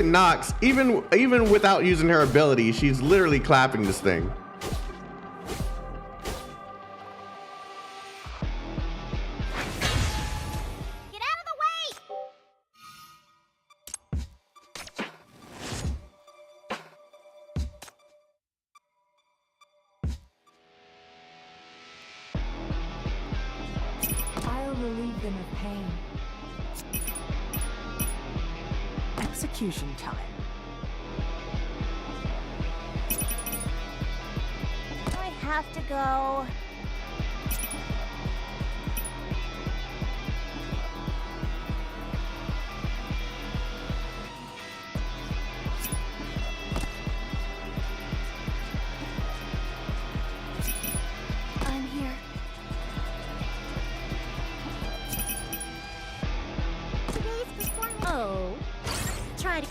Nox, even without using her ability, she's literally clapping this thing. Get out of the way! I'll relieve them of pain. Execution time. I have to go. Oh, try to.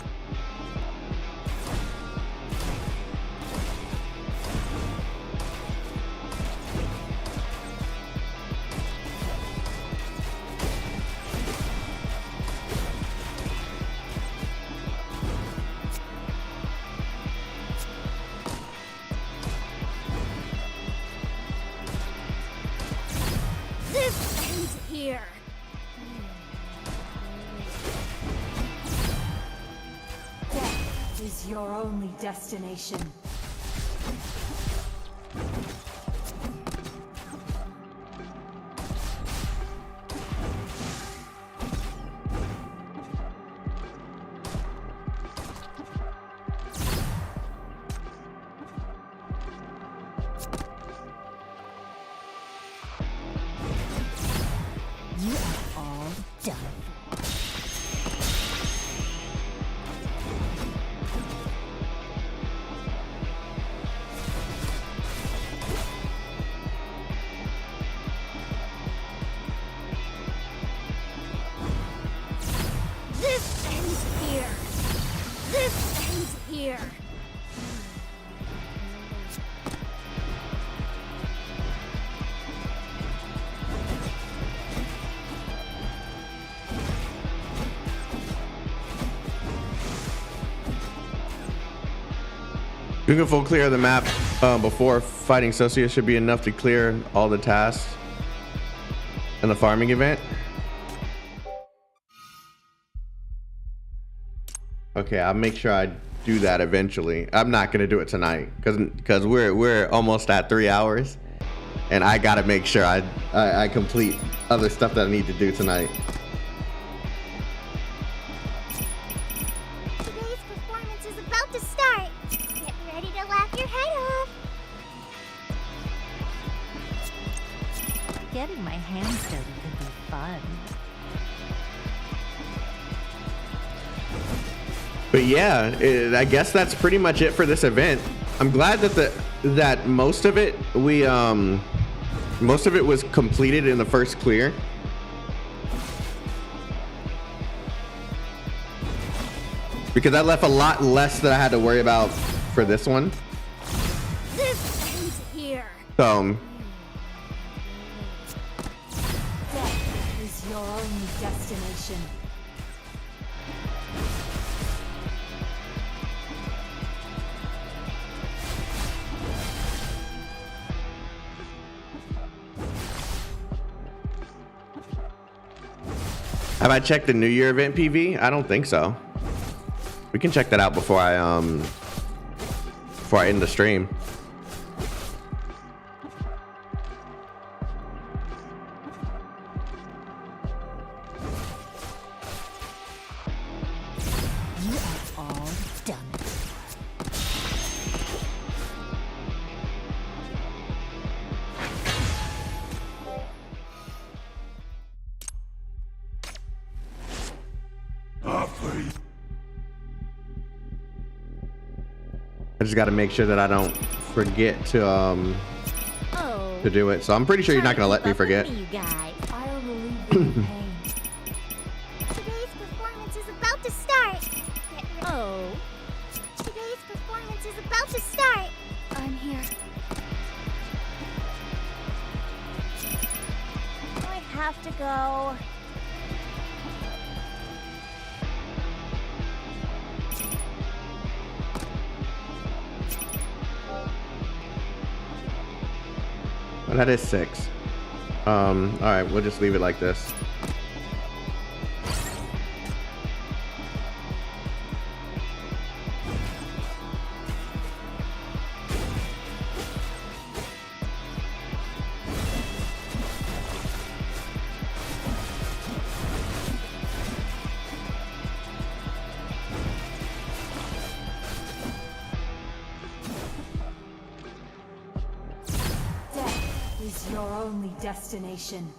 This ends here. Death is your only destination. You are all done. This ends here. This ends here. Doing a full clear of the map before fighting Socia should be enough to clear all the tasks in the farming event. Okay, I'll make sure I do that eventually. I'm not gonna do it tonight because we're almost at 3 hours, and I gotta make sure I complete other stuff that I need to do tonight. Today's performance is about to start. Get ready to laugh your head off. Getting my hands dirty could be fun. But yeah, I guess that's pretty much it for this event. I'm glad that most of it was completed in the first clear. Because that left a lot less that I had to worry about for this one. This ends here. So Death is your only destination. have I checked the New Year event PV? I don't think so. We can check that out before I end the stream. You are all done. I just got to make sure that I don't forget to do it. So I'm pretty sure you're not gonna let me forget. You guys. I'll relieve you of pain. Today's performance is about to start. Get ready. Oh, Today's performance is about to start. I'm here. I have to go. Well, that is 6. All right, we'll just leave it like this. Death is your only destination.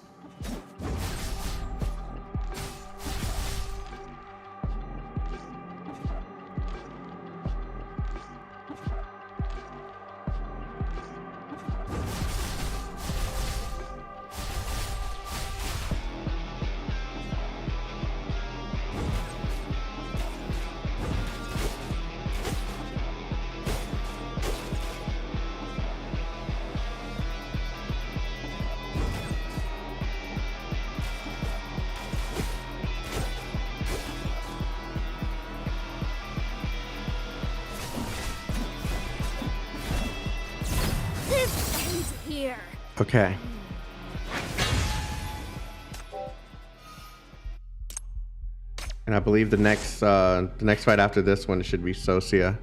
Okay. And I believe the next fight after this one should be Socia.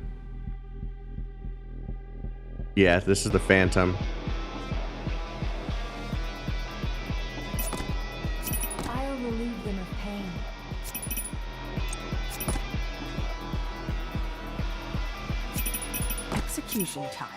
Yeah, this is the Phantom. I'll relieve them of pain. Execution time.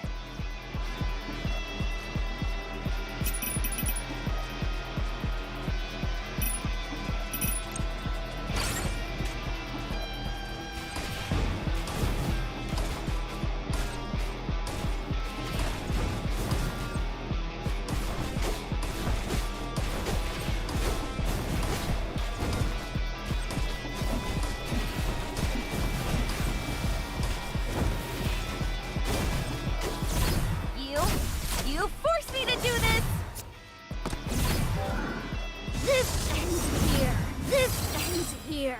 You forced me to do this! This ends here. This ends here.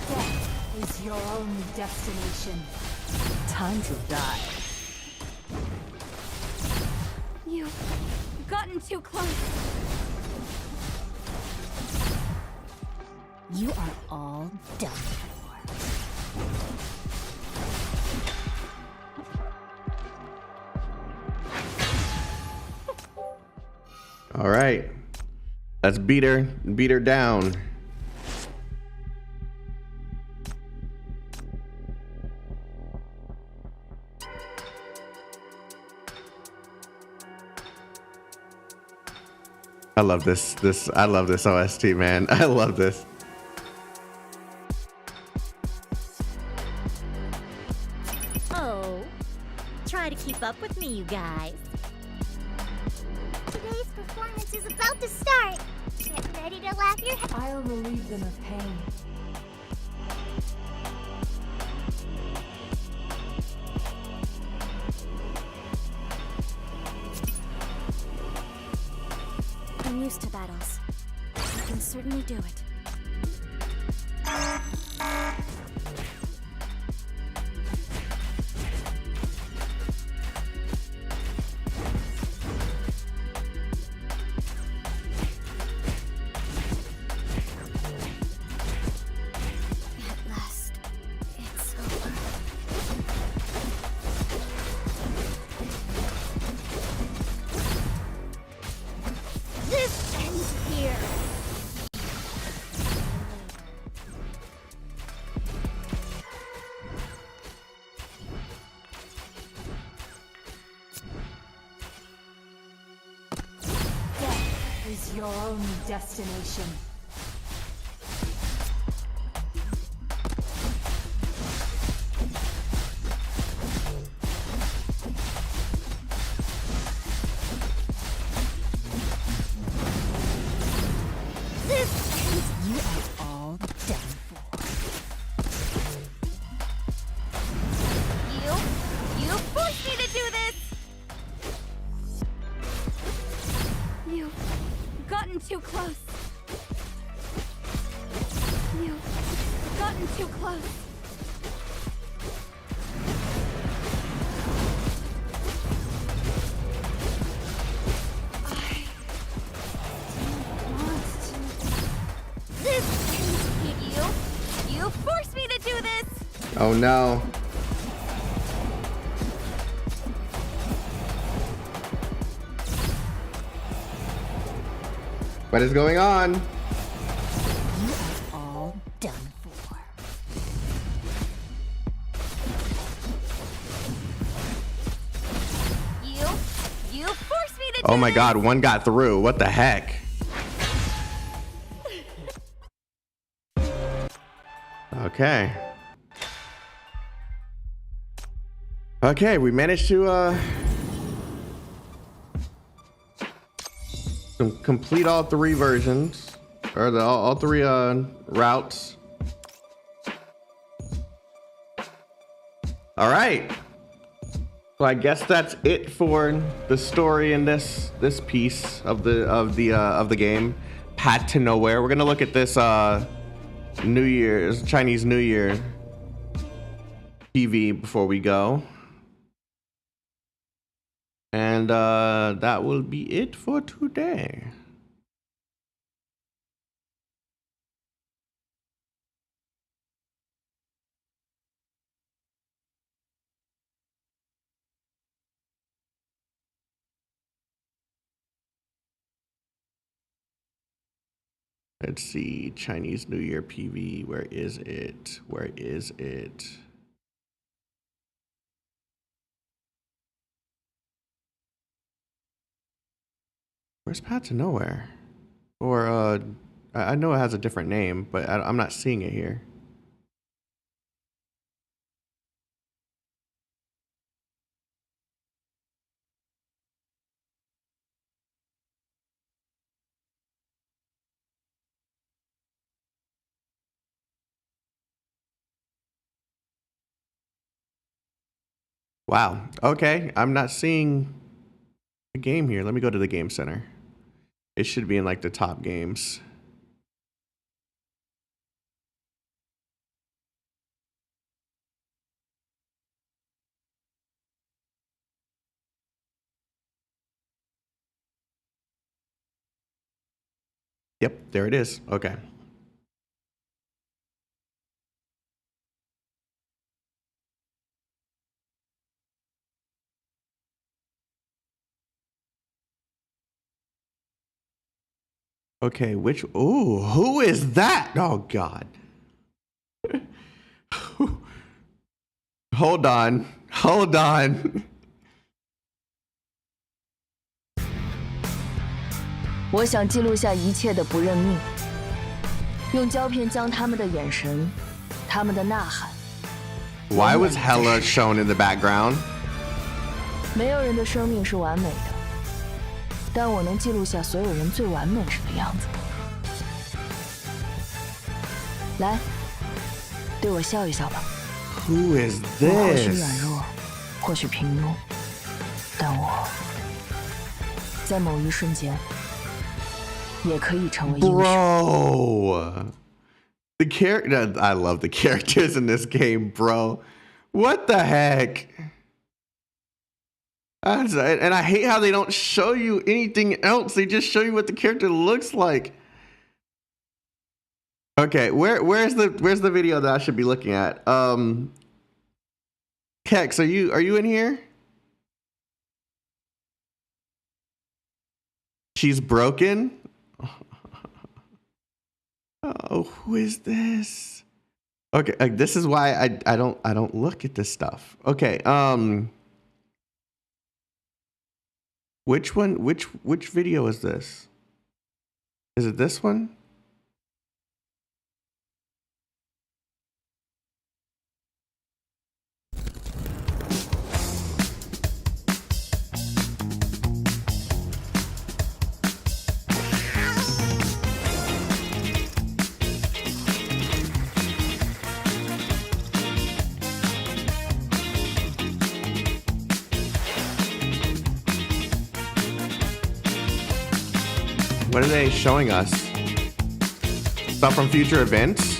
Death is your only destination. Time to die. You've gotten too close. You are all done for. All right, let's beat her down. I love this. I love this OST, man. I love this. Oh, try to keep up with me, you guys. Today's performance is about to start. Get ready to laugh your head. I'll relieve them of pain. I'm used to battles. I can certainly do it. At last, it's over. This ends here. Death is your only destination. You are all done for. You forced me to do this! You've gotten too close. You've gotten too close. You forced me to do this! Oh no. What is going on? You are all done for. You forced me to do Oh my this! god, one got through. What the heck? Okay. Okay, we managed to complete all three versions, or all three routes. All right. So I guess that's it for the story in this piece of the game, Path to Nowhere. We're gonna look at this Chinese New Year TV before we go. And that will be it for today. Let's see, Chinese New Year PV, where is it? Where is it? Where's Path to Nowhere? Or, I know it has a different name, but I'm not seeing it here. Wow. Okay. I'm not seeing the game here. Let me go to the game center. It should be in like the top games. Yep, there it is. Okay. Okay, which, ooh, who is that? Oh, God. Hold on. Hold on. 我想记录下一切的不认命，用胶片将他们的眼神、他们的呐喊。Why was Hella shown in the background? 没有人的生命是完美的，但我能记录下所有人最完美时的样子。来，对我笑一笑吧。Who is 我或许 this? 软弱，或许平庸，但我在某一瞬间。 也可以成为英雄。Bro, the character, I love the characters in this game, bro. What the heck? And I hate how they don't show you anything else. They just show you what the character looks like. Okay, where's the video that I should be looking at? Kex, are you in here? She's broken. Oh, who is this? Okay, this is why I don't look at this stuff. Okay, which one? Which video is this? Is it this one? What are they showing us? Stuff from future events?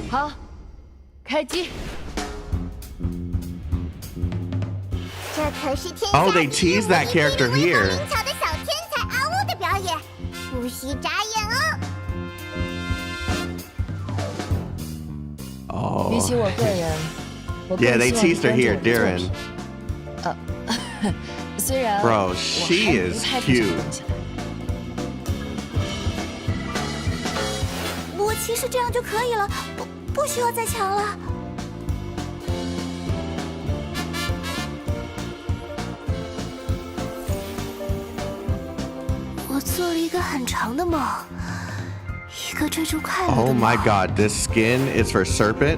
好，开机。这可是天 Oh, they tease that character here. 灵巧的小天才阿乌的表演，不许眨眼哦。Oh. 比起我个人，我更 Yeah, they 希望 teased her 你 here, 关注我的作 Darren. 品。虽然 Bro, 我 she 还不 is 太注 cute. 重起来。我其实这样就可以了，不需要再强了。我做了一个很长的梦，一个追逐快乐的 Oh 梦。 my god, this skin is for Serpent?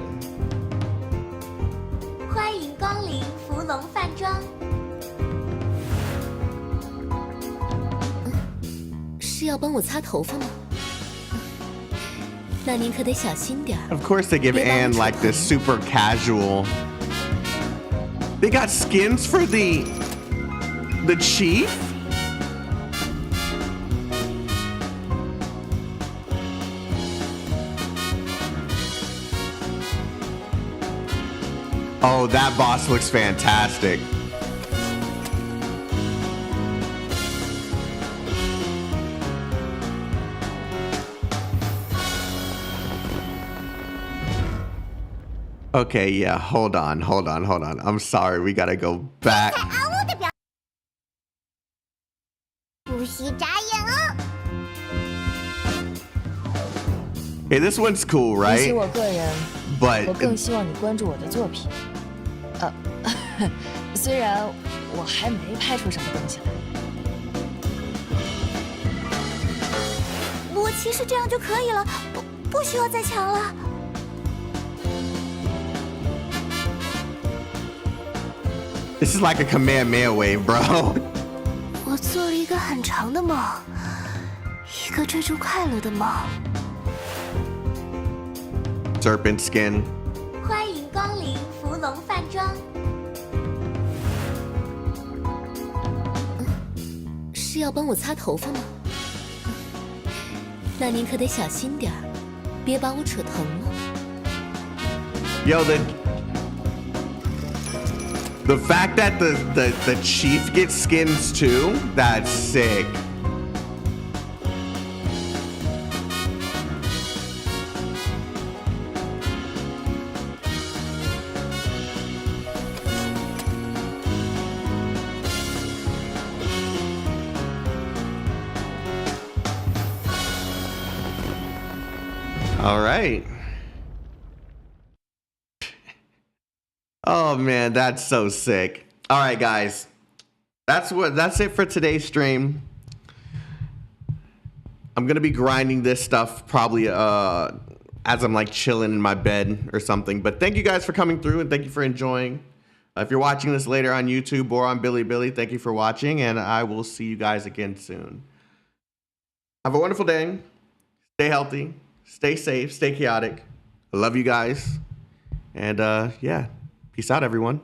欢迎光临芙蓉饭庄。是要帮我擦头发吗？那您可得小心点儿。 Of course they give Anne like this super casual. They got skins for the chief? Oh, that boss looks fantastic. Okay, yeah, hold on. I'm sorry, we gotta go back. Hey, this one's cool, 比起 right? 我个人， But 我更希望你关注我的作品。虽然我还没拍出什么东西来。我其实这样就可以了，不需要再抢了。 this is like a Kamehameha wave, bro. 我做了一个很长的梦，一个追逐快乐的梦。 Serpent skin. 欢迎光临芙蓉饭庄。是要帮我擦头发吗？那您可得小心点儿，别把我扯疼了。 Yo, the fact that the chief gets skins too, that's sick. All right. Oh man, that's so sick. All right, guys. That's it for today's stream. I'm going to be grinding this stuff probably as I'm like chilling in my bed or something. But thank you guys for coming through and thank you for enjoying. If you're watching this later on YouTube or on Billy, thank you for watching and I will see you guys again soon. Have a wonderful day. Stay healthy. Stay safe. Stay chaotic. I love you guys. And yeah, peace out, everyone.